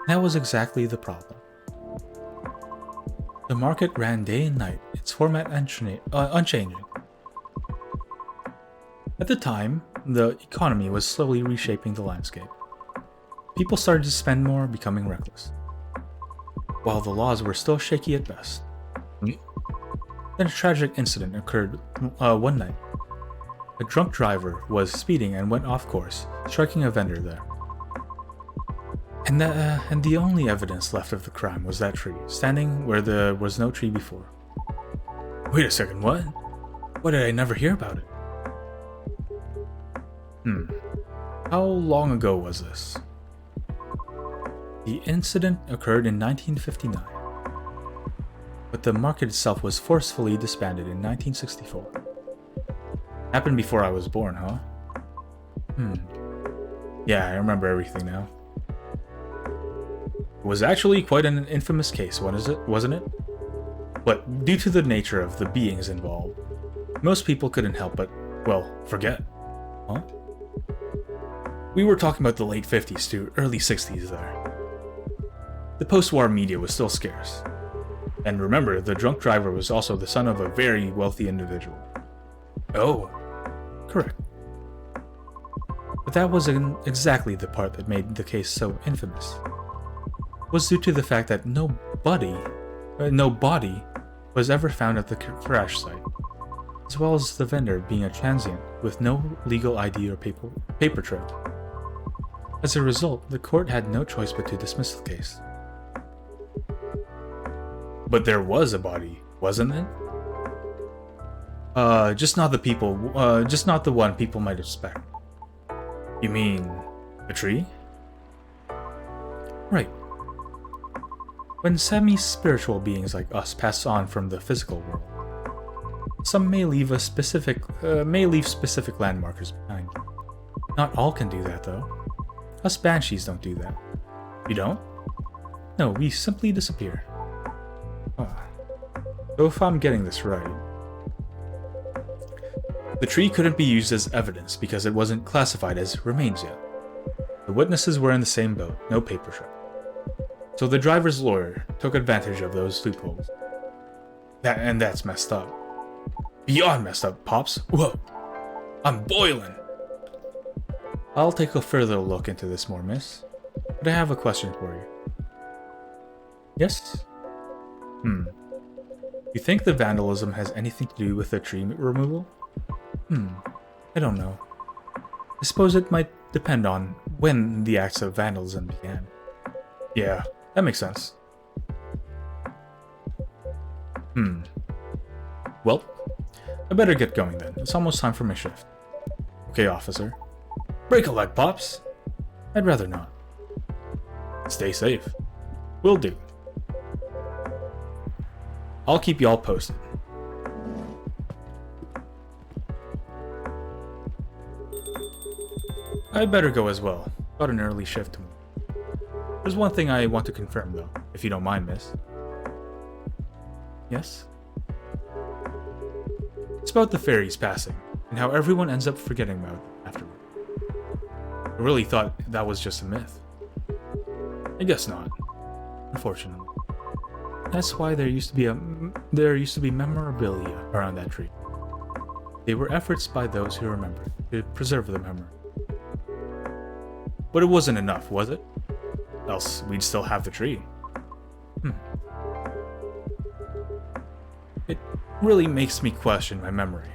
That was exactly the problem. The market ran day and night, its format unchanging. At the time, the economy was slowly reshaping the landscape. People started to spend more, becoming reckless. While the laws were still shaky at best. Then a tragic incident occurred one night. A drunk driver was speeding and went off course, striking a vendor there. And the only evidence left of the crime was that tree, standing where there was no tree before. Wait a second, what? Why did I never hear about it? How long ago was this? The incident occurred in 1959. But the market itself was forcefully disbanded in 1964. Happened before I was born, huh? Yeah, I remember everything now. It was actually quite an infamous case, wasn't it? But due to the nature of the beings involved, most people couldn't help but, forget. Huh? We were talking about the late 50s to early 60s there. The post-war media was still scarce. And remember, the drunk driver was also the son of a very wealthy individual. Oh, correct. But that wasn't exactly the part that made the case so infamous. It was due to the fact that no body was ever found at the crash site, as well as the vendor being a transient with no legal ID or paper trail. As a result, the court had no choice but to dismiss the case. But there was a body, wasn't it? Just not the one people might expect. You mean a tree? Right. When semi-spiritual beings like us pass on from the physical world, some may leave specific landmarkers behind. Not all can do that, though. Us banshees don't do that. You don't? No, we simply disappear. So if I'm getting this right, the tree couldn't be used as evidence because it wasn't classified as remains yet. The witnesses were in the same boat, no paper trail. So the driver's lawyer took advantage of those loopholes. That's messed up. Beyond messed up, Pops. Whoa, I'm boiling. I'll take a further look into this more, miss. But I have a question for you. Yes? You think the vandalism has anything to do with the tree removal? I don't know. I suppose it might depend on when the acts of vandalism began. Yeah, that makes sense. Well, I better get going then. It's almost time for my shift. Okay, officer. Break a leg, Pops. I'd rather not. Stay safe. Will do. I'll keep y'all posted. I'd better go as well. Got an early shift tomorrow. There's one thing I want to confirm though, if you don't mind, miss. Yes? It's about the fairies passing, and how everyone ends up forgetting about it afterward. I really thought that was just a myth. I guess not, unfortunately. That's why there used to be memorabilia around that tree. They were efforts by those who remembered to preserve the memory. But it wasn't enough, was it? Else we'd still have the tree. It really makes me question my memory.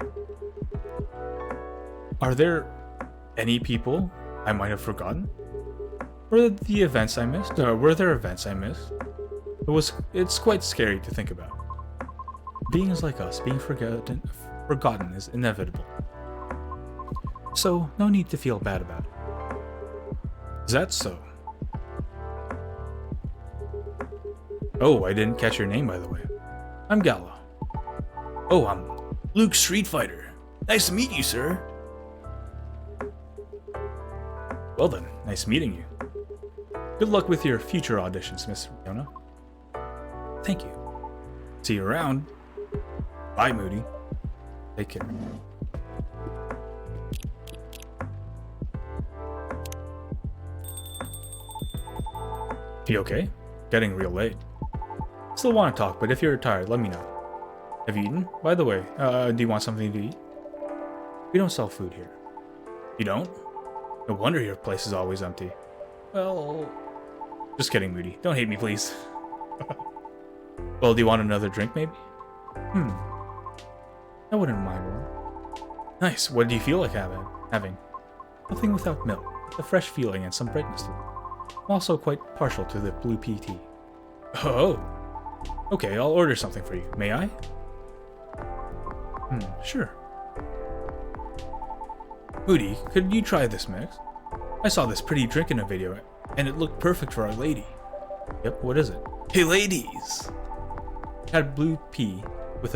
Are there any people I might have forgotten? Were the events I missed? Were there events I missed? It's quite scary to think about. Beings like us being forgotten is inevitable. So, no need to feel bad about it. Is that so? Oh, I didn't catch your name, by the way. I'm Gallo. Oh, I'm Luke Street Fighter. Nice to meet you, sir. Well then, nice meeting you. Good luck with your future auditions, Miss Riona. Thank you. See you around. Bye, Moody. Take care. You okay? Getting real late. Still want to talk, but if you're tired, let me know. Have you eaten? By the way, do you want something to eat? We don't sell food here. You don't? No wonder your place is always empty. Well... Just kidding, Moody. Don't hate me, please. Well, do you want another drink, maybe? I wouldn't mind one. Nice. What do you feel like having? Nothing without milk. A fresh feeling and some brightness to it. I'm also quite partial to the blue pea tea. Oh. Okay, I'll order something for you. May I? Sure. Moody, could you try this mix? I saw this pretty drink in a video, and it looked perfect for Our Lady. Yep, what is it? Hey ladies! It had blue pea with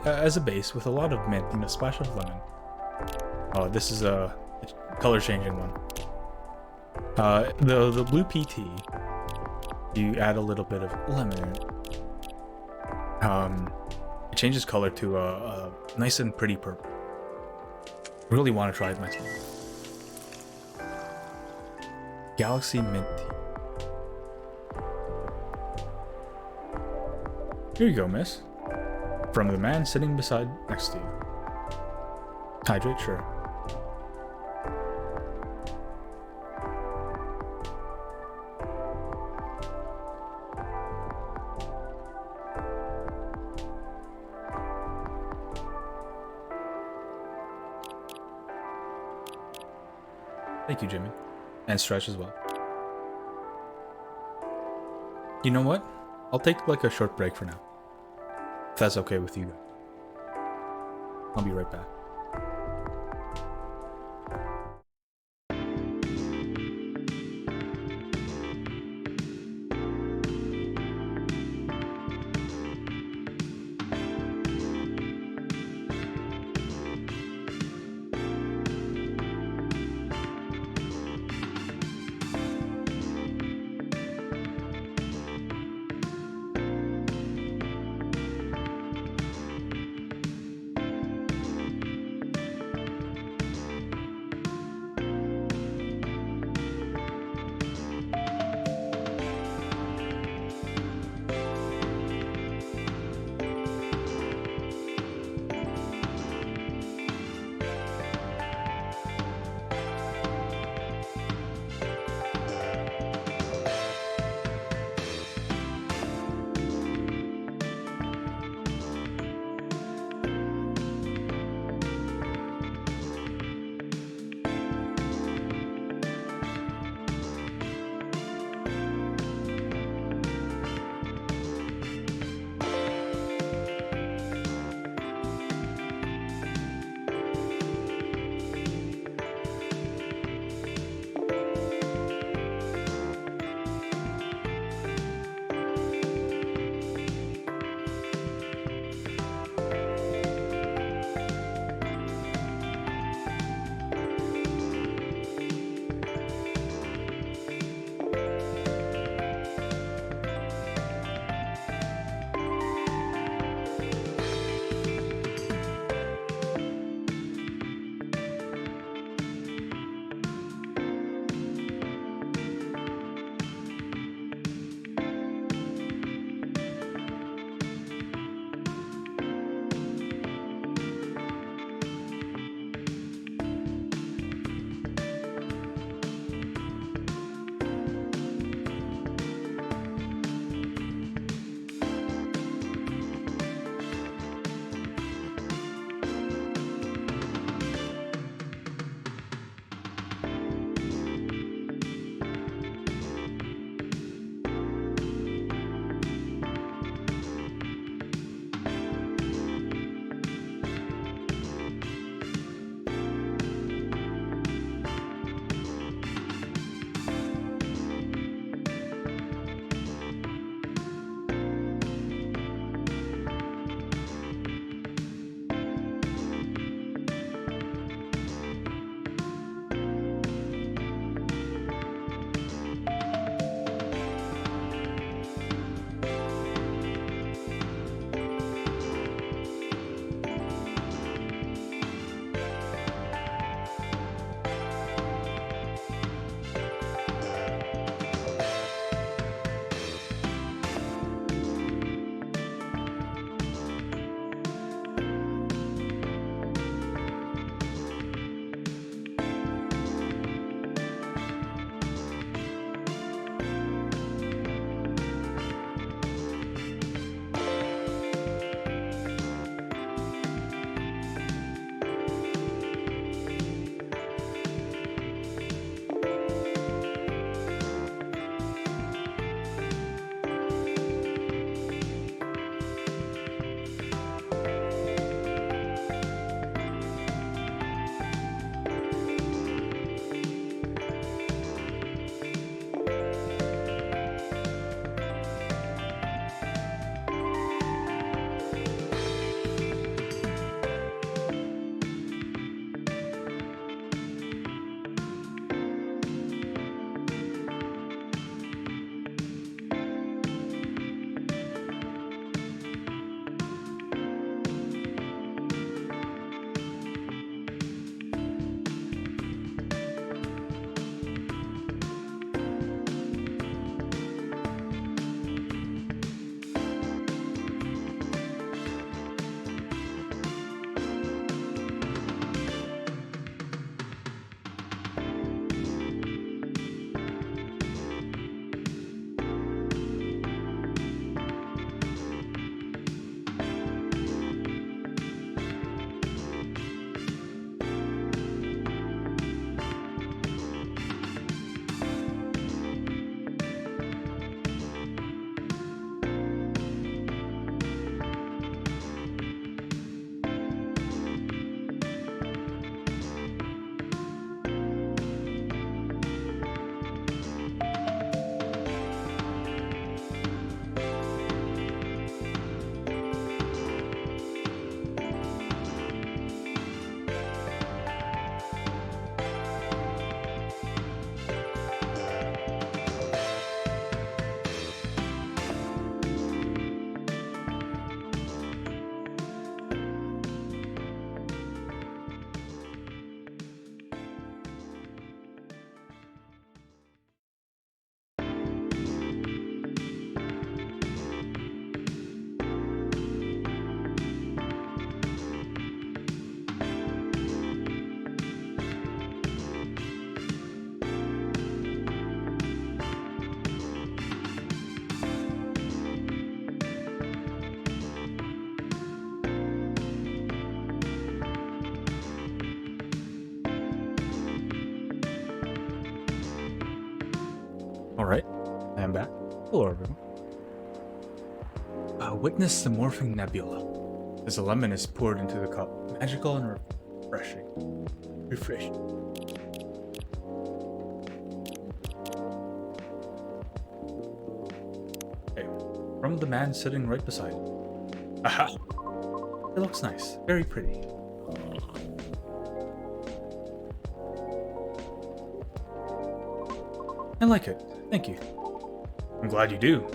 as a base with a lot of mint and a splash of lemon. Oh, this is a color changing one. The blue pea tea, you add a little bit of lemon in it. It changes color to a nice and pretty purple. I really want to try it myself. Galaxy Mint Tea. Here you go, miss. From the man sitting next to you. Hydrate, sure. Thank you, Jimmy. And stretch as well. You know what? I'll take like a short break for now. If that's okay with you. I'll be right back. Alright, I am back. Hello, everyone. Witness the Morphing Nebula. As a lemon is poured into the cup, magical and refreshing. Okay, from the man sitting right beside him. Aha! It looks nice, very pretty. I like it, thank you. I'm glad you do.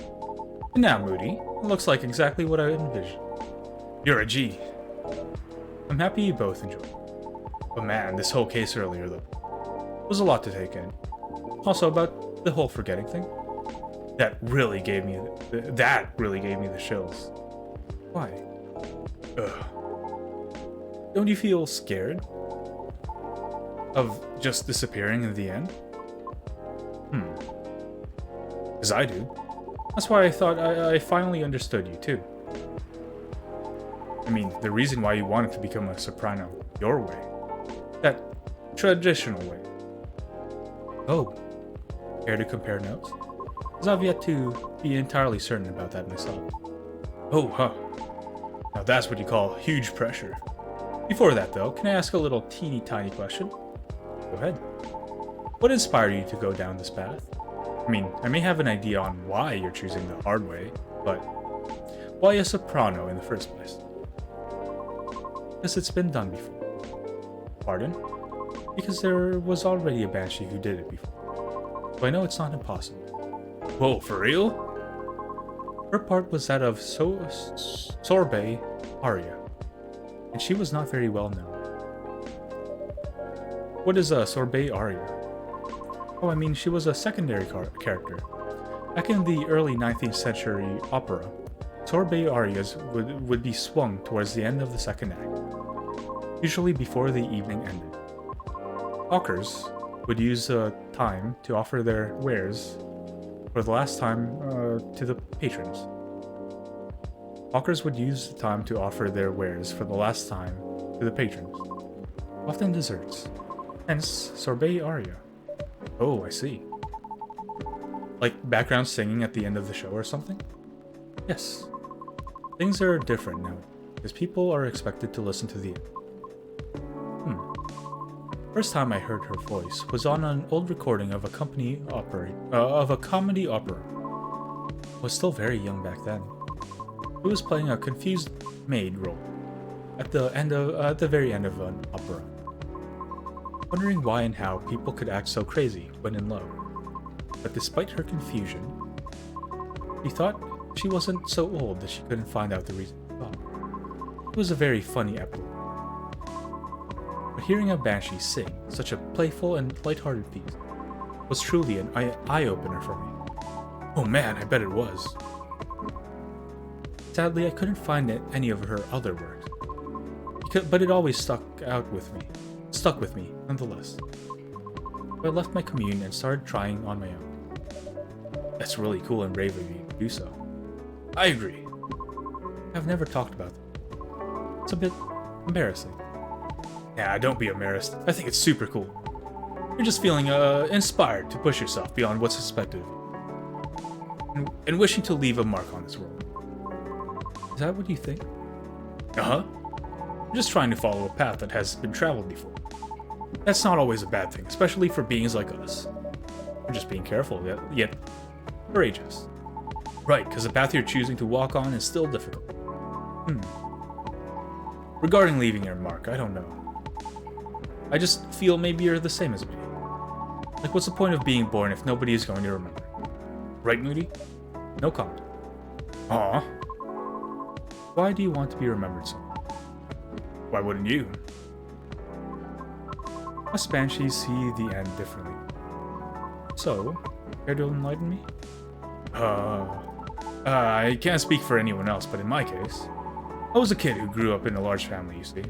And now, Moody, it looks like exactly what I envisioned. You're a G. I'm happy you both enjoyed it. But man, this whole case earlier, though, was a lot to take in. Also, about the whole forgetting thing. That really gave me the chills. Why? Ugh. Don't you feel scared? Of just disappearing in the end? Because I do. That's why I thought I finally understood you, too. I mean, the reason why you wanted to become a soprano your way. That traditional way. Oh. Care to compare notes? Because I've yet to be entirely certain about that myself. Oh, huh. Now that's what you call huge pressure. Before that, though, can I ask a little teeny tiny question? Go ahead. What inspired you to go down this path? I mean, I may have an idea on why you're choosing the hard way, but why a soprano in the first place? Because it's been done before. Pardon? Because there was already a banshee who did it before. So I know it's not impossible. Whoa, for real? Her part was that of Sorbet Aria, and she was not very well known. What is a Sorbet Aria? Oh, I mean, she was a secondary character. Back in the early 19th century opera, sorbet arias would be swung towards the end of the second act, usually before the evening ended. Hawkers would use the time to offer their wares for the last time to the patrons. Hawkers would use the time to offer their wares for the last time to the patrons, often desserts, hence sorbet aria. Oh, I see. Like background singing at the end of the show or something? Yes. Things are different now, because people are expected to listen to the end. First time I heard her voice was on an old recording of a comedy opera. I was still very young back then. Who was playing a confused maid role at the very end of an opera, wondering why and how people could act so crazy when in love. But despite her confusion, she thought she wasn't so old that she couldn't find out the reason. It was a very funny epilogue. But hearing a banshee sing such a playful and lighthearted piece was truly an eye-opener for me. Oh man, I bet it was. Sadly, I couldn't find any of her other works, but it always stuck with me nonetheless. So I left my commune and started trying on my own. That's really cool and brave of you to do so. I agree. I've never talked about that. It's a bit embarrassing. Nah, don't be embarrassed. I think it's super cool. You're just feeling inspired to push yourself beyond what's expected of you. And wishing to leave a mark on this world. Is that what you think? Uh-huh. I'm just trying to follow a path that has been traveled before. That's not always a bad thing, especially for beings like us. We're just being careful, yet courageous. Right, because the path you're choosing to walk on is still difficult. Regarding leaving your mark, I don't know. I just feel maybe you're the same as me. Like, what's the point of being born if nobody is going to remember? Right, Moody? No comment. Aw. Why do you want to be remembered so much? Why wouldn't you? Us banshees see the end differently. So, care to enlighten me? I can't speak for anyone else, but in my case, I was a kid who grew up in a large family, you see.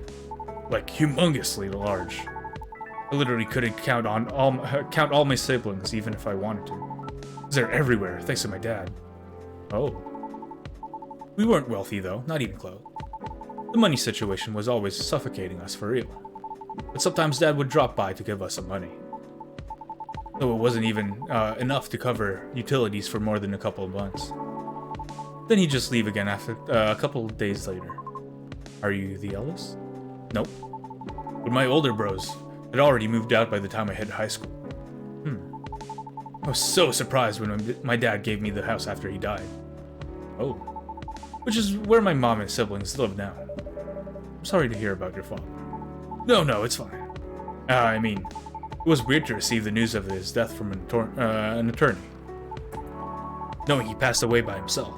Like, humongously large. I literally couldn't count all my siblings, even if I wanted to. They're everywhere, thanks to my dad. Oh. We weren't wealthy, though, not even close. The money situation was always suffocating us for real. But sometimes Dad would drop by to give us some money. though it wasn't even enough to cover utilities for more than a couple of months. Then he'd just leave again after a couple of days later. Are you the eldest? Nope. But my older bros had already moved out by the time I hit high school. I was so surprised when my dad gave me the house after he died. Oh. Which is where my mom and siblings live now. I'm sorry to hear about your father. No, it's fine. I mean, it was weird to receive the news of his death from an attorney, knowing he passed away by himself.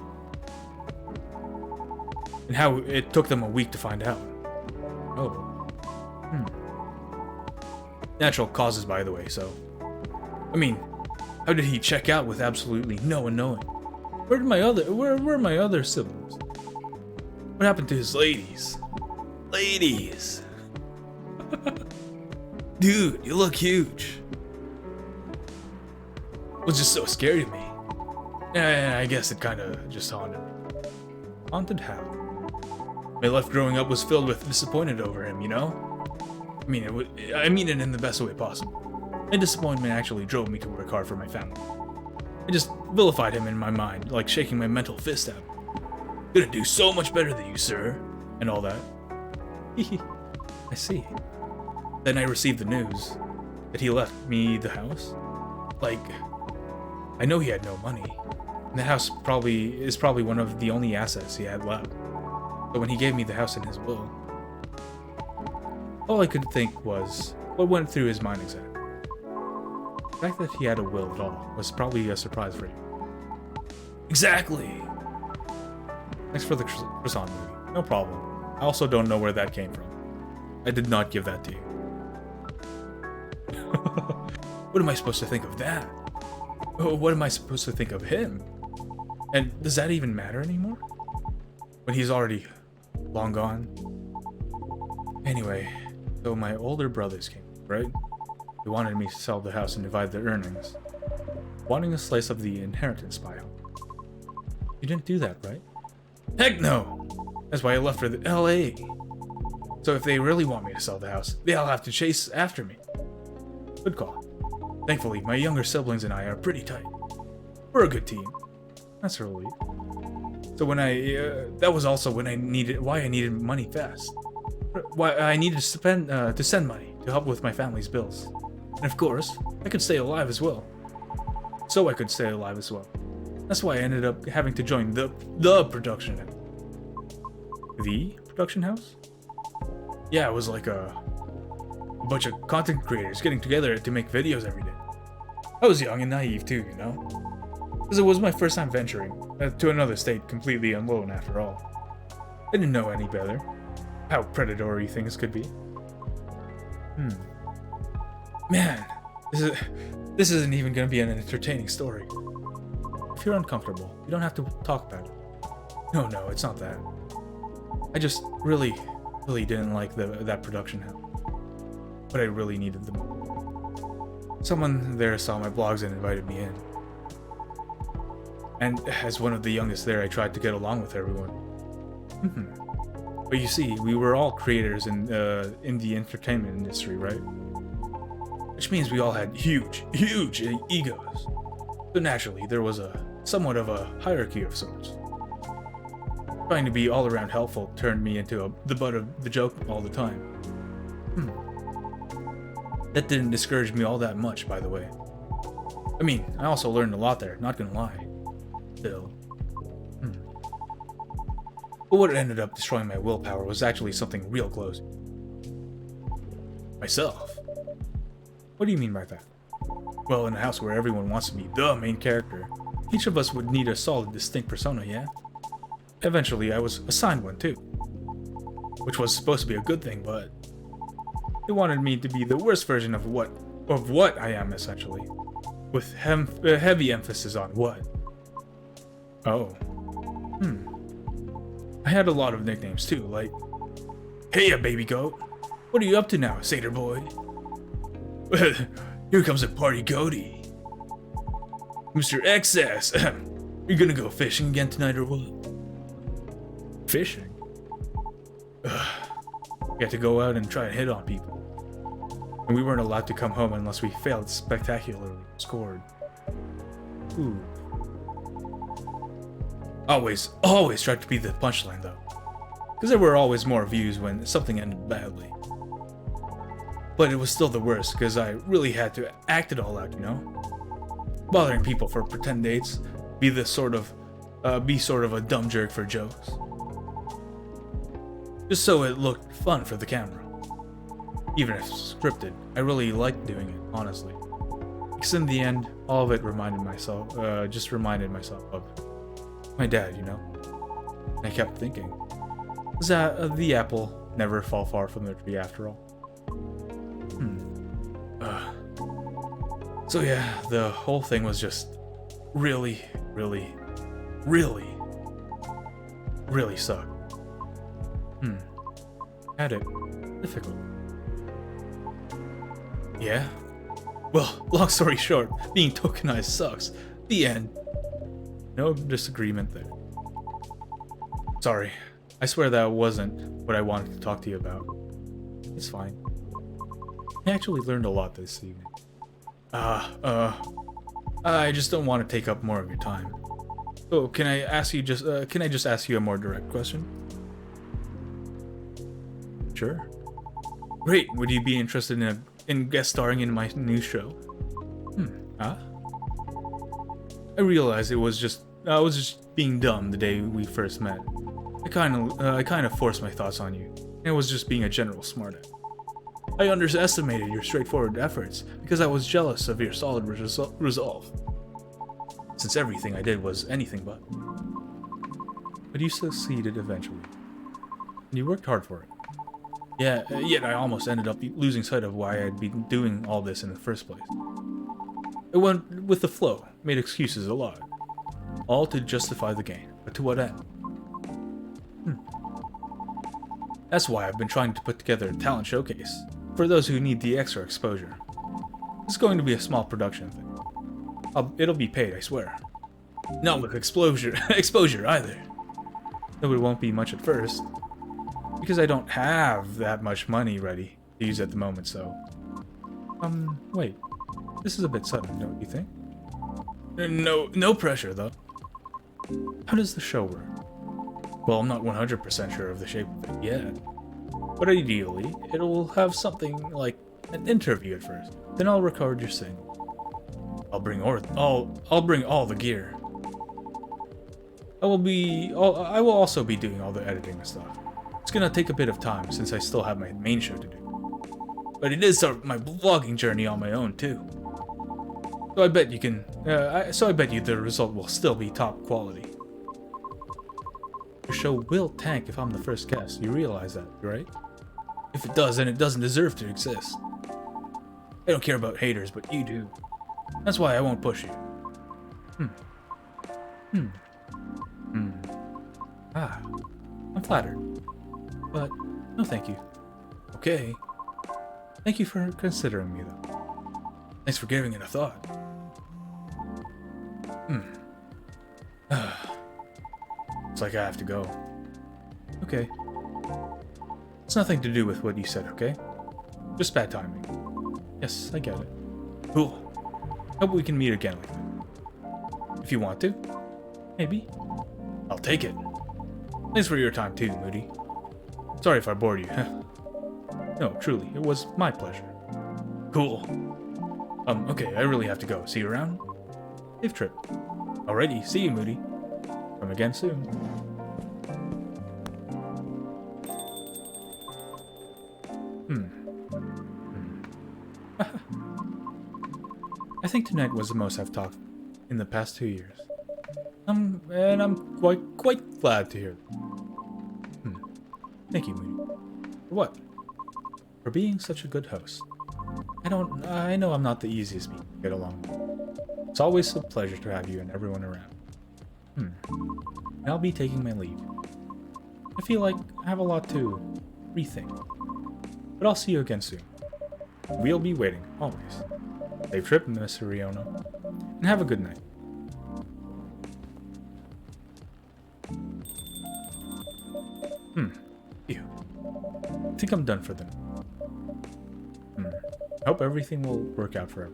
And how it took them a week to find out. Oh. Natural causes, by the way, so... I mean, how did he check out with absolutely no one knowing? Where are my other siblings? What happened to his ladies? Ladies! Dude, you look huge. It was just so scary to me. Yeah, I guess it kinda just haunted me. Haunted how? My life growing up was filled with disappointment over him, you know? I mean it in the best way possible. My disappointment actually drove me to work hard for my family. I just vilified him in my mind, like shaking my mental fist at him. Gonna do so much better than you, sir, and all that. I see. Then I received the news that he left me the house. Like, I know he had no money, and the house is probably one of the only assets he had left. But when he gave me the house in his will, all I could think was what went through his mind exactly. The fact that he had a will at all was probably a surprise for you. Exactly! Thanks for the croissant movie. No problem. I also don't know where that came from. I did not give that to you. What am I supposed to think of that? What am I supposed to think of him? And does that even matter anymore? When he's already long gone? Anyway, so my older brothers came, right? They wanted me to sell the house and divide the earnings, wanting a slice of the inheritance pile. You didn't do that, right? Heck no! That's why I left for the LA. So if they really want me to sell the house, they'll have to chase after me. Good call. Thankfully, my younger siblings and I are pretty tight. We're a good team. That's a relief. So when that was also when why I needed money fast. Why I needed to send money to help with my family's bills. And of course, I could stay alive as well. So I could stay alive as well. That's why I ended up having to join the production house. The production house? Yeah, it was like a bunch of content creators getting together to make videos every day. I was young and naive too, you know? Because it was my first time venturing to another state completely alone after all. I didn't know any better. How predatory things could be. Man, this isn't even gonna be an entertaining story. If you're uncomfortable, you don't have to talk about it. No, it's not that. I just really didn't like that production house. But I really needed the money. Someone there saw my blogs and invited me in. And as one of the youngest there, I tried to get along with everyone. But you see, we were all creators in the entertainment industry, right? Which means we all had huge egos. So naturally, there was somewhat of a hierarchy of sorts. Trying to be all around helpful turned me into the butt of the joke all the time. That didn't discourage me all that much, by the way. I mean, I also learned a lot there, not gonna lie. Still. But what ended up destroying my willpower was actually something real close. Myself. What do you mean by that? Well, in a house where everyone wants to be the main character, each of us would need a solid, distinct persona, yeah? Eventually, I was assigned one too. Which was supposed to be a good thing, but they wanted me to be the worst version of what I am, essentially. With heavy emphasis on what. Oh. I had a lot of nicknames too, like, "Hey, baby goat. What are you up to now, satyr boy?" "Here comes a party goatee." "Mr. Excess, you're gonna go fishing again tonight or what?" Fishing? You have to go out and try and hit on people. And we weren't allowed to come home unless we failed spectacularly scored. Ooh. Always tried to be the punchline though. Because there were always more views when something ended badly. But it was still the worst because I really had to act it all out, you know? Bothering people for pretend dates, be sort of a dumb jerk for jokes. Just so it looked fun for the camera. Even if scripted, I really liked doing it, honestly. Because in the end, all of it reminded myself of my dad, you know? I kept thinking, does the apple never fall far from the tree after all? So yeah, the whole thing was just really sucked. Had it difficult. Yeah? Well, long story short, being tokenized sucks. The end. No disagreement there. Sorry. I swear that wasn't what I wanted to talk to you about. It's fine. I actually learned a lot this evening. I just don't want to take up more of your time. So, can I just ask you a more direct question? Sure. Great. Would you be interested in guest starring in my new show? I realized I was just being dumb the day we first met. I kind of forced my thoughts on you. And I was just being a general smartass. I underestimated your straightforward efforts because I was jealous of your solid resolve. Since everything I did was anything but. But you succeeded eventually. And you worked hard for it. Yeah, yet I almost ended up losing sight of why I'd been doing all this in the first place. I went with the flow, made excuses a lot. All to justify the gain, but to what end? That's why I've been trying to put together a talent showcase, for those who need the extra exposure. It's going to be a small production thing. It'll be paid, I swear. Not with exposure either. Though it won't be much at first. Because I don't have that much money ready to use at the moment, so... wait. This is a bit sudden, don't you think? No pressure, though. How does the show work? Well, I'm not 100% sure of the shape of it yet. But ideally, it'll have something like an interview at first. Then I'll record your single. I'll bring all the gear. I will also be doing all the editing and stuff. It's gonna take a bit of time since I still have my main show to do. But it is my vlogging journey on my own too. So I bet you the result will still be top quality. Your show will tank if I'm the first guest. You realize that, right? If it does, then it doesn't deserve to exist. I don't care about haters, but you do. That's why I won't push you. I'm flattered. But no thank you. Okay. Thank you for considering me, though. Thanks for giving it a thought. It's like I have to go. Okay. It's nothing to do with what you said, okay? Just bad timing. Yes, I get it. Cool. Hope we can meet again like that. If you want to. Maybe. I'll take it. Thanks for your time too, Moody. Sorry if I bored you. No, truly, it was my pleasure. Cool. Okay, I really have to go. See you around? Safe trip. Alrighty, see you, Moody. Come again soon. I think tonight was the most I've talked in the past 2 years. And I'm quite glad to hear that. Thank you, Moody. For what? For being such a good host. I know I'm not the easiest people to get along with. It's always a pleasure to have you and everyone around. And I'll be taking my leave. I feel like I have a lot to rethink. But I'll see you again soon. We'll be waiting, always. Safe trip, Miss Riona. And have a good night. Phew. I think I'm done for the night. I hope everything will work out forever.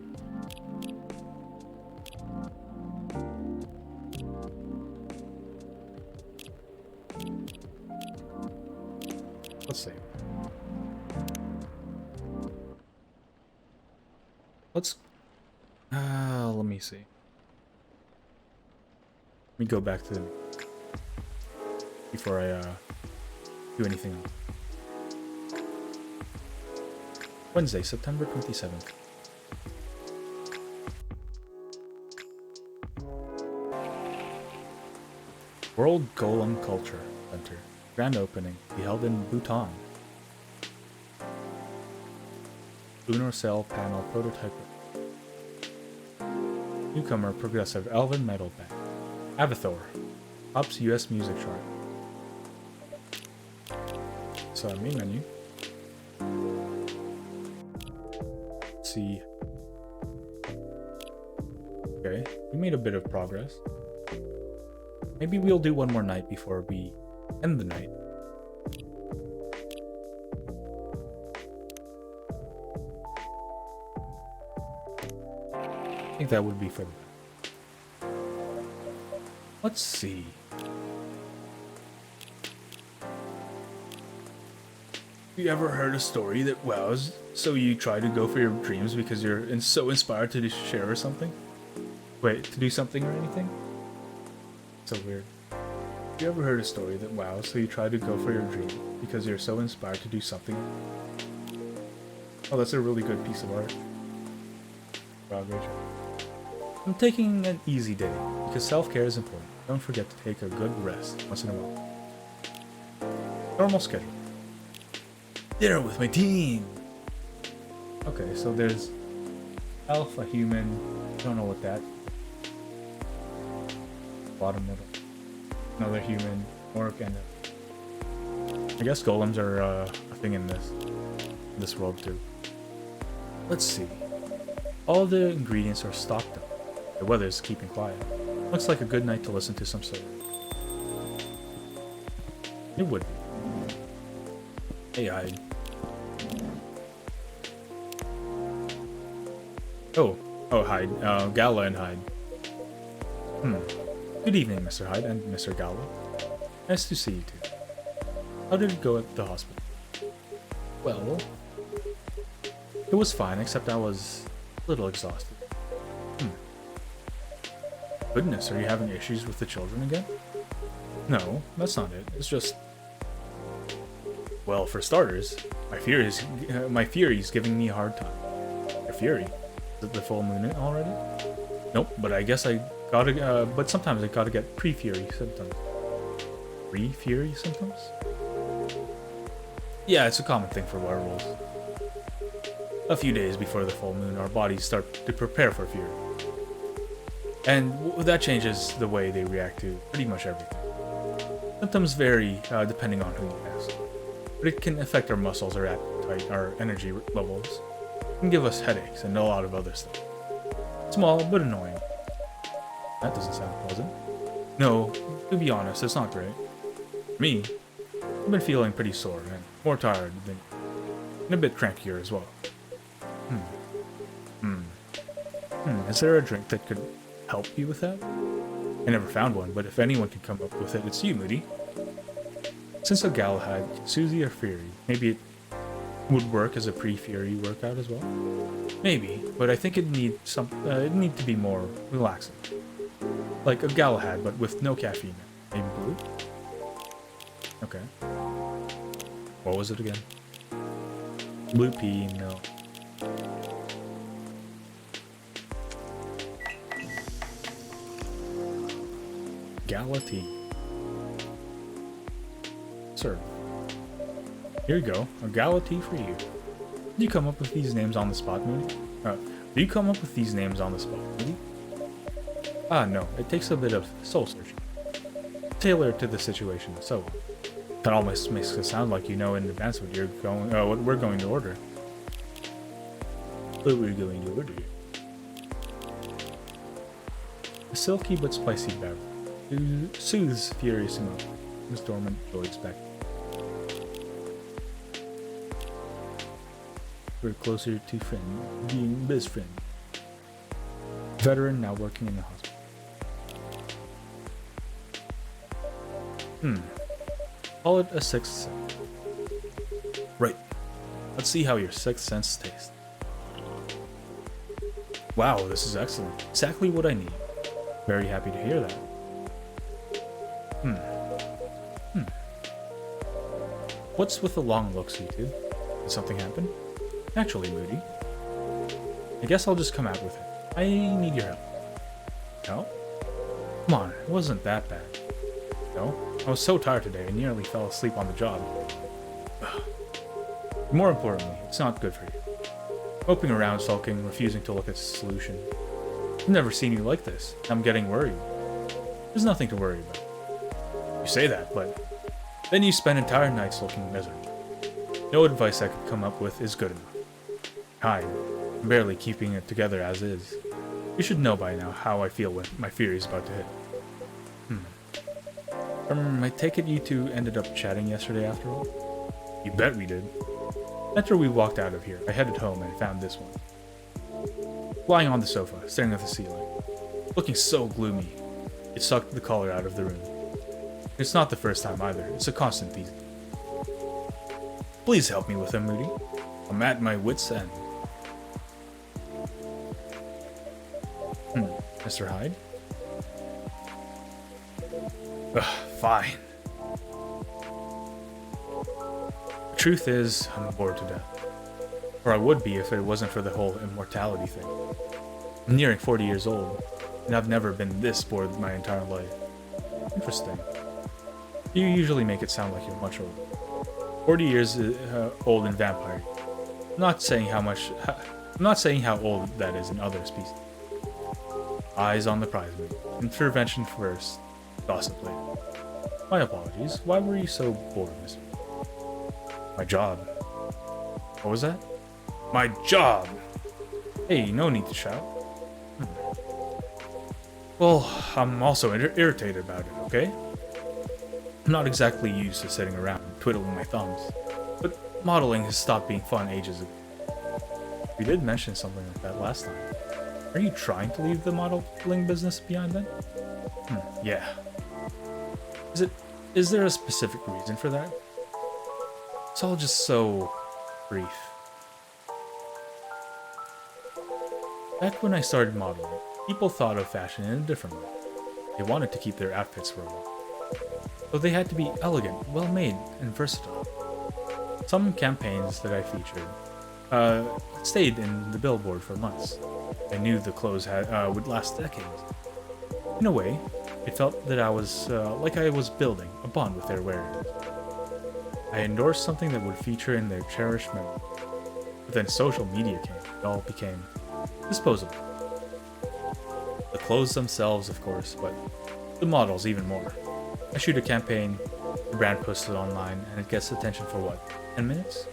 Let's see. Let me see. Let me go back to before I do anything else. Wednesday, September 27th. World Golem Culture Center. Grand opening. Be held in Bhutan. Lunar Cell Panel Prototype. Newcomer Progressive Elven Metal Band. Avathor. Tops US Music Chart. So, main menu. Let's see. Okay, we made a bit of progress. Maybe we'll do one more night before we end the night. I think that would be for the best. Let's see. You ever heard a story that wows, so you try to go for your dreams because you're so inspired to share or something? Wait, to do something or anything? So weird. You ever heard a story that wows, so you try to go for your dream because you're so inspired to do something? Oh, that's a really good piece of art. Wow, great job. I'm taking an easy day because self-care is important. Don't forget to take a good rest once in a while. Normal schedule. Dinner with my team. Okay, so there's elf, a human. Don't know what that. Bottom middle. Another human, orc, and I guess golems are a thing in this world too. Let's see. All the ingredients are stocked up. The weather's keeping quiet. Looks like a good night to listen to some story. It would be. Hey, Hyde. Oh, Hyde. Gala and Hyde. Good evening, Mr. Hyde and Mr. Gala. Nice to see you two. How did it go at the hospital? Well, it was fine, except I was a little exhausted. Goodness, are you having issues with the children again? No, that's not it. It's just... Well, for starters, my Fury is giving me a hard time. Your Fury? Is it the full moon already? Nope, but I guess I gotta... but sometimes I gotta get pre-Fury symptoms. Pre-Fury symptoms? Yeah, it's a common thing for werewolves. A few days before the full moon, our bodies start to prepare for Fury. And that changes the way they react to pretty much everything. Symptoms vary depending on who you ask, but it can affect our muscles, our appetite, our energy levels. It can give us headaches and a lot of other stuff. Small, but annoying. That doesn't sound pleasant. No, to be honest, it's not great. For me, I've been feeling pretty sore and more tired and a bit crankier as well. Is there a drink that could help you with that? I never found one, but if anyone can come up with it, it's you, Moody. Since a Galahad, Susie or Fury, maybe it would work as a pre-Fury workout as well? Maybe, but I think it need to be more relaxing. Like a Galahad, but with no caffeine. Maybe blue? Okay. What was it again? Blue pea, no. Gala tea. Sir. Here you go. A gala tea for you. Did you come up with these names on the spot, Moody? Do you come up with these names on the spot, Moody? Ah, no. It takes a bit of soul searching. Tailored to the situation, so that almost makes it sound like you know in advance what what we're going to order. What we're going to order. A silky but spicy beverage. Soothes furious emotion. Miss Dormant Lloyd's back. We're closer to friend, being best friend. Veteran now working in the hospital. Call it a sixth sense. Right. Let's see how your sixth sense tastes. Wow, this is excellent. Exactly what I need. Very happy to hear that. What's with the long looks, you two? Did something happen? Naturally, Moody. I guess I'll just come out with it. I need your help. Help? Come on, it wasn't that bad. No? I was so tired today, I nearly fell asleep on the job. More importantly, it's not good for you. Moping around, sulking, refusing to look at the solution. I've never seen you like this. I'm getting worried. There's nothing to worry about. You say that, but then you spend entire nights looking miserable. No advice I could come up with is good enough. I'm barely keeping it together as is. You should know by now how I feel when my fury is about to hit. I take it you two ended up chatting yesterday after all? You bet we did. After we walked out of here, I headed home and found this one. Lying on the sofa, staring at the ceiling. Looking so gloomy, it sucked the color out of the room. It's not the first time either, it's a constant theme. Please help me with him, Moody. I'm at my wit's end. Mr. Hyde? Fine. The truth is, I'm bored to death. Or I would be if it wasn't for the whole immortality thing. I'm nearing 40 years old, and I've never been this bored my entire life. Interesting. You usually make it sound like you're much older. 40 years old in vampire. I'm not saying how old that is in other species. Eyes on the prize, mate. Intervention first, gossip later. My apologies. Why were you so bored, Mr. My job. What was that? My job! Hey, no need to shout. Well, I'm also irritated about it, okay? I'm not exactly used to sitting around twiddling my thumbs, but modeling has stopped being fun ages ago. We did mention something like that last time. Are you trying to leave the modeling business behind then? Yeah. Is there a specific reason for that? It's all just so brief. Back when I started modeling, people thought of fashion in a different way. They wanted to keep their outfits for a while. So they had to be elegant, well-made, and versatile. Some campaigns that I featured stayed in the billboard for months. I knew the clothes would last decades. In a way, it felt that I was like I was building a bond with their wearers. I endorsed something that would feature in their cherished memory. But then social media came, it all became disposable. The clothes themselves, of course, but the models even more. I shoot a campaign, the brand posts it online, and it gets attention for what, 10 minutes?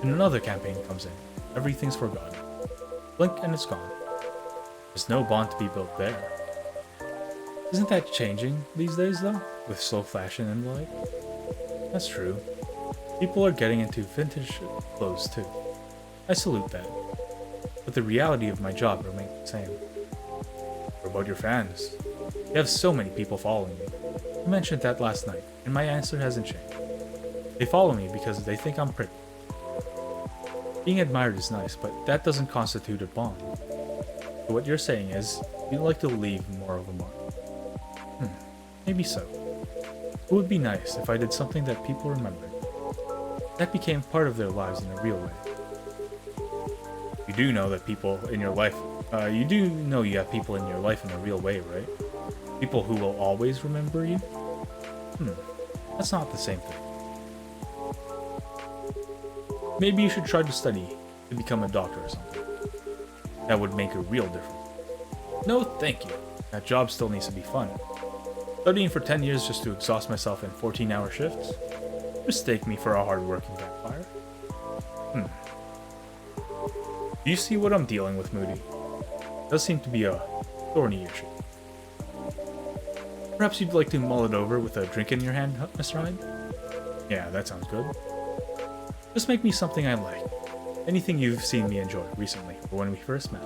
And another campaign comes in. Everything's forgotten. Blink and it's gone. There's no bond to be built there. Isn't that changing these days, though? With slow fashion and the like? That's true. People are getting into vintage clothes, too. I salute that. But the reality of my job remains the same. What about your fans? You have so many people following you. You mentioned that last night, and my answer hasn't changed. They follow me because they think I'm pretty. Being admired is nice, but that doesn't constitute a bond. So what you're saying is, you'd like to leave more of a mark. Maybe so. It would be nice if I did something that people remembered. That became part of their lives in a real way. You do know that people in your life, you do know you have people in your life in a real way, right? People who will always remember you? That's not the same thing. Maybe you should try to study to become a doctor or something. That would make a real difference. No, thank you. That job still needs to be fun. Studying for 10 years just to exhaust myself in 14-hour shifts? Mistake me for a hard-working vampire. Do you see what I'm dealing with, Moody? Does seem to be a thorny issue. Perhaps you'd like to mull it over with a drink in your hand, Mr. Hyde? Yeah, that sounds good. Just make me something I like. Anything you've seen me enjoy recently, or when we first met?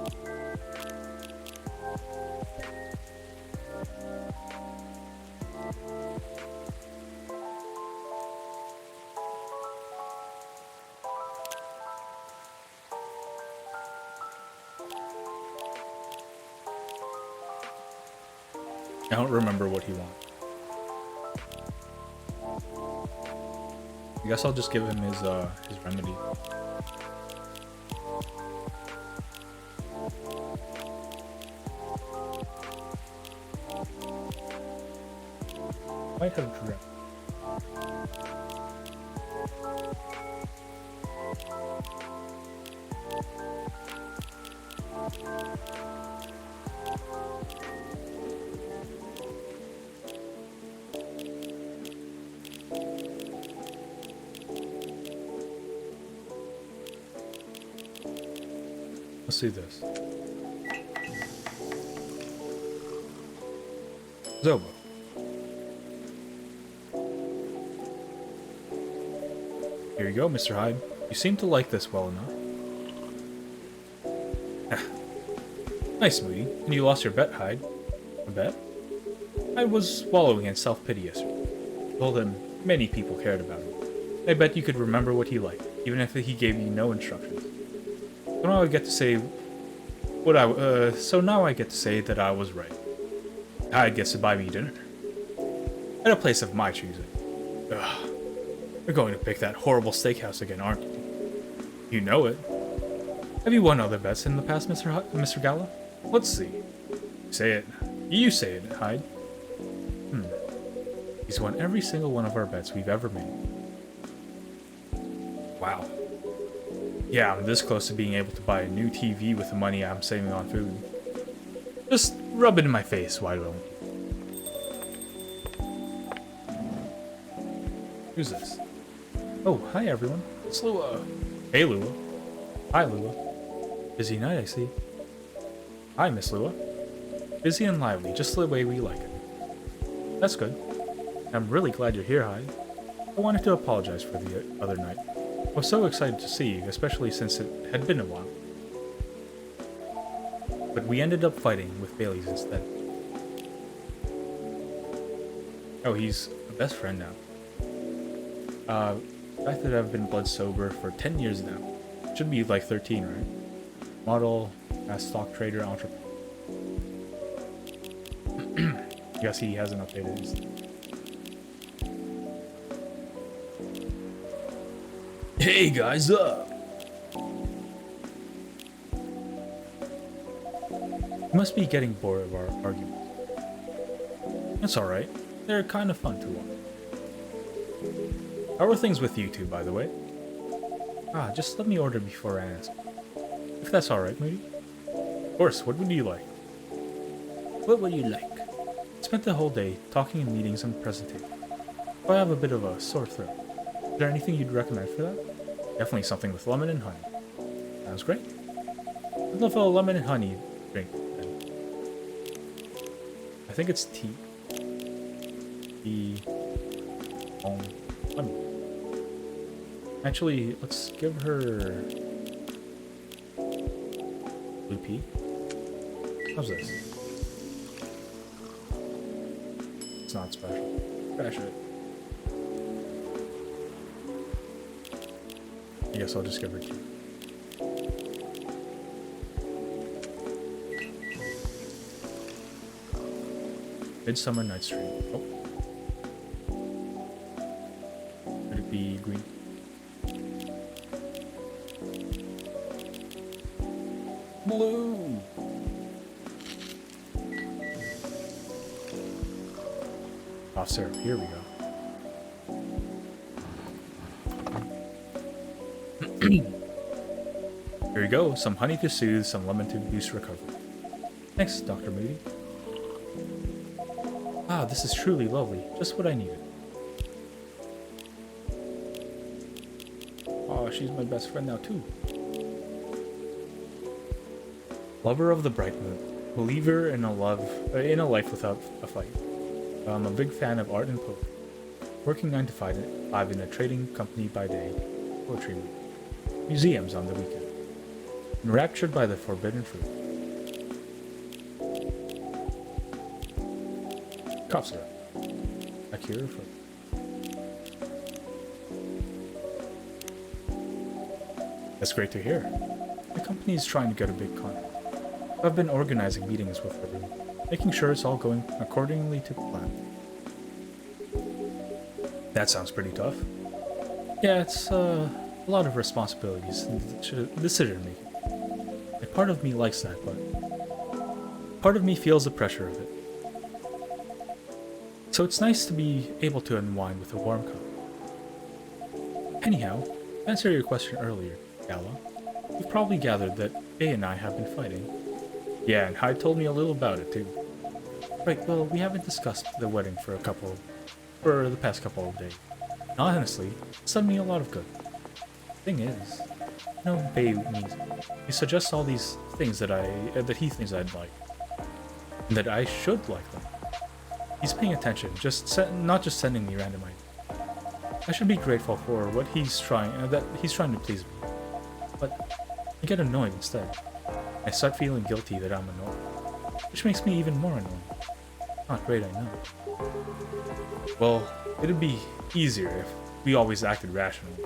I don't remember what he wants. I guess I'll just give him his remedy. Might have dreamt. Let's see this. Zobo. Here you go, Mr. Hyde. You seem to like this well enough. Nice, Moody. And you lost your bet, Hyde. A bet? I was swallowing in self-pity yesterday. Told him many people cared about him. I bet you could remember what he liked, even if he gave you no instructions. So now I get to say that I was right. Hyde gets to buy me dinner. At a place of my choosing. Ugh. You're going to pick that horrible steakhouse again, aren't you? You know it. Have you won other bets in the past, Mr. Gala? Let's see. Say it. You say it, Hyde. He's won every single one of our bets we've ever made. Wow. Yeah, I'm this close to being able to buy a new TV with the money I'm saving on food. Just rub it in my face, why don't you? Who's this? Oh, hi everyone. It's Lua. Hey, Lua. Hi, Lua. Busy night, I see. Hi, Miss Lua. Busy and lively, just the way we like it. That's good. I'm really glad you're here, Hyde. I wanted to apologize for the other night. I was so excited to see you, especially since it had been a while. But we ended up fighting with Bailey's instead. Oh, he's a best friend now. The fact that I've been blood sober for 10 years now. Should be like 13, right? Model, stock trader, entrepreneur. Guess he hasn't updated his... Hey guys, up! You must be getting bored of our arguments. That's alright. They're kind of fun to watch. How are things with you two, by the way? Just let me order before I answer. If that's alright, Moody. Of course, what would you like? What would you like? Spent the whole day talking in meetings and presentations. So I have a bit of a sore throat. Is there anything you'd recommend for that? Definitely something with lemon and honey. Sounds great. I'd love a lemon and honey drink then. I think it's tea. Tea. Honey. Actually, let's give her blue pea. How's this? It's not special. Trash it. I guess I'll just give her tea. Midsummer Night's Dream. Oh. Could it be green? Blue! Cough syrup. Here we go. Here you go. Some honey to soothe, some lemon to boost recovery. Thanks, Dr. Moody. This is truly lovely. Just what I needed. Oh, she's my best friend now, too. Lover of the bright moon. Believer in a life without a fight. I'm a big fan of art and poetry. Working 9 to 5 in a trading company by day. Poetry week. museums on the weekend, enraptured by the forbidden fruit. Cough syrup. A cure for. That's great to hear. The company is trying to get a big contract. I've been organizing meetings with everyone, making sure it's all going accordingly to plan. That sounds pretty tough. Yeah, it's a lot of responsibilities and decision making. And part of me likes that, but part of me feels the pressure of it. So it's nice to be able to unwind with a warm cup. Anyhow, to answer your question earlier, Gala, you've probably gathered that Bay and I have been fighting. Yeah, and Hyde told me a little about it too. Right, well, we haven't discussed the wedding for the past couple of days. And honestly, it's done me a lot of good. Thing is, Bay means he suggests all these things that he thinks I'd like, and that I should like them. He's paying attention, not just sending me random ideas. I should be grateful for what that he's trying to please me. But I get annoyed instead. I start feeling guilty that I'm annoyed, which makes me even more annoyed. Not great, I know. Well, it'd be easier if we always acted rationally.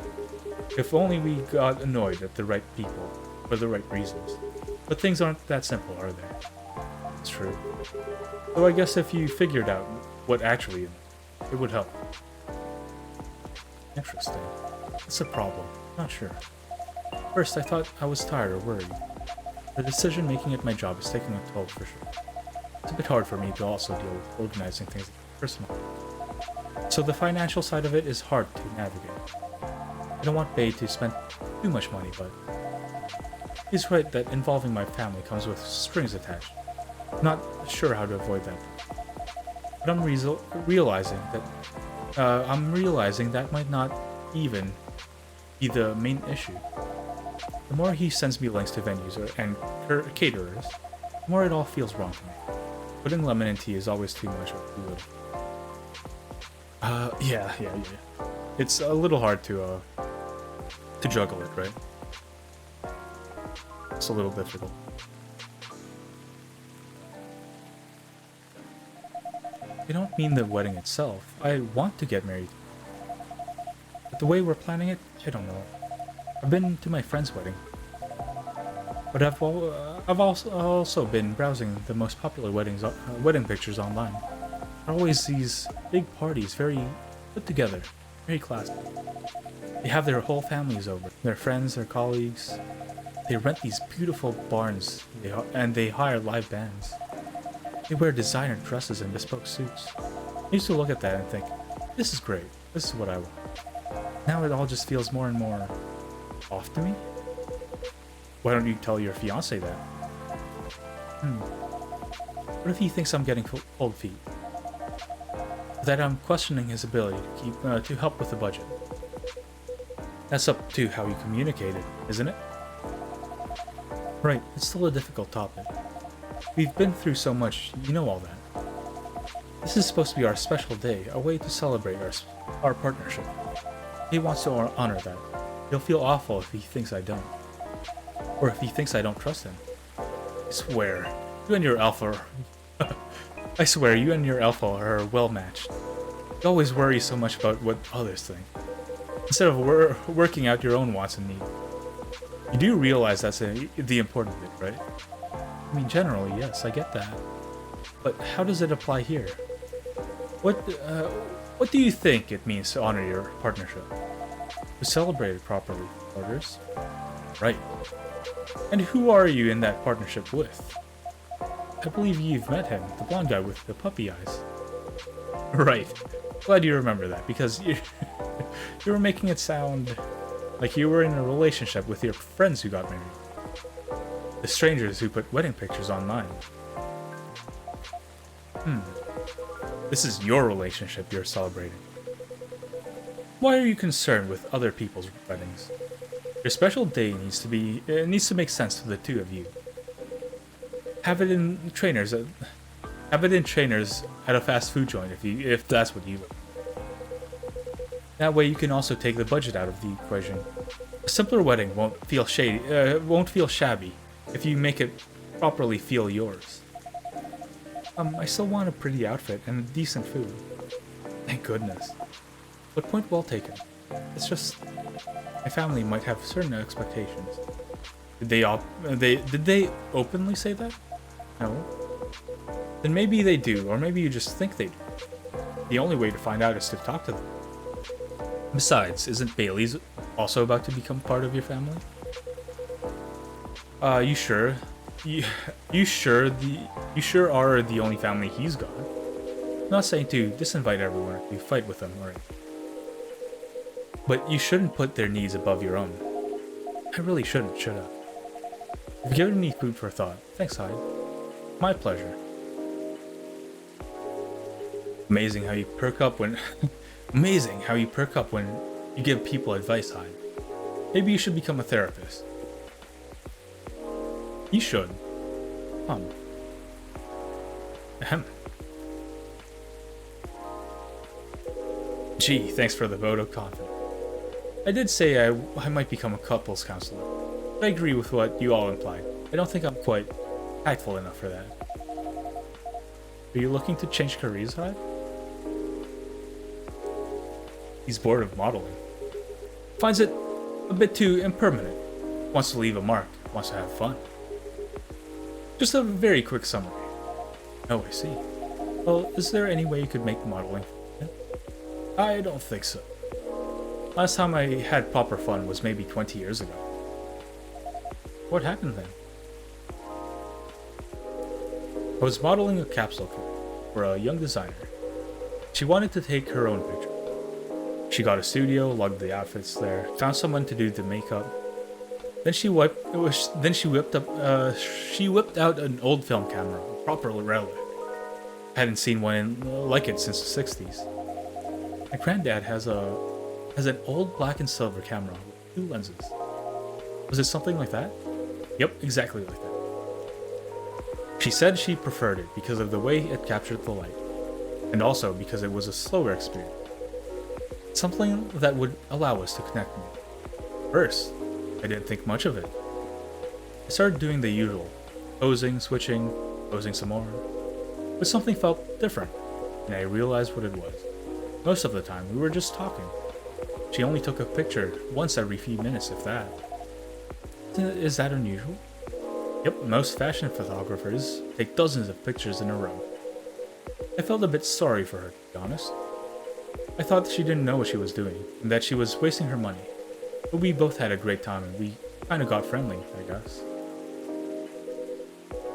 If only we got annoyed at the right people for the right reasons. But things aren't that simple, are they? It's true. So I guess if you figured out what actually it would help. Interesting. It's a problem. Not sure. First, I thought I was tired or worried. The decision making at my job is taking a toll for sure. It's a bit hard for me to also deal with organizing things personally. So the financial side of it is hard to navigate. I don't want Bay to spend too much money, but he's right that involving my family comes with strings attached. Not sure how to avoid that. But I'm realizing that might not even be the main issue. The more he sends me links to venues and caterers, the more it all feels wrong to me. Putting lemon in tea is always too much or too little. Yeah. It's a little hard to juggle it, right? It's a little difficult. I don't mean the wedding itself. I want to get married. But the way we're planning it, I don't know. I've been to my friend's wedding. But I've also been browsing the most popular wedding pictures online. There are always these big parties, very put together, very classy. They have their whole families over, their friends, their colleagues. They rent these beautiful barns, and they hire live bands. They wear designer dresses and bespoke suits. I used to look at that and think, this is great, this is what I want. Now it all just feels more and more off to me? Why don't you tell your fiancé that? What if he thinks I'm getting cold feet? That I'm questioning his ability to help with the budget? That's up to how you communicate it, isn't it? Right, it's still a difficult topic. We've been through so much, you know all that. This is supposed to be our special day, a way to celebrate our partnership. He wants to honor that. He'll feel awful if he thinks I don't. Or if he thinks I don't trust him. I swear, you and your alpha are well matched. You always worry so much about what others think, instead of working out your own wants and needs. You do realize that's the important bit, right? I mean, generally, yes, I get that. But how does it apply here? What do you think it means to honor your partnership? To celebrate it properly, orders? Right. And who are you in that partnership with? I believe you've met him, the blonde guy with the puppy eyes. Right. Glad you remember that, because you were making it sound like you were in a relationship with your friends who got married. The strangers who put wedding pictures online. This is your relationship you're celebrating. Why are you concerned with other people's weddings? Your special day needs to make sense to the two of you. Have it in trainers at a fast food joint if that's what you want. That way you can also take the budget out of the equation. A simpler wedding won't feel shabby if you make it properly feel yours. I still want a pretty outfit and decent food. Thank goodness. But point well taken. It's just my family might have certain expectations. Did they openly say that? No. Then maybe they do, or maybe you just think they do. The only way to find out is to talk to them. Besides, isn't Bailey's also about to become part of your family? You sure? You sure are the only family he's got? I'm not saying to disinvite everyone if you fight with them, right? But you shouldn't put their needs above your own. I really shouldn't, should I? You've given me food for thought. Thanks, Hyde. My pleasure. Amazing how you perk up when Amazing how you perk up when you give people advice, Hyde. Maybe you should become a therapist. You should. Ahem. Gee, thanks for the vote of confidence. I did say I might become a couples counselor. But I agree with what you all implied. I don't think I'm quite tactful enough for that. Are you looking to change careers, Hyde? He's bored of modeling. Finds it a bit too impermanent. Wants to leave a mark. Wants to have fun. Just a very quick summary. Oh, I see. Well, is there any way you could make modeling? I don't think so. Last time I had proper fun was maybe 20 years ago. What happened then? I was modeling a capsule for a young designer. She wanted to take her own picture. She got a studio, logged the outfits there, found someone to do the makeup. Then she whipped out an old film camera, a proper relic. Hadn't seen one like it since the 60s. My granddad has an old black and silver camera with 2 lenses. Was it something like that? Yep, exactly like that. She said she preferred it because of the way it captured the light, and also because it was a slower experience. Something that would allow us to connect more. First, I didn't think much of it. I started doing the usual, posing, switching, posing some more. But something felt different, and I realized what it was. Most of the time, we were just talking. She only took a picture once every few minutes, if that. Is that unusual? Yep, most fashion photographers take dozens of pictures in a row. I felt a bit sorry for her, to be honest. I thought she didn't know what she was doing, and that she was wasting her money. But we both had a great time, and we kinda got friendly, I guess.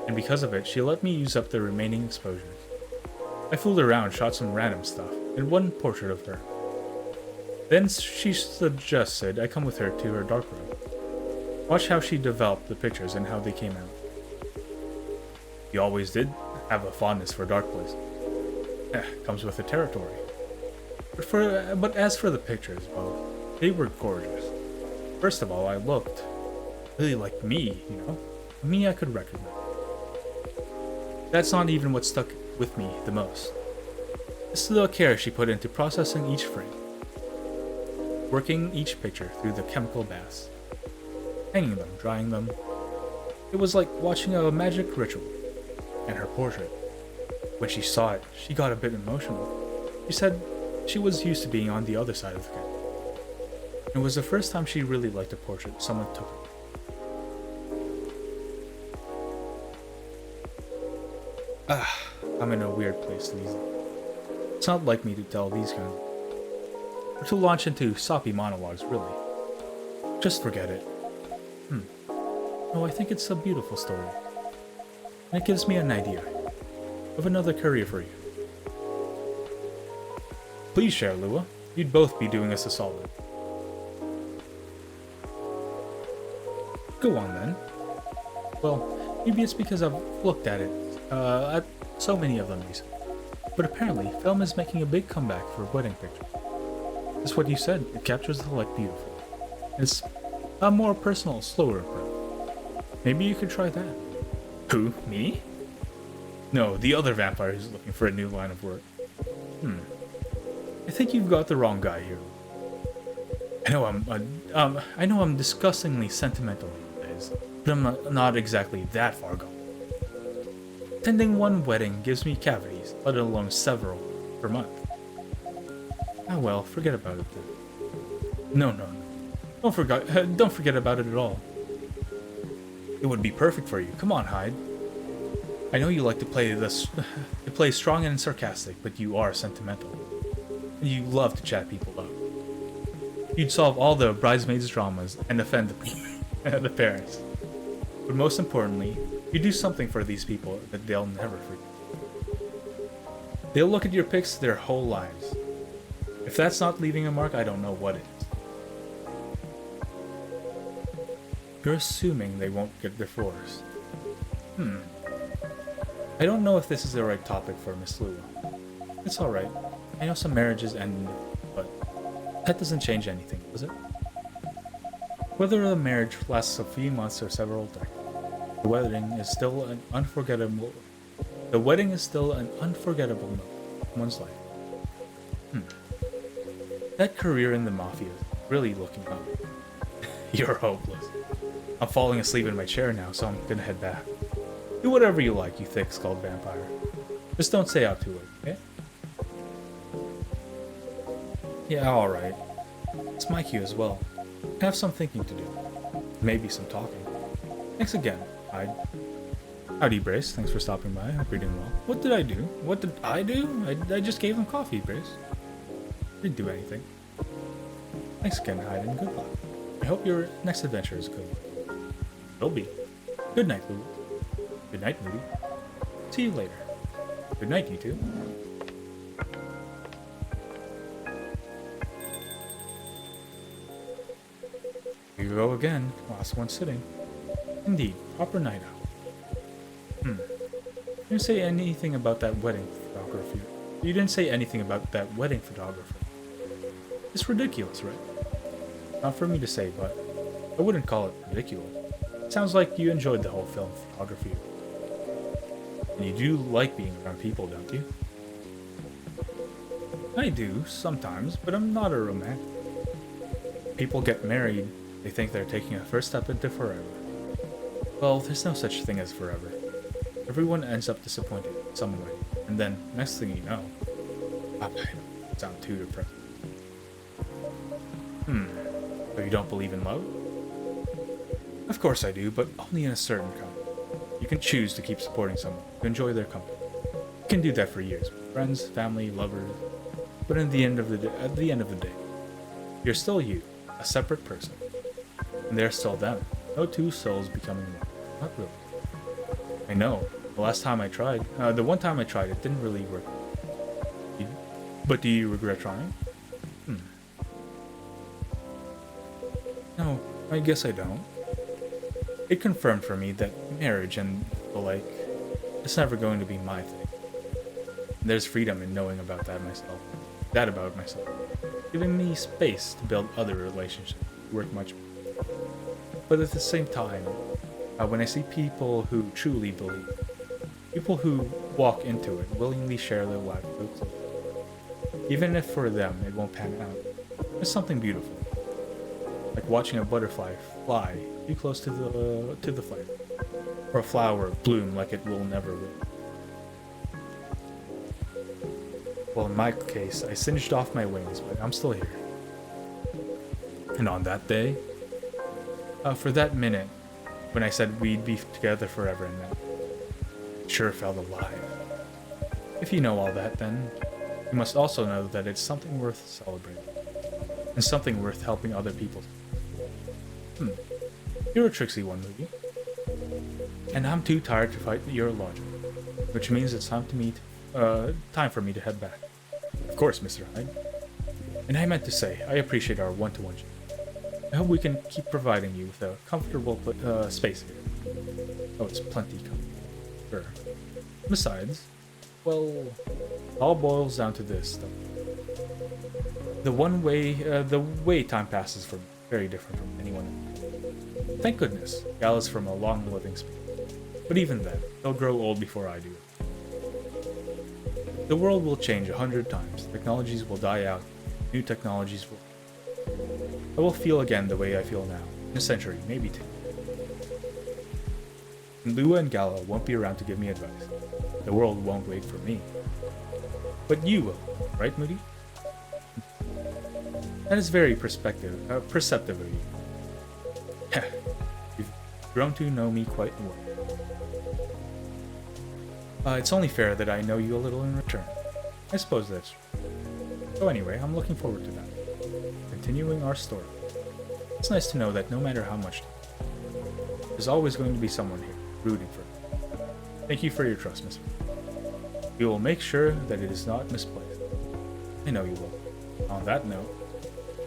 And because of it, she let me use up the remaining exposures. I fooled around, shot some random stuff, and one portrait of her. Then she suggested I come with her to her darkroom. Watch how she developed the pictures and how they came out. You always did have a fondness for dark places. Comes with the territory. But as for the pictures, well, they were gorgeous. First of all, I looked really like me, you know? Me I could recognize. That's not even what stuck with me the most. It's the care she put into processing each frame. Working each picture through the chemical baths. Hanging them, drying them. It was like watching a magic ritual. And her portrait. When she saw it, she got a bit emotional. She said she was used to being on the other side of the camera. It was the first time she really liked a portrait someone took her. I'm in a weird place these days. It's not like me to tell these kind of... or to launch into soppy monologues, really. Just forget it. No, I think it's a beautiful story. And it gives me an idea of another career for you. Please share, Lua. You'd both be doing us a solid. Go on, then. Well, maybe it's because I've looked at it, at so many of them recently. But apparently, film is making a big comeback for wedding pictures. That's what you said, it captures the light beautifully. It's a more personal, slower approach. Maybe you could try that. Who, me? No, the other vampire who's looking for a new line of work. I think you've got the wrong guy here. I know I'm disgustingly sentimental these days, but I'm not exactly that far gone. Attending one wedding gives me cavities, let alone several per month. Ah well, forget about it then. No. Don't forget about it at all. It would be perfect for you. Come on, Hyde. I know you like to play this, to play strong and sarcastic, but you are sentimental. You love to chat people up. You'd solve all the bridesmaids' dramas and offend the parents. But most importantly, you do something for these people that they'll never forget. They'll look at your pics their whole lives. If that's not leaving a mark, I don't know what is. You're assuming they won't get divorced. I don't know if this is the right topic for Miss Lula. It's alright. I know some marriages end, but that doesn't change anything, does it? Whether the marriage lasts a few months or several decades, the wedding is still an unforgettable moment in one's life. That career in the mafia is really looking up. You're hopeless. I'm falling asleep in my chair now, so I'm gonna head back. Do whatever you like, you thick-skulled vampire. Just don't stay out too late, okay? Yeah, alright. It's my cue as well. I have some thinking to do. Maybe some talking. Thanks again, Hyde. Howdy, Brace. Thanks for stopping by. Hope you're doing well. What did I do? What did I do? I just gave him coffee, Brace. Didn't do anything. Thanks again, Hyde, and good luck. I hope your next adventure is a good one. Will be. Good night, Lulu. Good night, Moody. See you later. Good night, you two. Here you go again. Last one sitting. Indeed, proper night out. You didn't say anything about that wedding photography. You didn't say anything about that wedding photographer. It's ridiculous, right? Not for me to say, but I wouldn't call it ridiculous. It sounds like you enjoyed the whole film photography. And you do like being around people, don't you? I do, sometimes, but I'm not a romantic. People get married, they think they're taking a first step into forever. Well, there's no such thing as forever. Everyone ends up disappointed in some way, and then, next thing you know... I don't sound too depressed. So you don't believe in love? Of course I do, but only in a certain kind. You can choose to keep supporting someone, to enjoy their company. You can do that for years, with friends, family, lovers. But at the end of the day, you're still you, a separate person. And they're still them. No two souls becoming one. Not really. I know. The one time I tried, it didn't really work. But do you regret trying? No, I guess I don't. It confirmed for me that marriage and the like, it's never going to be my thing. There's freedom in knowing about that about myself, giving me space to build other relationships, work much more. But at the same time, when I see people who truly believe, people who walk into it, willingly share their life with others, even if for them it won't pan out, there's something beautiful. Like watching a butterfly fly too close to the flame, or a flower bloom like it will never will. Well, in my case, I singed off my wings, but I'm still here. And on that day, for that minute, when I said we'd be together forever and ever, it sure felt alive. If you know all that, then you must also know that it's something worth celebrating, and something worth helping other people. You're a tricksy one, Moody. And I'm too tired to fight your logic, which means it's time for me to head back. Of course, Mr. Hyde. And I meant to say, I appreciate our one-to-one chat. I hope we can keep providing you with a comfortable space here. Oh, it's plenty comfortable. Sure. Besides, well, it all boils down to this, though. The way time passes for me, very different from anyone else. Thank goodness, Gal is from a long living species. But even then, they'll grow old before I do. The world will change 100 times, technologies will die out, new technologies will... I will feel again the way I feel now, in a century, maybe two. And Lua and Gala won't be around to give me advice. The world won't wait for me. But you will, right, Moody? That is very perceptive of you. You've grown to know me quite well. It's only fair that I know you a little in return. I suppose that's true. So anyway, I'm looking forward to that. Continuing our story. It's nice to know that no matter how much time, there's always going to be someone here, rooting for me. Thank you for your trust, Miss. We will make sure that it is not misplaced. I know you will. On that note,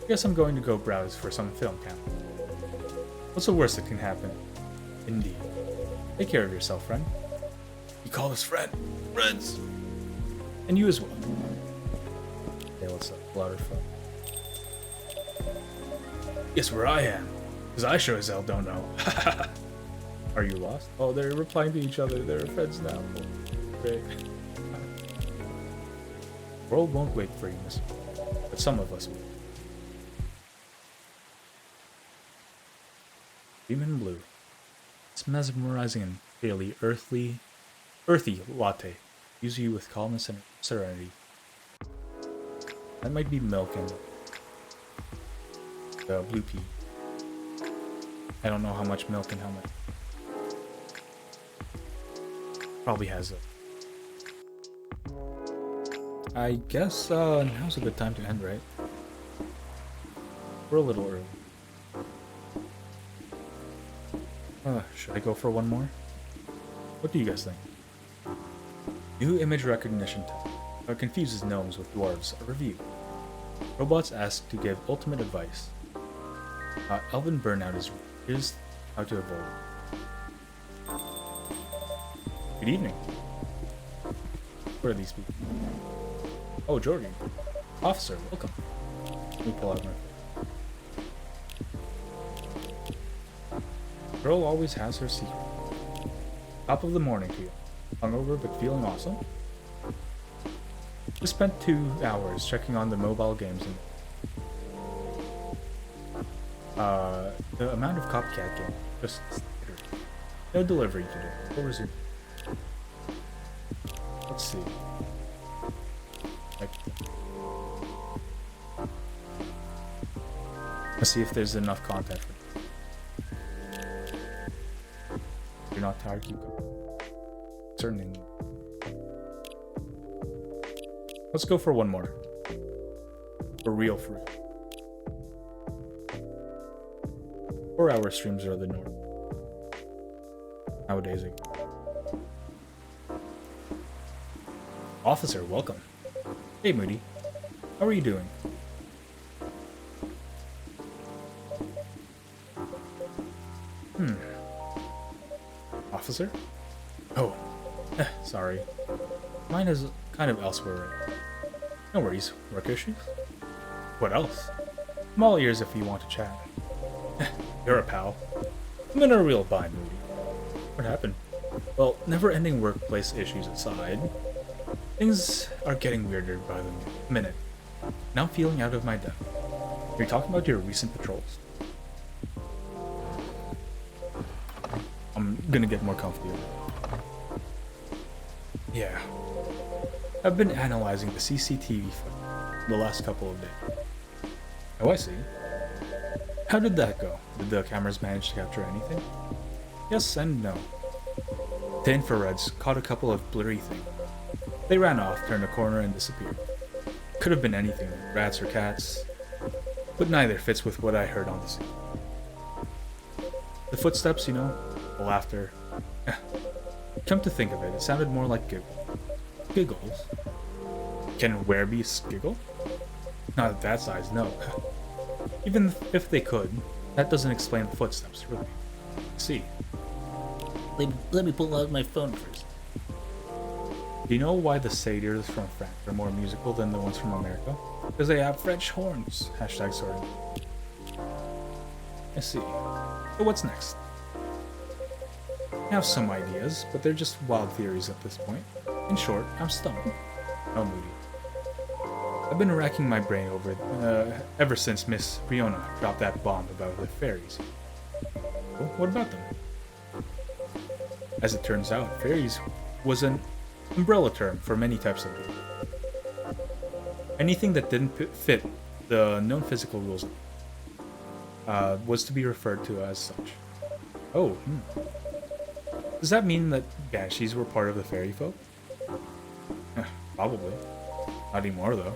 I guess I'm going to go browse for some film cameras. What's the worst that can happen? Indeed. Take care of yourself, friend. You call us friends. And you as well. Okay, what's up? Louder phone. Guess where I am, because I sure as hell don't know. Are you lost? Oh, they're replying to each other. They're friends now. Great. The world won't wait for you, miss. But some of us will. Demon Blue. It's mesmerizing and fairly earthy latte. Use you with calmness and serenity. That might be milk and the blue pea. I don't know how much milk and how much. Probably has it. I guess now's a good time to end, right? We're a little early. Should I go for one more? What do you guys think? New image recognition tech confuses gnomes with dwarves. A review. Robots asked to give ultimate advice. Elven burnout is here's how to avoid. Good evening. Where are these people? Oh, Jordy. Officer, welcome. Let me pull out my phone. Girl always has her secret. Top of the morning to you. Hungover but feeling awesome? Just spent 2 hours checking on the mobile games and the amount of copycat games just staggering. No delivery today. We'll resume. Let's see. Let's see if there's enough content for you. You're not tired, keep going. Certainly. Let's go for one more. For real free. 4-hour streams are the norm. Nowadays. Officer, welcome. Hey, Moody. How are you doing? Officer? Oh, sorry. Mine is kind of elsewhere right now. No worries. Work issues? What else? I'm all ears if you want to chat. You're a pal. I'm in a real bind, Moody. What happened? Well, never-ending workplace issues aside, things are getting weirder by the minute. Now I'm feeling out of my depth. You're talking about your recent patrols? I'm gonna get more comfortable. Yeah. I've been analyzing the CCTV footage the last couple of days. Oh, I see. How did that go? Did the cameras manage to capture anything? Yes and no. The infrareds caught a couple of blurry things. They ran off, turned a corner, and disappeared. Could have been anything, rats or cats, but neither fits with what I heard on the scene. The footsteps, you know, the laughter. Come to think of it, it sounded more like giggles. Can werebeasts giggle? Not at that size, no. Even if they could, that doesn't explain the footsteps, really. See. Let me pull out my phone first. Do you know why the satyrs from France are more musical than the ones from America? Because they have French horns. Hashtag sorry. I see. So what's next? I have some ideas, but they're just wild theories at this point. In short, I'm stumped. No, Moody. I've been racking my brain over it ever since Miss Riona dropped that bomb about the fairies. Well, what about them? As it turns out, fairies was an umbrella term for many types of people. Anything that didn't fit the known physical rules was to be referred to as such. Oh, Does that mean that banshees were part of the fairy folk? Probably. Not anymore, though.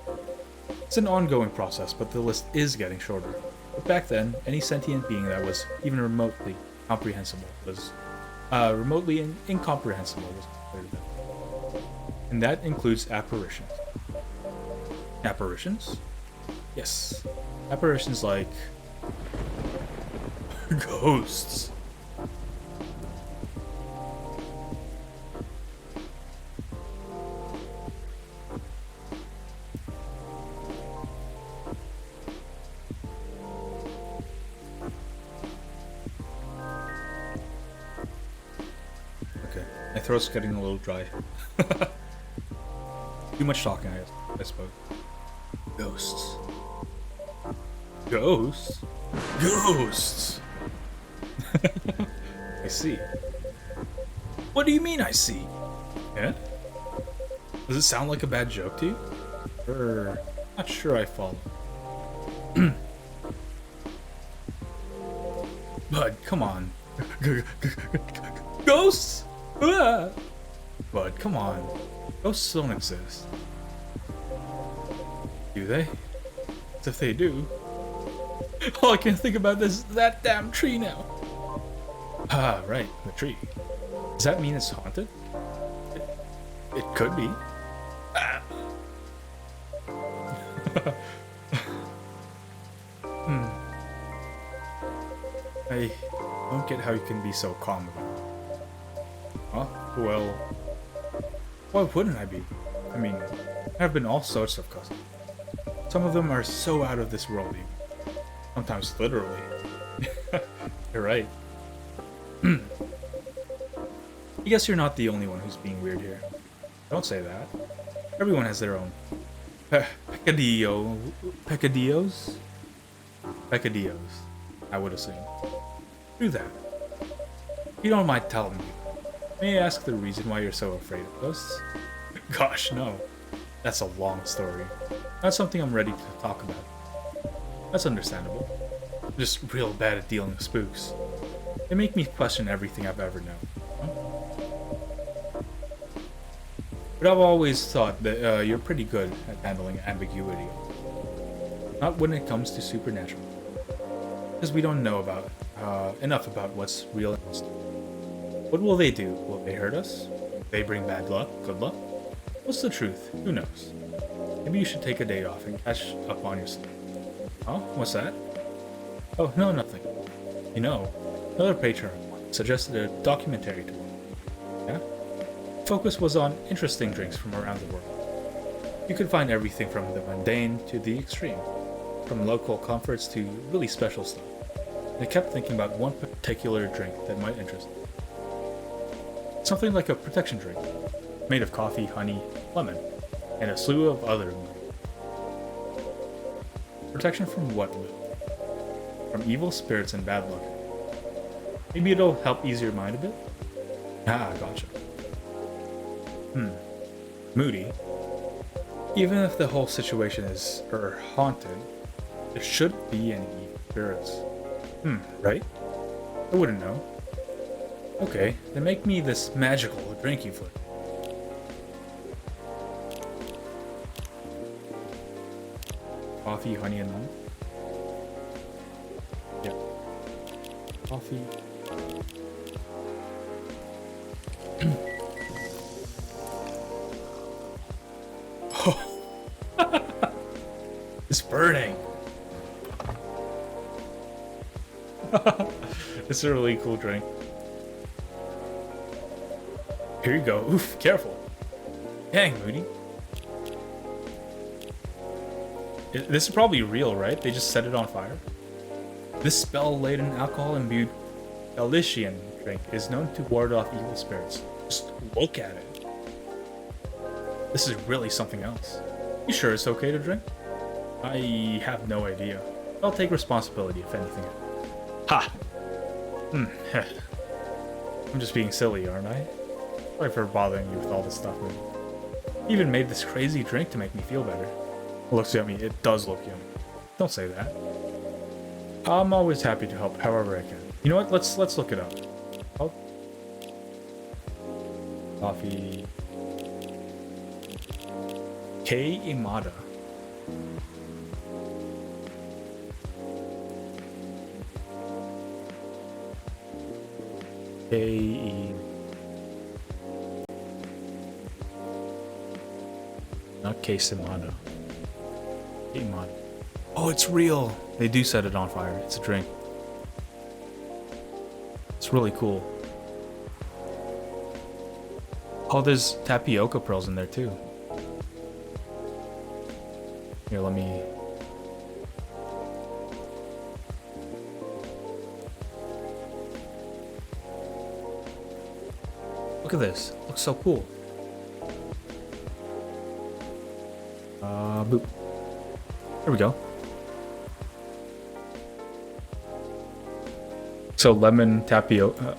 It's an ongoing process, but the list is getting shorter. But back then, any sentient being that was even remotely comprehensible was incomprehensible was considered them. And that includes apparitions. Apparitions? Yes. Apparitions like ghosts. My throat's getting a little dry. Too much talking, I suppose. Ghosts. Ghosts? Ghosts! I see. What do you mean I see? Yeah? Does it sound like a bad joke to you? Not sure I follow. Bud, come on. Ghosts? Ah! Bud, come on. Ghosts don't exist. Do they? As if they do. All I can think about is that damn tree now. Ah, right, the tree. Does that mean it's haunted? It could be. Ah. I don't get how you can be so calm about it. Huh? Well, why wouldn't I be? I mean, there have been all sorts of cousins. Some of them are so out of this world even. Sometimes literally. You're right. I guess you're not the only one who's being weird here. Don't say that. Everyone has their own peccadillos, I would assume. Do that. If you don't mind telling me, may I ask the reason why you're so afraid of ghosts? Gosh, no. That's a long story. Not something I'm ready to talk about. That's understandable. I'm just real bad at dealing with spooks. They make me question everything I've ever known. Huh? But I've always thought that you're pretty good at handling ambiguity. Not when it comes to supernatural. Because we don't know about enough about what's real and what's not. What will they do? Will they hurt us? Will they bring bad luck? Good luck? What's the truth? Who knows? Maybe you should take a day off and catch up on your sleep. Huh? What's that? Oh, no, nothing. You know, another patron suggested a documentary to watch. Yeah? Focus was on interesting drinks from around the world. You could find everything from the mundane to the extreme, from local comforts to really special stuff. And I kept thinking about one particular drink that might interest me. Something like a protection drink, made of coffee, honey, lemon, and a slew of other ingredients. Protection from what, Lou? From evil spirits and bad luck. Maybe it'll help ease your mind a bit? Ah, gotcha. Moody. Even if the whole situation is, haunted, there shouldn't be any evil spirits. Right? I wouldn't know. Okay, then make me this magical drinking fluid. Coffee, honey, and lemon? Yep. Coffee. Oh. It's burning. It's a really cool drink. Here you go. Oof, careful. Dang, Moody. This is probably real, right? They just set it on fire? This spell-laden, alcohol-imbued Galician drink is known to ward off evil spirits. Just look at it. This is really something else. You sure it's okay to drink? I have no idea. I'll take responsibility if anything. Ha! I'm just being silly, aren't I? Sorry for bothering you with all this stuff, man. You even made this crazy drink to make me feel better. It looks yummy. It does look yummy. Don't say that. I'm always happy to help however I can. You know what? Let's look it up. Oh. Coffee. Kei Imada. Kei. Not Kei Imada. Kei Imada. Oh, it's real. They do set it on fire. It's a drink. It's really cool. Oh, there's tapioca pearls in there too. Here, let me... Look at this. It looks so cool. Boop. There we go. So lemon tapioca.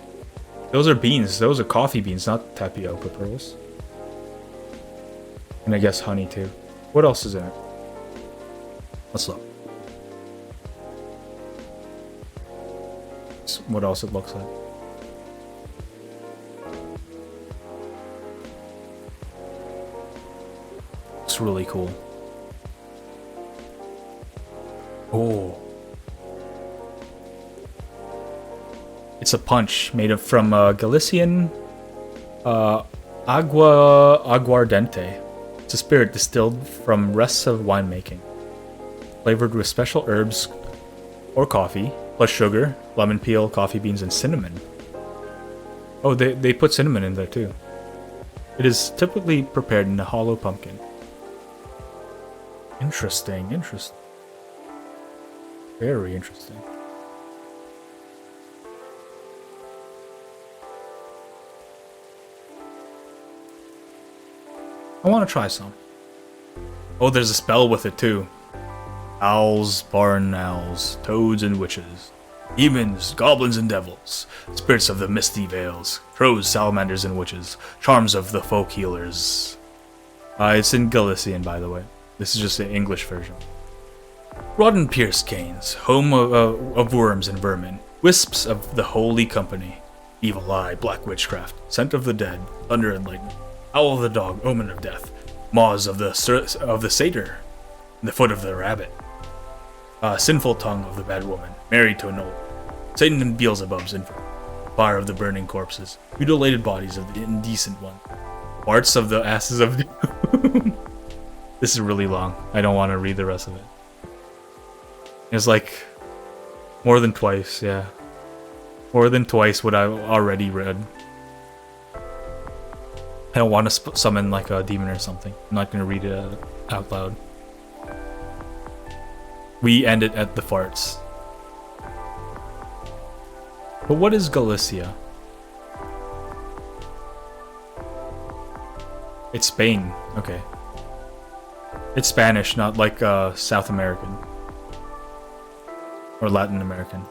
Those are beans. Those are coffee beans, not tapioca pearls. And I guess honey too. What else is in it? Let's look. What else it looks like. It's really cool. Oh. It's a punch made from Galician aguardiente. It's a spirit distilled from rests of winemaking, flavored with special herbs or coffee, plus sugar, lemon peel, coffee beans, and cinnamon. Oh, they put cinnamon in there too. It is typically prepared in a hollow pumpkin. Interesting, interesting. Very interesting. I want to try some. Oh, there's a spell with it too. Owls, barn owls, toads and witches, demons, goblins and devils, spirits of the misty vales, crows, salamanders and witches, charms of the folk healers. It's in Galician, by the way. This is just the English version. Rotten pierce canes, home of worms and vermin, wisps of the holy company, evil eye, black witchcraft, scent of the dead, thunder and lightning, owl of the dog, omen of death, maws of the satyr, the foot of the rabbit, sinful tongue of the bad woman, married to an old, Satan and Beelzebub's infant, fire of the burning corpses, mutilated bodies of the indecent one, parts of the asses of doom. This is really long. I don't want to read the rest of it. It's like more than twice, yeah. More than twice what I already read. I don't want to summon like a demon or something. I'm not going to read it out loud. We end it at the farts. But what is Galicia? It's Spain. Okay. It's Spanish, not like South American. Or Latin American.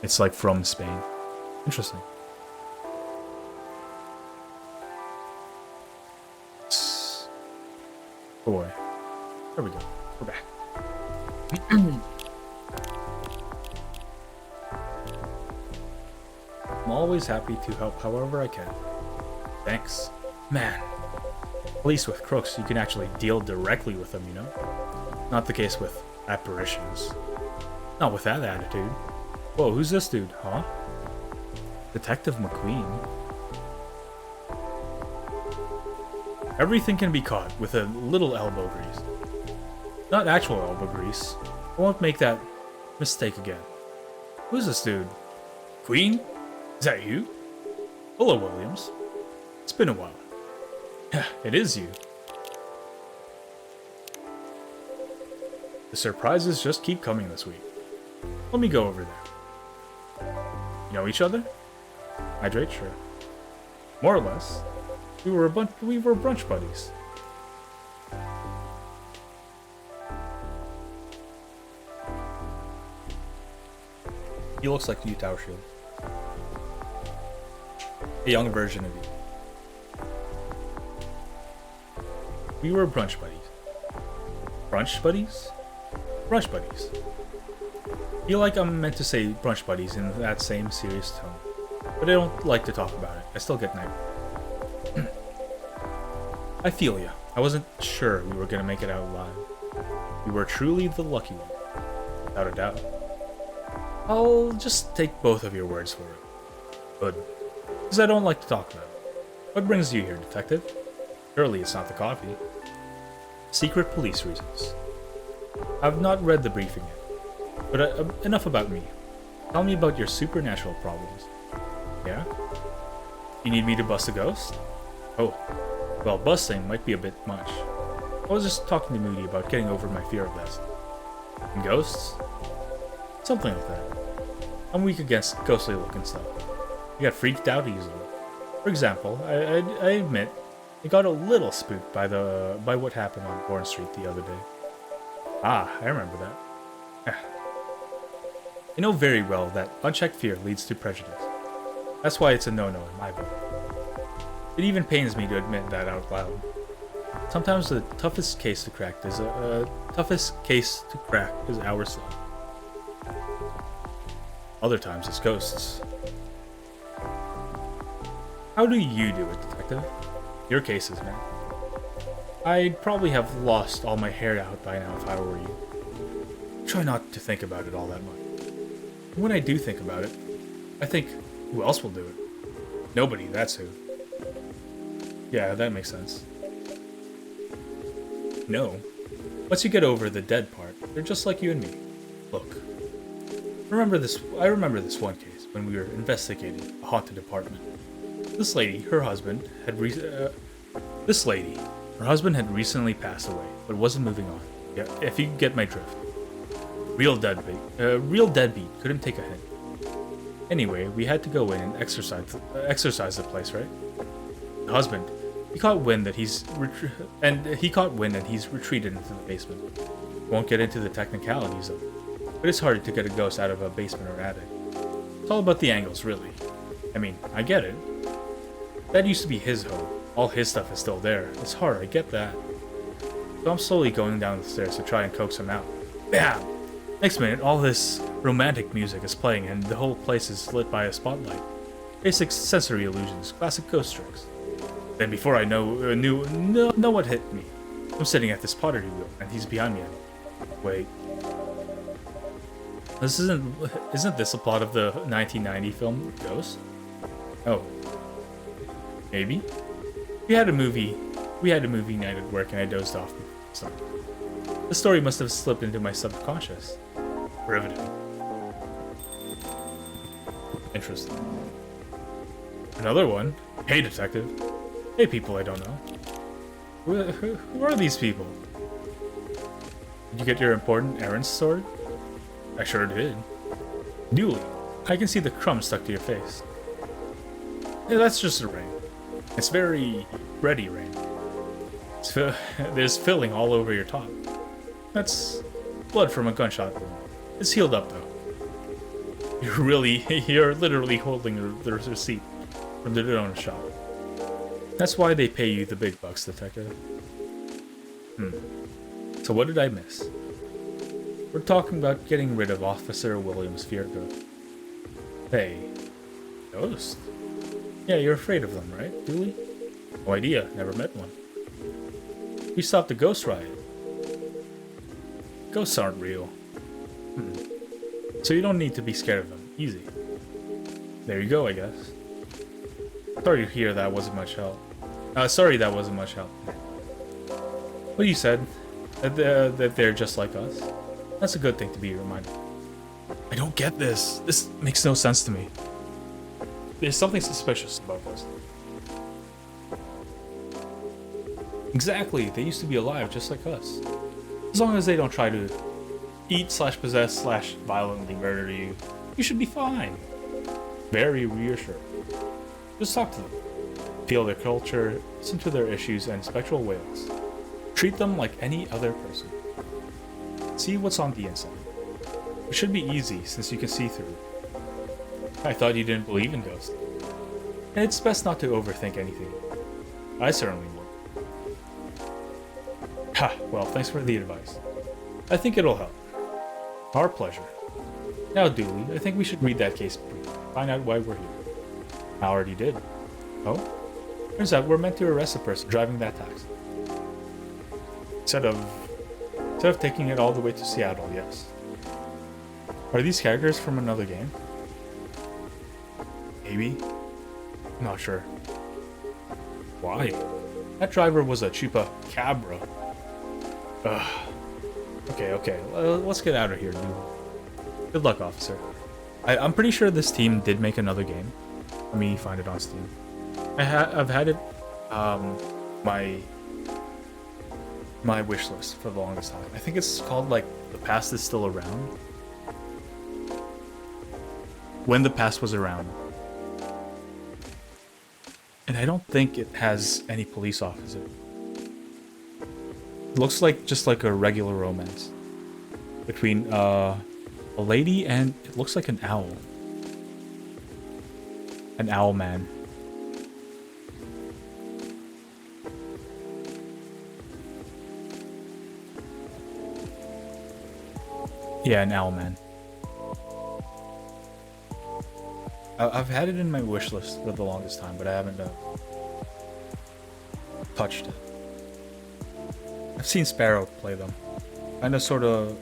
It's like from Spain. Interesting. Oh boy. There we go. We're back. I'm always happy to help however I can. Thanks. Man. At least with crooks, you can actually deal directly with them, you know? Not the case with apparitions. Not with that attitude. Whoa, who's this dude, huh? Detective McQueen. Everything can be caught with a little elbow grease. Not actual elbow grease. I won't make that mistake again. Who's this dude? Queen? Is that you? Hello, Williams. It's been a while. Yeah, it is you. The surprises just keep coming this week. Let me go over there. You know each other? Hydrate, sure. More or less. We were brunch buddies. He looks like you, Tower Shield. A young version of you. We were brunch buddies. Brunch buddies? Brunch buddies. Feel like I'm meant to say brunch buddies in that same serious tone, but I don't like to talk about it. I still get night. I feel ya. I wasn't sure we were gonna make it out alive. We were truly the lucky one, without a doubt. I'll just take both of your words for it. Good. Because I don't like to talk about it. What brings you here, detective? Surely it's not the coffee. Secret police reasons. I've not read the briefing yet. But enough about me. Tell me about your supernatural problems. Yeah? You need me to bust a ghost? Oh. Well, busting might be a bit much. I was just talking to Moody about getting over my fear of this. And ghosts? Something like that. I'm weak against ghostly looking stuff. I got freaked out easily. For example, I admit I got a little spooked by what happened on Bourne Street the other day. Ah, I remember that. I know very well that unchecked fear leads to prejudice. That's why it's a no-no in my book. It even pains me to admit that out loud. Sometimes the toughest case to crack is ourselves. Other times it's ghosts. How do you do it, detective? Your cases, man. I'd probably have lost all my hair out by now if I were you. Try not to think about it all that much. When I do think about it, I think, who else will do it? Nobody, that's who. Yeah, that makes sense. No. Once you get over the dead part, they're just like you and me. Look. I remember this one case when we were investigating a haunted apartment. This lady, her husband had recently passed away, but wasn't moving on. Yeah, if you get my drift. Real deadbeat couldn't take a hint. Anyway, we had to go in and exercise the place, right? The husband, he caught wind and he's retreated into the basement. Won't get into the technicalities of it, but it's hard to get a ghost out of a basement or attic. It's all about the angles, really. I mean, I get it. That used to be his home. All his stuff is still there. It's hard, I get that. So I'm slowly going down the stairs to try and coax him out. Bam! Next minute, all this romantic music is playing and the whole place is lit by a spotlight. Basic sensory illusions, classic ghost tricks. Then before I know what hit me. I'm sitting at this pottery wheel and he's behind me. Wait. Isn't this a plot of the 1990 film Ghost? Oh. Maybe? We had a movie night at work and I dozed off. So the story must have slipped into my subconscious. Riveting. Interesting. Another one. Hey, detective. Hey, people I don't know. Who are these people? Did you get your important errands sorted? I sure did. Newly. I can see the crumbs stuck to your face. Yeah, that's just the rain. It's very ready rain. There's filling all over your top. That's blood from a gunshot wound. It's healed up though. You're literally holding the receipt from the donut shop. That's why they pay you the big bucks, detective. So what did I miss? We're talking about getting rid of Officer Williams' fear ghost. Hey, ghost? Yeah, you're afraid of them, right, Dooley? No idea, never met one. We stopped a ghost riot. Ghosts aren't real. So you don't need to be scared of them. Easy. There you go, I guess. Sorry to hear that wasn't much help. Sorry that wasn't much help. What you said, that they're just like us. That's a good thing to be reminded. I don't get this. This makes no sense to me. There's something suspicious about this. Exactly, they used to be alive just like us. As long as they don't try to eat/possess/violently murder you, you should be fine. Very reassuring. Just talk to them. Feel their culture, listen to their issues and spectral whales. Treat them like any other person. See what's on the inside. It should be easy since you can see through. I thought you didn't believe in ghosts. And it's best not to overthink anything. I certainly won't. Ha, well, thanks for the advice. I think it'll help. Our pleasure. Now, Dooley, I think we should read that case brief. Find out why we're here. I already did. Oh? Turns out we're meant to arrest the person driving that taxi. Instead of taking it all the way to Seattle, yes. Are these characters from another game? Maybe? Not sure. Why? That driver was a chupacabra. Ugh. Okay. Let's get out of here, dude. Good luck, officer. I'm pretty sure this team did make another game. Let me find it on Steam. I've had it, my wish list for the longest time. I think it's called, like, The Past is Still Around. When the Past Was Around. And I don't think it has any police officer. It looks like just like a regular romance between a lady and it looks like an owl. An owl man. Yeah, an owl man. I've had it in my wish list for the longest time, but I haven't touched it. I've seen Sparrow play them. Kinda sorta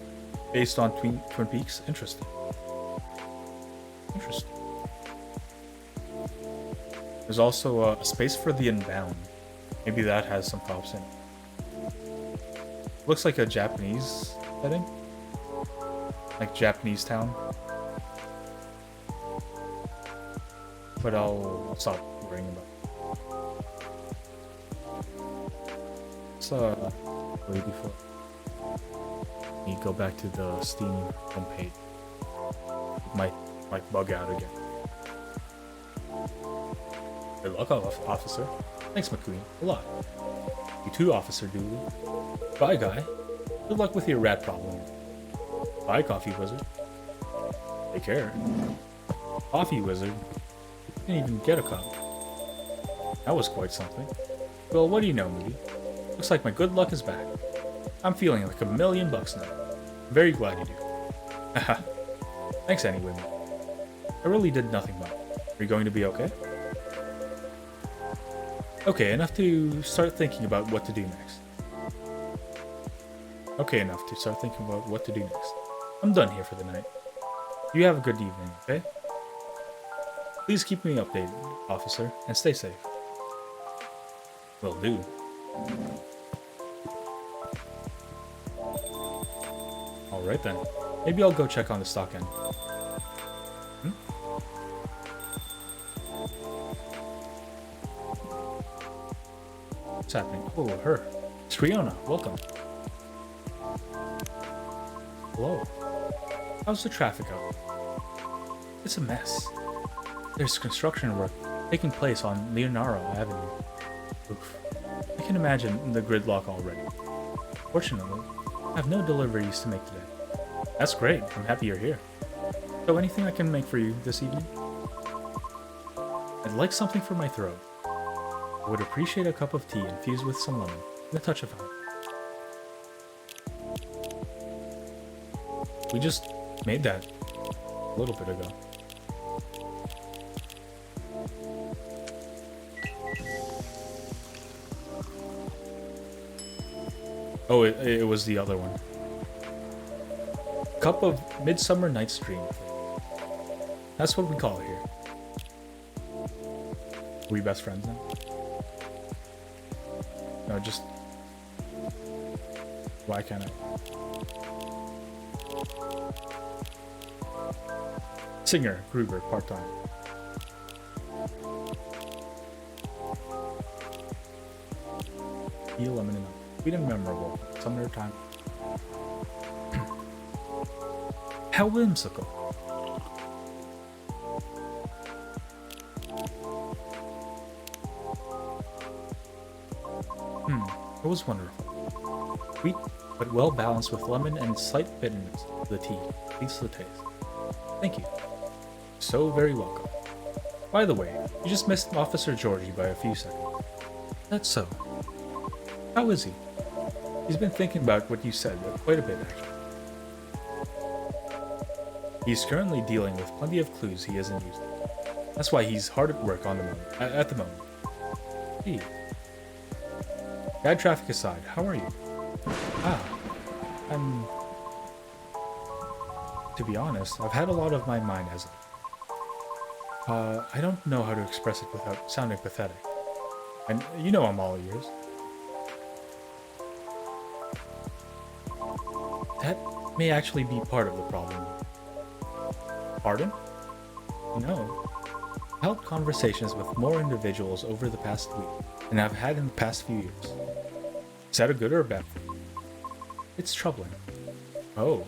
based on Twin Peaks. Interesting. There's also a space for the Unbound. Maybe that has some cops in it. Looks like a Japanese setting. Like Japanese town. But I'll stop worrying about it. It's way before. You go back to the Steam homepage. It might bug out again. Good luck, officer. Thanks, McQueen. A lot. You too, Officer Dooley. Bye, guy. Good luck with your rat problem. Bye, Coffee Wizard. Take care. Coffee Wizard? Didn't even get a cup. That was quite something. Well, what do you know, Moody? Looks like my good luck is back. I'm feeling like $1 million now. I'm very glad you do. Haha. Thanks anyway, Moody. I really did nothing much. Are you going to be okay? Okay, enough to start thinking about what to do next. I'm done here for the night. You have a good evening, okay? Please keep me updated, officer, and stay safe. Will do. Alright then. Maybe I'll go check on the stock end. What's happening? Oh, her. It's Riona. Welcome. Hello. How's the traffic out? It's a mess. There's construction work taking place on Leonardo Avenue. Oof. I can imagine the gridlock already. Fortunately, I have no deliveries to make today. That's great. I'm happy you're here. So anything I can make for you this evening? I'd like something for my throat. I would appreciate a cup of tea infused with some lemon and a touch of honey. We just made that a little bit ago. Oh, it was the other one. Cup of Midsummer Night's Dream. That's what we call it here. Are we best friends now? No, just... Why can't I? Singer, Gruber, part-time. Tea, lemon, and sweet and memorable. Some other time. How whimsical. It was wonderful. Sweet, but well balanced with lemon and slight bitterness of the tea. Please the taste. Thank you. So very welcome. By the way, you just missed Officer Georgie by a few seconds. That's so. How is he? He's been thinking about what you said quite a bit, actually. He's currently dealing with plenty of clues he isn't using. That's why he's hard at work at the moment. Gee. Bad traffic aside, how are you? I'm... To be honest, I've had a lot of my mind as of. I don't know how to express it without sounding pathetic. And you know I'm all ears. That may actually be part of the problem. Pardon? No. I've held conversations with more individuals over the past week than I've had in the past few years. Is that a good or a bad thing? It's troubling. Oh,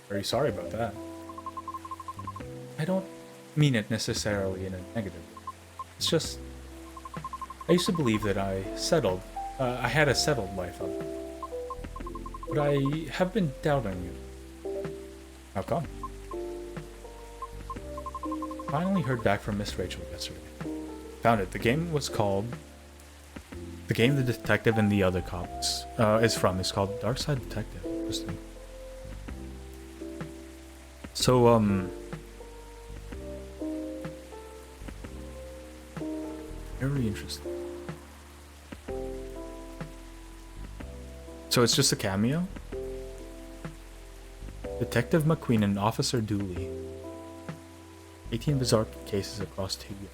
very sorry about that. I don't mean it necessarily in a negative way. It's just, I used to believe that I had a settled life up. But I have been doubting you. How come? Finally heard back from Miss Rachel yesterday. Found it. The game was called... The game the detective and the other cops is from is called Dark Side Detective. Interesting. So, very interesting. So it's just a cameo? Detective McQueen and Officer Dooley. 18 bizarre cases across 2 years.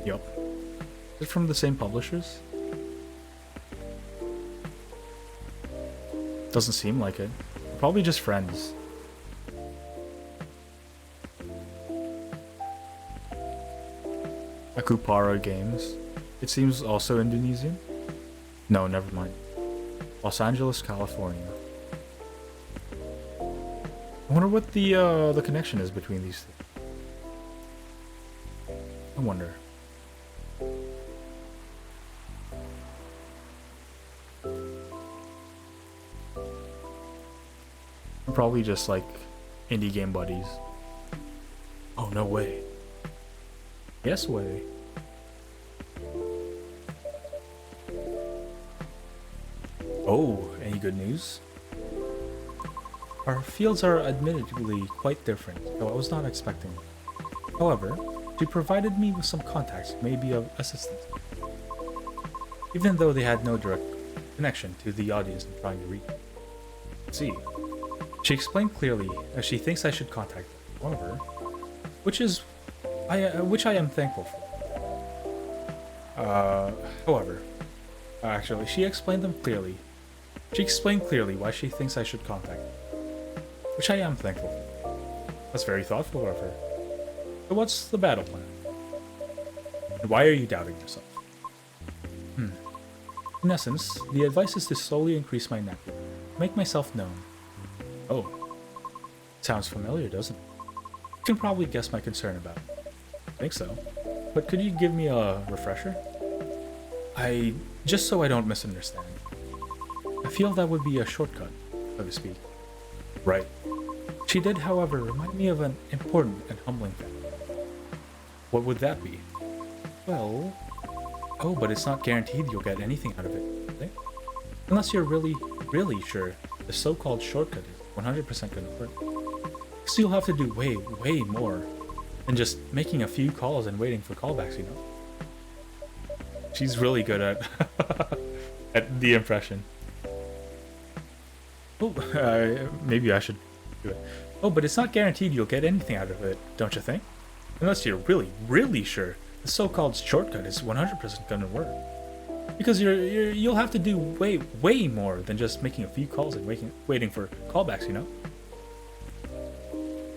Yup. Is it from the same publishers? Doesn't seem like it. Probably just friends. Akupara Games. It seems also Indonesian? No, never mind. Los Angeles, California. I wonder what the connection is between these two. I wonder. Probably just like indie game buddies. Oh, no way. Yes way. Oh, any good news? Our fields are admittedly quite different, though I was not expecting it. However, she provided me with some contacts who may be of assistance, even though they had no direct connection to the audience I'm trying to reach. See, she explained clearly that she thinks I should contact them, however, which I am thankful for. Actually, she explained clearly why she thinks I should contact them, which I am thankful for. That's very thoughtful of her. So what's the battle plan? And why are you doubting yourself? In essence, the advice is to slowly increase my network, make myself known. Oh, sounds familiar, doesn't it? You can probably guess my concern about it. I think so. But could you give me a refresher? Just so I don't misunderstand. I feel that would be a shortcut, so to speak. Right. She did, however, remind me of an important and humbling thing. What would that be? Well... Oh, but it's not guaranteed you'll get anything out of it, right? Unless you're really, really sure the so-called shortcut is 100% gonna work. So you'll have to do way, way more than just making a few calls and waiting for callbacks, you know? She's really good at at the impression. Oh, maybe I should do it. Oh, but it's not guaranteed you'll get anything out of it, don't you think? Unless you're really, really sure the so-called shortcut is 100% gonna work. Because you'll have to do way, way more than just making a few calls and waiting for callbacks, you know?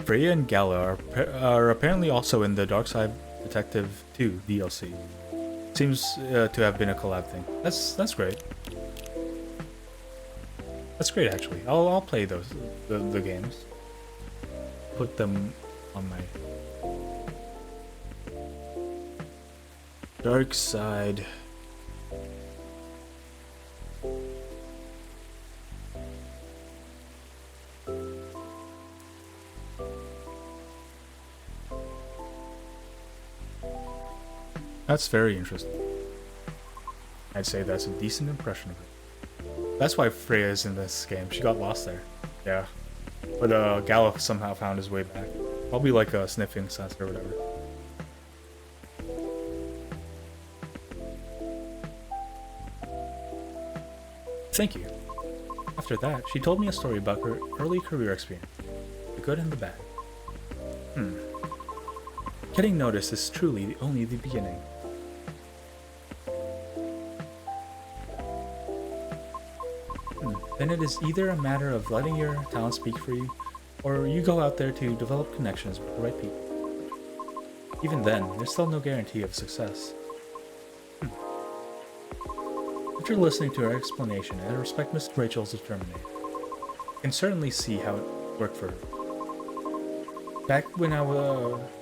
Freya and Gala are apparently also in the Dark Side Detective 2 DLC. Seems to have been a collab thing. That's great. That's great, actually. I'll play those the games. Put them on my Dark side. That's very interesting. I'd say that's a decent impression of it. That's why Freya is in this game. She got lost there. Yeah. But Galuf somehow found his way back. Probably like a sniffing sense or whatever. Thank you. After that, she told me a story about her early career experience. The good and the bad. Getting noticed is truly only the beginning. Then it is either a matter of letting your talent speak for you, or you go out there to develop connections with the right people. Even then, there's still no guarantee of success. After listening to her explanation, I respect Miss Rachel's determination. I can certainly see how it worked for her.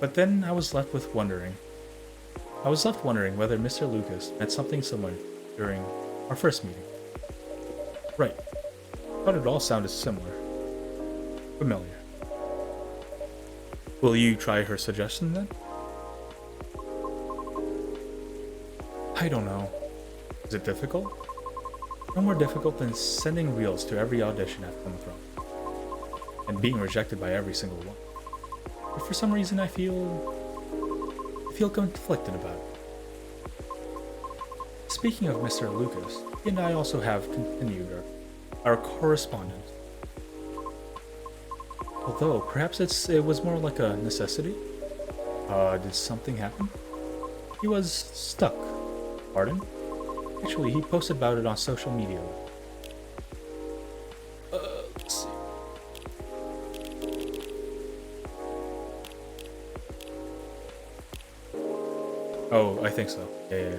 But then I was left wondering whether Mr. Lucas meant something similar during our first meeting. Right. Thought it all sounded similar. Familiar. Will you try her suggestion then? I don't know. Is it difficult? No more difficult than sending reels to every audition I've come from, and being rejected by every single one. But for some reason I feel conflicted about it. Speaking of Mr. Lucas, he and I also have continued our correspondence. Although, perhaps it was more like a necessity. Did something happen? He was stuck. Pardon? Actually, he posted about it on social media. Let's see. Oh, I think so. Yeah.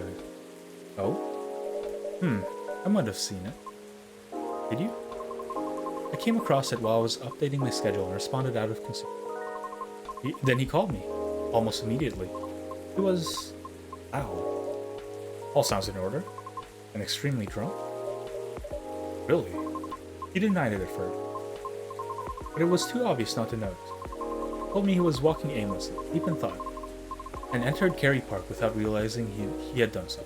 Oh? I might have seen it. Did you? I came across it while I was updating my schedule and responded out of concern. Then he called me, almost immediately. He was... Ow. All sounds in order. And extremely drunk? Really? He denied it at first. But it was too obvious not to notice. Told me he was walking aimlessly, deep in thought, and entered Cary Park without realizing he had done so.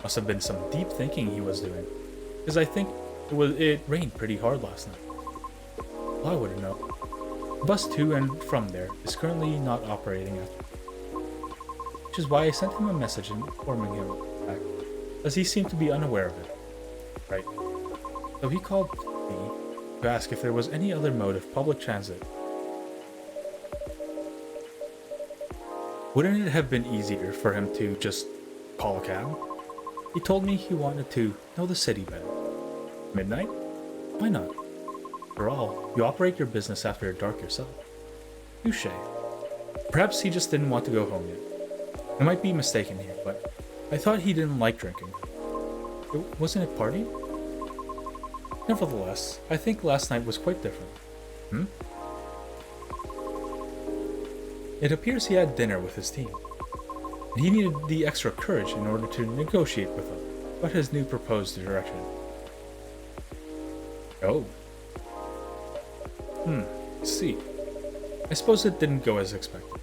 Must have been some deep thinking he was doing, because I think it rained pretty hard last night. Well, I wouldn't know. The bus to and from there is currently not operating after, which is why I sent him a message informing him back, as he seemed to be unaware of it. Right. So he called me to ask if there was any other mode of public transit. Wouldn't it have been easier for him to just call a cab? He told me he wanted to know the city better. Midnight? Why not? After all, you operate your business after dark yourself. Touche. Perhaps he just didn't want to go home yet. I might be mistaken here, but I thought he didn't like drinking. Wasn't it party? Nevertheless, I think last night was quite different. It appears he had dinner with his team. And he needed the extra courage in order to negotiate with them about his new proposed direction. Oh. I see. I suppose it didn't go as expected.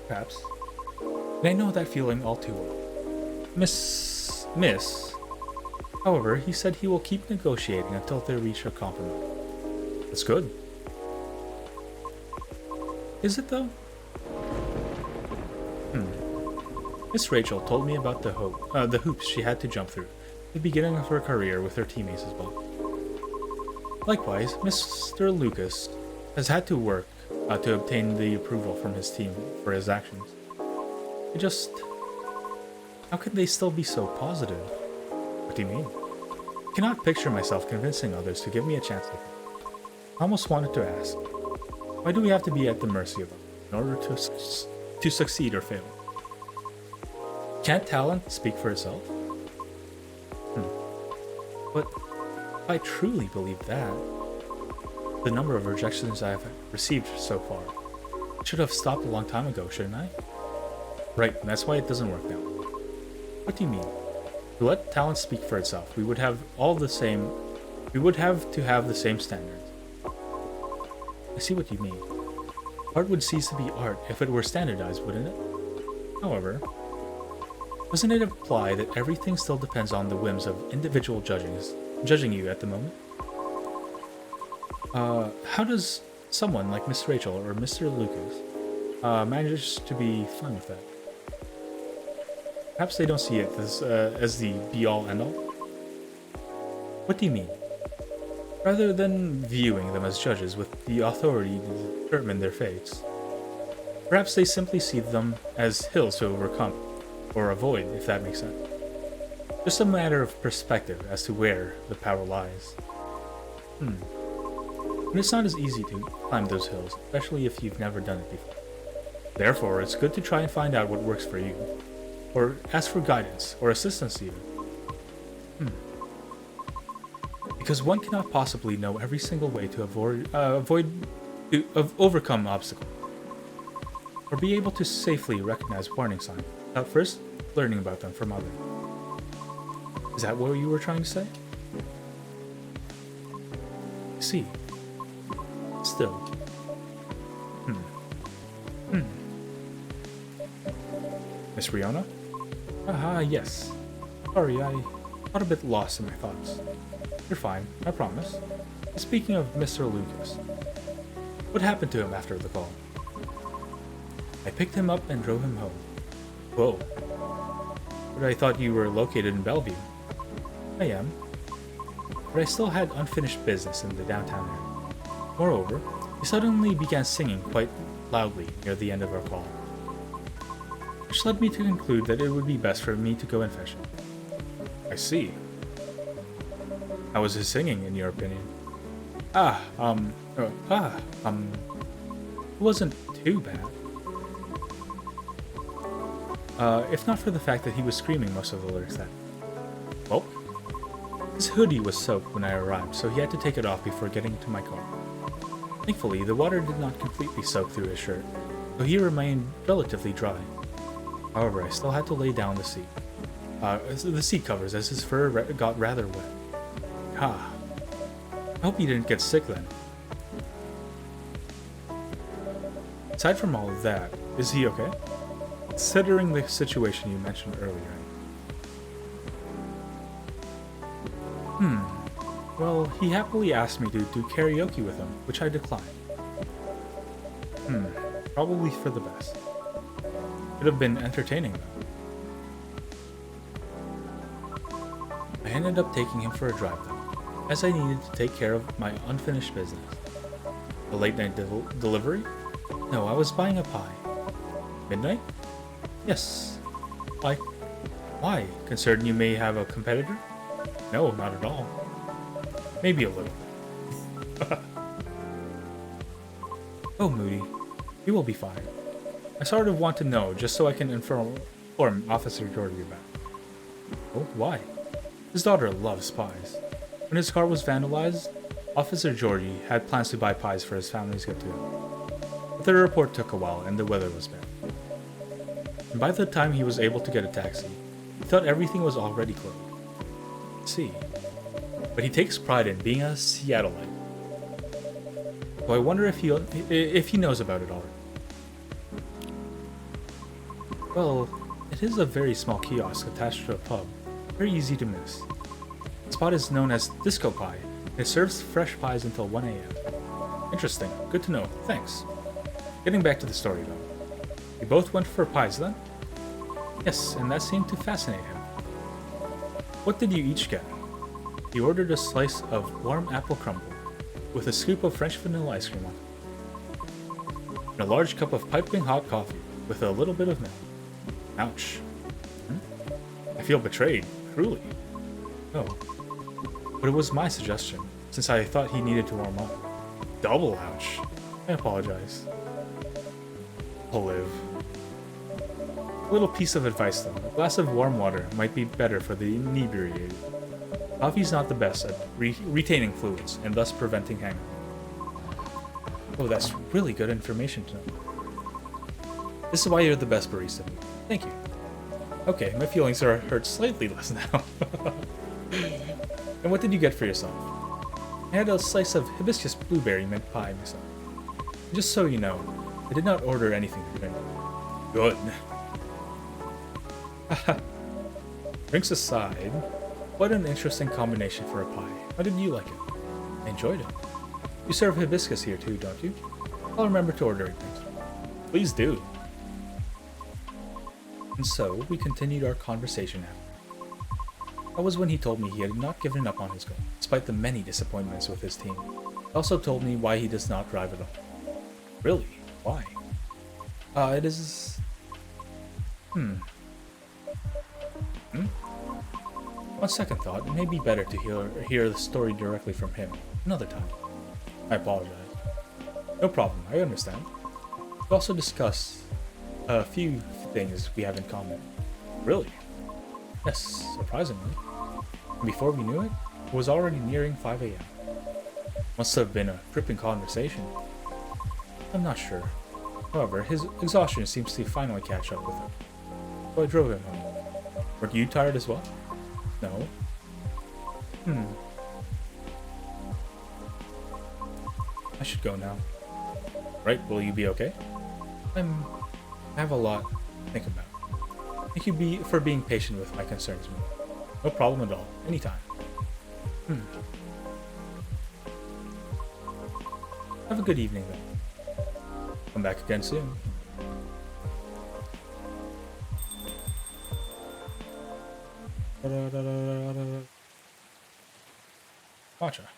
Perhaps. And I know that feeling all too well. Miss... However, he said he will keep negotiating until they reach a compromise. That's good. Is it though? Miss Rachel told me about the hoops she had to jump through at the beginning of her career with her teammates as well. Likewise, Mr. Lucas has had to work to obtain the approval from his team for his actions. How can they still be so positive? What do you mean? I cannot picture myself convincing others to give me a chance like that. I almost wanted to ask, why do we have to be at the mercy of them in order to succeed or fail? Can't talent speak for itself? But if I truly believe that, the number of rejections I have received so far should have stopped a long time ago, shouldn't I? Right, and that's why it doesn't work now. What do you mean? To let talent speak for itself, we would have all the same. We would have to have the same standards. I see what you mean. Art would cease to be art if it were standardized, wouldn't it? However, doesn't it imply that everything still depends on the whims of individual judging you at the moment? How does someone like Miss Rachel or Mr. Lucas manage to be fine with that? Perhaps they don't see it as the be-all, end-all? What do you mean? Rather than viewing them as judges with the authority to determine their fates, perhaps they simply see them as hills to overcome, or avoid, if that makes sense. Just a matter of perspective as to where the power lies. And it's not as easy to climb those hills, especially if you've never done it before. Therefore, it's good to try and find out what works for you, or ask for guidance or assistance even. Because one cannot possibly know every single way to overcome obstacles, or be able to safely recognize warning signs without first learning about them from others. Is that what you were trying to say? I see. Still. Miss Riona? Yes. Sorry, I got a bit lost in my thoughts. You're fine, I promise. Speaking of Mr. Lucas, what happened to him after the call? I picked him up and drove him home. Whoa. But I thought you were located in Bellevue. I am. But I still had unfinished business in the downtown area. Moreover, he suddenly began singing quite loudly near the end of our call, which led me to conclude that it would be best for me to go and fetch him. I see. How was his singing, in your opinion? It wasn't too bad. If not for the fact that he was screaming most of the lyrics that. Well, his hoodie was soaked when I arrived, so he had to take it off before getting into my car. Thankfully, the water did not completely soak through his shirt, so he remained relatively dry. However, I still had to lay down the seat covers as his fur got rather wet. I hope he didn't get sick then. Aside from all of that, is he okay? Considering the situation you mentioned earlier. Well, he happily asked me to do karaoke with him, which I declined. Probably for the best. Could have been entertaining though. I ended up taking him for a drive though, as I needed to take care of my unfinished business. A late night delivery? No, I was buying a pie. Midnight? Yes. Why? Concerned you may have a competitor? No, not at all. Maybe a little. Oh, Moody. You will be fine. I sort of want to know, just so I can inform Officer Georgie about it. Oh, why? His daughter loves pies. When his car was vandalized, Officer Georgie had plans to buy pies for his family's get-together. But the report took a while and the weather was bad. And by the time he was able to get a taxi, he thought everything was already closed. See. But he takes pride in being a Seattleite. So I wonder if he knows about it already. Well, it is a very small kiosk attached to a pub, very easy to miss. The spot is known as Disco Pie, and it serves fresh pies until 1 a.m. Interesting, good to know, thanks. Getting back to the story though. You both went for pies then? Yes, and that seemed to fascinate him. What did you each get? He ordered a slice of warm apple crumble, with a scoop of French vanilla ice cream on it, and a large cup of piping hot coffee, with a little bit of milk. Ouch. I feel betrayed, truly. Oh. But it was my suggestion, since I thought he needed to warm up. Double ouch. I apologize. I'll live. A little piece of advice though. A glass of warm water might be better for the inebriated. Coffee's not the best at retaining fluids, and thus preventing hangover. Oh, that's really good information to know. This is why you're the best barista. Thank you. Okay, my feelings are hurt slightly less now. And what did you get for yourself? I had a slice of hibiscus blueberry mint pie myself. Just so you know, I did not order anything to drink. Good. Drinks aside, what an interesting combination for a pie. How did you like it? I enjoyed it. You serve hibiscus here too, don't you? I'll remember to order it next time. Please do. And so, we continued our conversation after. That was when he told me he had not given up on his goal, despite the many disappointments with his team. He also told me why he does not drive at all. Really? Why? It is... On second thought, it may be better to hear the story directly from him another time. I apologize. No problem, I understand. We also discussed a few things we have in common. Really? Yes, surprisingly. And before we knew it, it was already nearing 5 a.m. Must have been a gripping conversation. I'm not sure. However, his exhaustion seems to finally catch up with him. So I drove him home. Were you tired as well? No. I should go now. Right, will you be okay? I have a lot to think about. Thank you for being patient with my concerns, man. No problem at all. Anytime. Have a good evening, then. Come back again soon. Gotcha.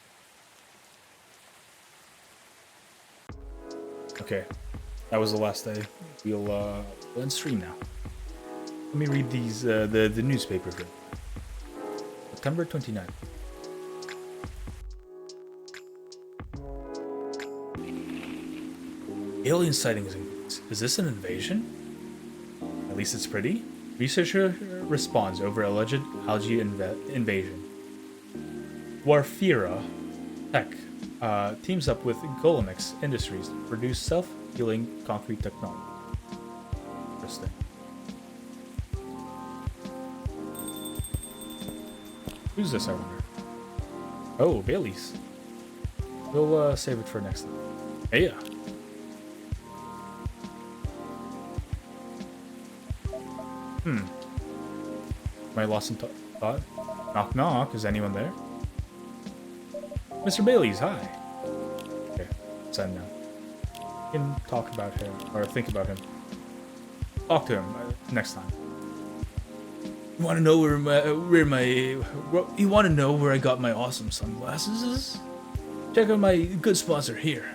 Okay, that was the last day. We'll end stream now. Let me read these the newspaper here. September 29th. Alien sightings. Is this an invasion? At least it's pretty. Researcher responds over alleged algae invasion. Warfira Tech teams up with Golemex Industries to produce self-healing concrete technology. Interesting. Who's this, I wonder? Oh, Bailey's. We'll save it for next time. Hey, yeah. Am I lost in thought? Knock knock, is anyone there? Mr. Bailey's, hi. Okay, send now. You can talk about him, or think about him. Talk to him next time. You want to know you want to know where I got my awesome sunglasses? Check out my good sponsor here.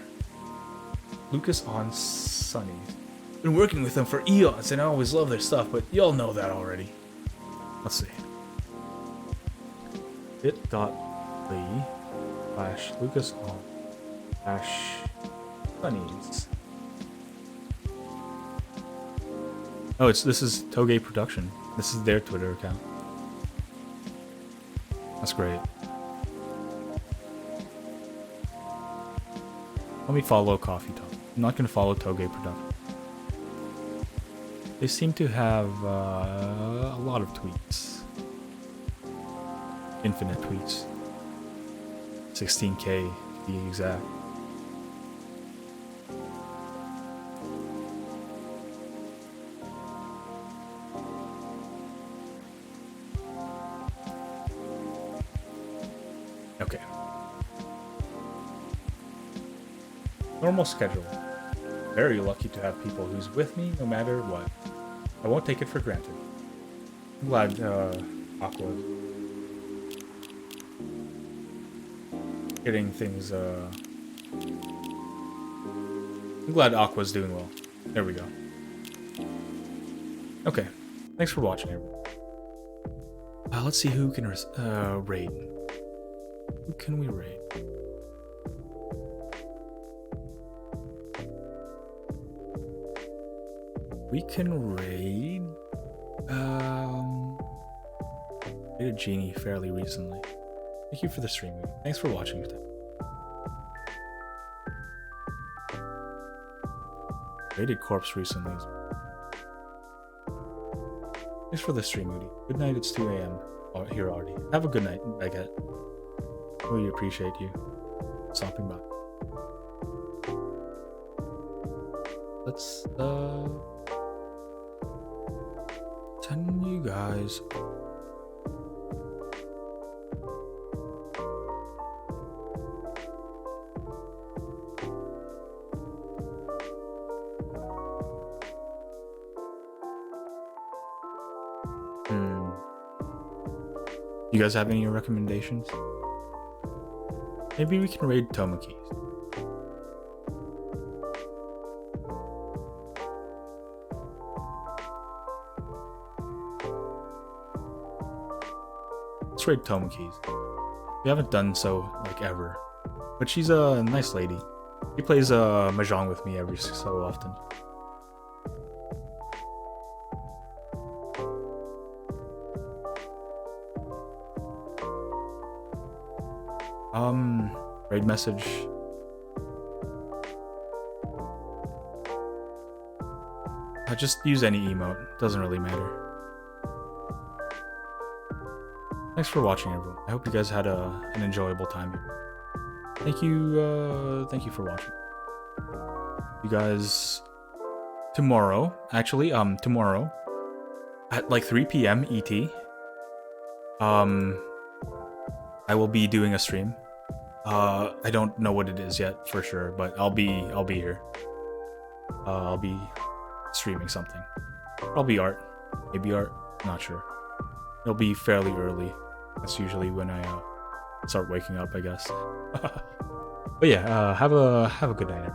Lucas on Sunny. Been working with them for eons and I always love their stuff, but y'all know that already. Let's see. bit.ly/Lucas on Sunnies. Oh, this is Toge Production. This is their Twitter account. That's great. Let me follow Coffee Talk. I'm not going to follow Toge Production. They seem to have a lot of tweets. Infinite tweets. 16K to be exact. Okay. Normal schedule. Very lucky to have people who's with me no matter what. I won't take it for granted. I'm glad Aqua getting things I'm glad Aqua's doing well. There we go. Okay. Thanks for watching, everyone. Let's see who can raid. Who can we raid? We can raid raided Genie fairly recently. Thank you for the stream. Thanks for watching today. Raided Corpse recently. Thanks for the stream, Moody. Good night. It's 2 a.m. Here already. Have a good night, Baguette. Really appreciate you stopping by. Let's send you guys. You guys have any recommendations? Maybe we can raid Tomoki's. Let's raid Tomoki's. We haven't done so like ever, but she's a nice lady. She plays mahjong with me every so often. Raid message. I just use any emote. Doesn't really matter. Thanks for watching, everyone. I hope you guys had an enjoyable time here. Thank you for watching. You guys, tomorrow, actually, tomorrow at like 3 p.m. ET, I will be doing a stream. I don't know what it is yet for sure, but I'll be here. I'll be streaming something. Probably art, maybe art, not sure. It'll be fairly early. That's usually when I start waking up, I guess. But yeah, have a good night, everyone.